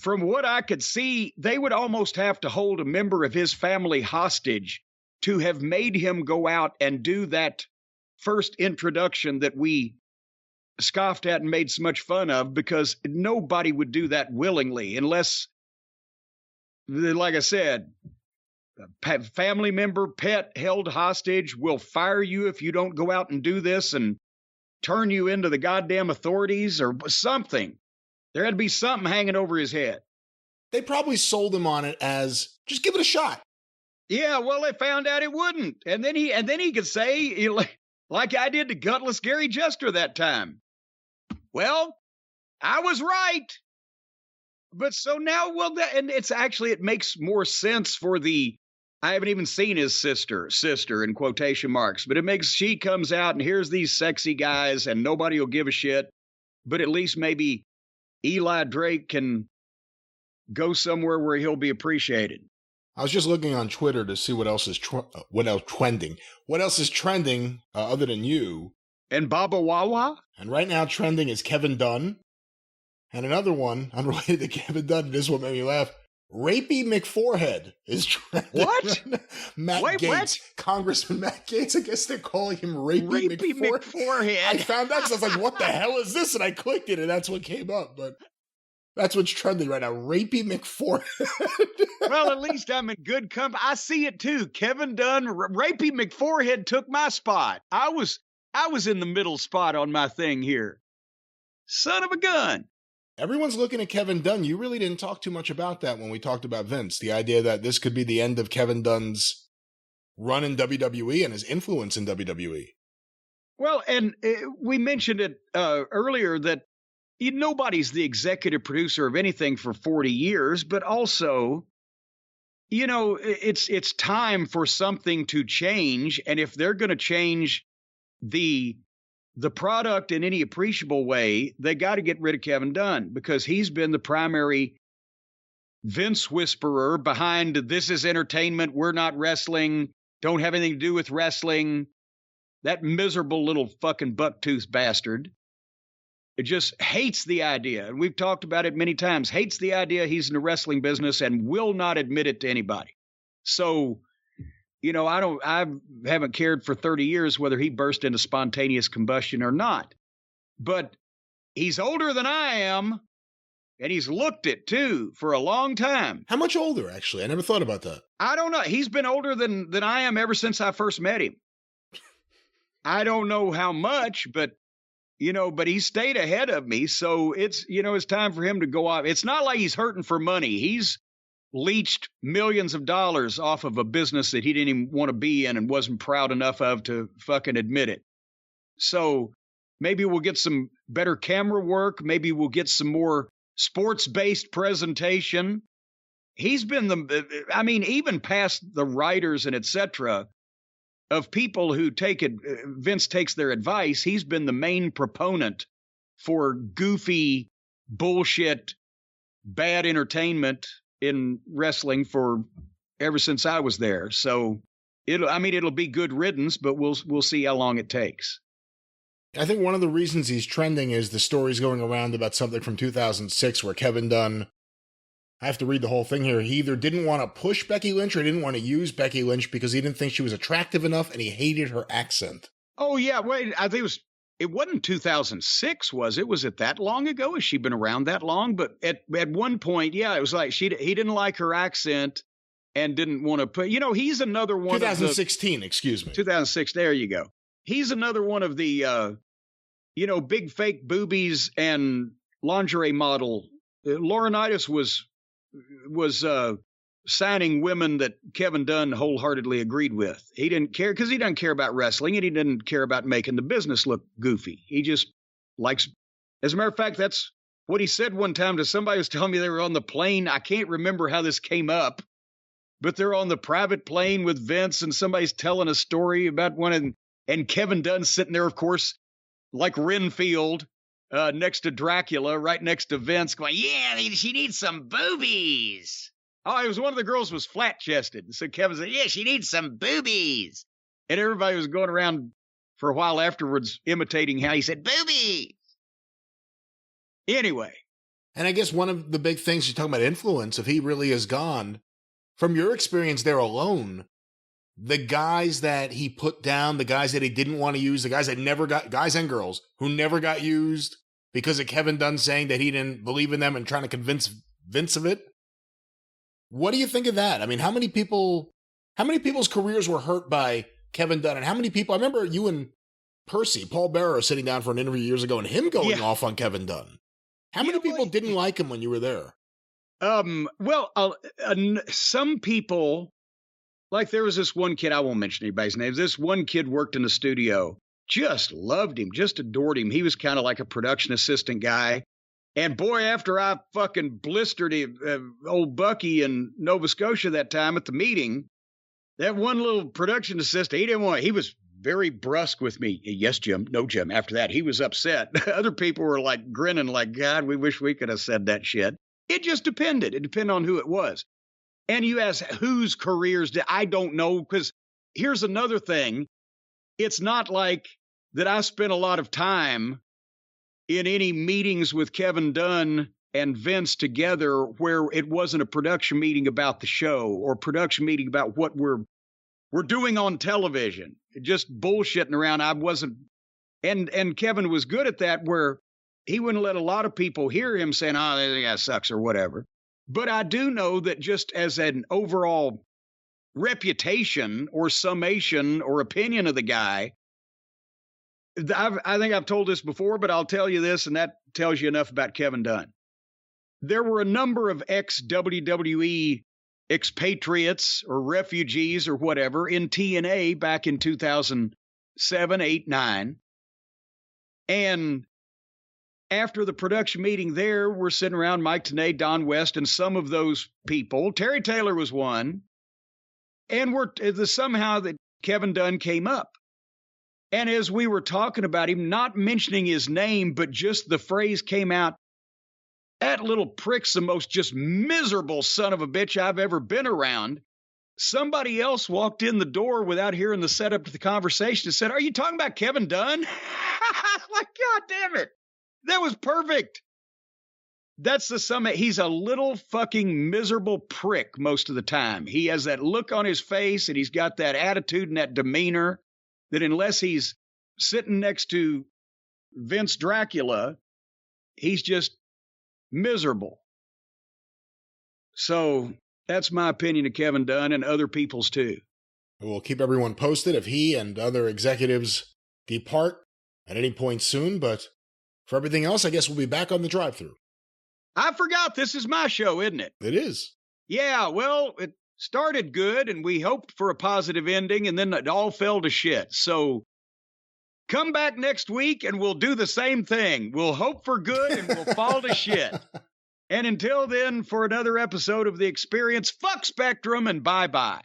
from what I could see, they would almost have to hold a member of his family hostage to have made him go out and do that first introduction that we scoffed at and made so much fun of, because nobody would do that willingly unless, like I said, a family member, pet held hostage will fire you if you don't go out and do this and turn you into the goddamn authorities or something. There had to be something hanging over his head. They probably sold him on it as, just give it a shot. Yeah, well, they found out it wouldn't. And then he could say, like I did to gutless Gary Jester that time. Well, I was right. But so now, and it makes more sense for I haven't even seen his sister in quotation marks, but she comes out and here's these sexy guys and nobody will give a shit. But at least maybe Eli Drake can go somewhere where he'll be appreciated. I was just looking on Twitter to see what else is trending. What else is trending other than you? And Baba Wawa? And right now trending is Kevin Dunn. And another one unrelated to Kevin Dunn, this one made me laugh. Rapey McForehead is trending. What? Matt Gaetz. What? Congressman Matt Gaetz. I guess they're calling him Rapey McForehead. I found out, so I was like, what the hell is this? And I clicked it, and that's what came up. But that's what's trending right now. Rapey McForehead. Well, at least I'm in good company. I see it too. Kevin Dunn, Rapey McForehead took my spot. I was in the middle spot on my thing here. Son of a gun. Everyone's looking at Kevin Dunn. You really didn't talk too much about that when we talked about Vince. The idea that this could be the end of Kevin Dunn's run in WWE and his influence in WWE. Well, and we mentioned it earlier that nobody's the executive producer of anything for 40 years, but also, it's time for something to change. And if they're going to change the product in any appreciable way, they got to get rid of Kevin Dunn because he's been the primary Vince whisperer behind this is entertainment, we're not wrestling, don't have anything to do with wrestling. That miserable little fucking bucktooth bastard. It just hates the idea, and we've talked about it many times, hates the idea he's in the wrestling business and will not admit it to anybody. So, I haven't cared for 30 years whether he burst into spontaneous combustion or not. But he's older than I am, and he's looked it, too, for a long time. How much older, actually? I never thought about that. I don't know. He's been older than I am ever since I first met him. I don't know how much, but he stayed ahead of me. So it's time for him to go off. It's not like he's hurting for money. He's leached millions of dollars off of a business that he didn't even want to be in and wasn't proud enough of to fucking admit it. So maybe we'll get some better camera work. Maybe we'll get some more sports-based presentation. He's been even past the writers and etc. of people who Vince takes their advice, he's been the main proponent for goofy, bullshit, bad entertainment in wrestling for ever since I was there. So it'll be good riddance, but we'll see how long it takes. I think one of the reasons he's trending is the stories going around about something from 2006 where Kevin Dunn, I have to read the whole thing here. He either didn't want to push Becky Lynch or didn't want to use Becky Lynch because he didn't think she was attractive enough and he hated her accent. Oh, yeah. Wait, I think it wasn't 2006, was it? Was it that long ago? Has she been around that long? But at one point, yeah, it was like he didn't like her accent and didn't want to put, he's another one 2016, excuse me. 2006, there you go. He's another one of the, big fake boobies and lingerie model. Laurinaitis was signing women that Kevin Dunn wholeheartedly agreed with. He didn't care because he doesn't care about wrestling and he didn't care about making the business look goofy. He just likes, as a matter of fact, that's what he said one time to somebody who was telling me they were on the plane. I can't remember how this came up, but they're on the private plane with Vince and somebody's telling a story about one and Kevin Dunn sitting there, of course, like Renfield, next to Dracula, right next to Vince, going, yeah, she needs some boobies. Oh, it was one of the girls was flat-chested. So Kevin said, yeah, she needs some boobies. And everybody was going around for a while afterwards imitating how he said, boobies. Anyway. And I guess one of the big things you're talking about influence, if he really is gone, from your experience there alone, the guys that he put down, the guys that he didn't want to use, the guys that never got, guys and girls who never got used because of Kevin Dunn saying that he didn't believe in them and trying to convince Vince of it. What do you think of that? I mean, how many people's careers were hurt by Kevin Dunn? And how many people, I remember you and Percy, Paul Bearer, sitting down for an interview years ago and him going off on Kevin Dunn. How many people didn't like him when you were there? Some people, like there was this one kid, I won't mention anybody's name. This one kid worked in the studio, just loved him, just adored him. He was kind of like a production assistant guy. And boy, after I fucking blistered him, old Bucky in Nova Scotia that time at the meeting, that one little production assistant, he was very brusque with me. Yes, Jim. No, Jim. After that, he was upset. Other people were like grinning like, God, we wish we could have said that shit. It just depended. It depended on who it was. And you ask whose careers did I don't know, because here's another thing. It's not like that I spent a lot of time in any meetings with Kevin Dunn and Vince together where it wasn't a production meeting about the show or production meeting about what we're doing on television. Just bullshitting around. I wasn't, and Kevin was good at that, where he wouldn't let a lot of people hear him saying, oh, that guy sucks or whatever. But I do know that just as an overall reputation or summation or opinion of the guy, I think I've told this before, but I'll tell you this, and that tells you enough about Kevin Dunn. There were a number of ex-WWE expatriates or refugees or whatever in TNA back in 2007, 8, 9. And after the production meeting there, we're sitting around Mike Tenay, Don West, and some of those people. Terry Taylor was one. And somehow that Kevin Dunn came up. And as we were talking about him, not mentioning his name, but just the phrase came out, That little prick's the most just miserable son of a bitch I've ever been around. Somebody else walked in the door without hearing the setup to the conversation and said, "Are you talking about Kevin Dunn?" Like, God damn it. That was perfect. That's the summit. He's a little fucking miserable prick most of the time. He has that look on his face, and he's got that attitude and that demeanor that unless he's sitting next to Vince Dracula, he's just miserable. So that's my opinion of Kevin Dunn and other people's too. We'll keep everyone posted if he and other executives depart at any point soon, but for everything else, I guess we'll be back on the drive-thru. I forgot this is my show, isn't it? It is. Yeah, well, it started good and we hoped for a positive ending and then it all fell to shit. So come back next week and we'll do the same thing. We'll hope for good and we'll fall to shit. And until then, for another episode of The Experience, fuck Spectrum and bye-bye.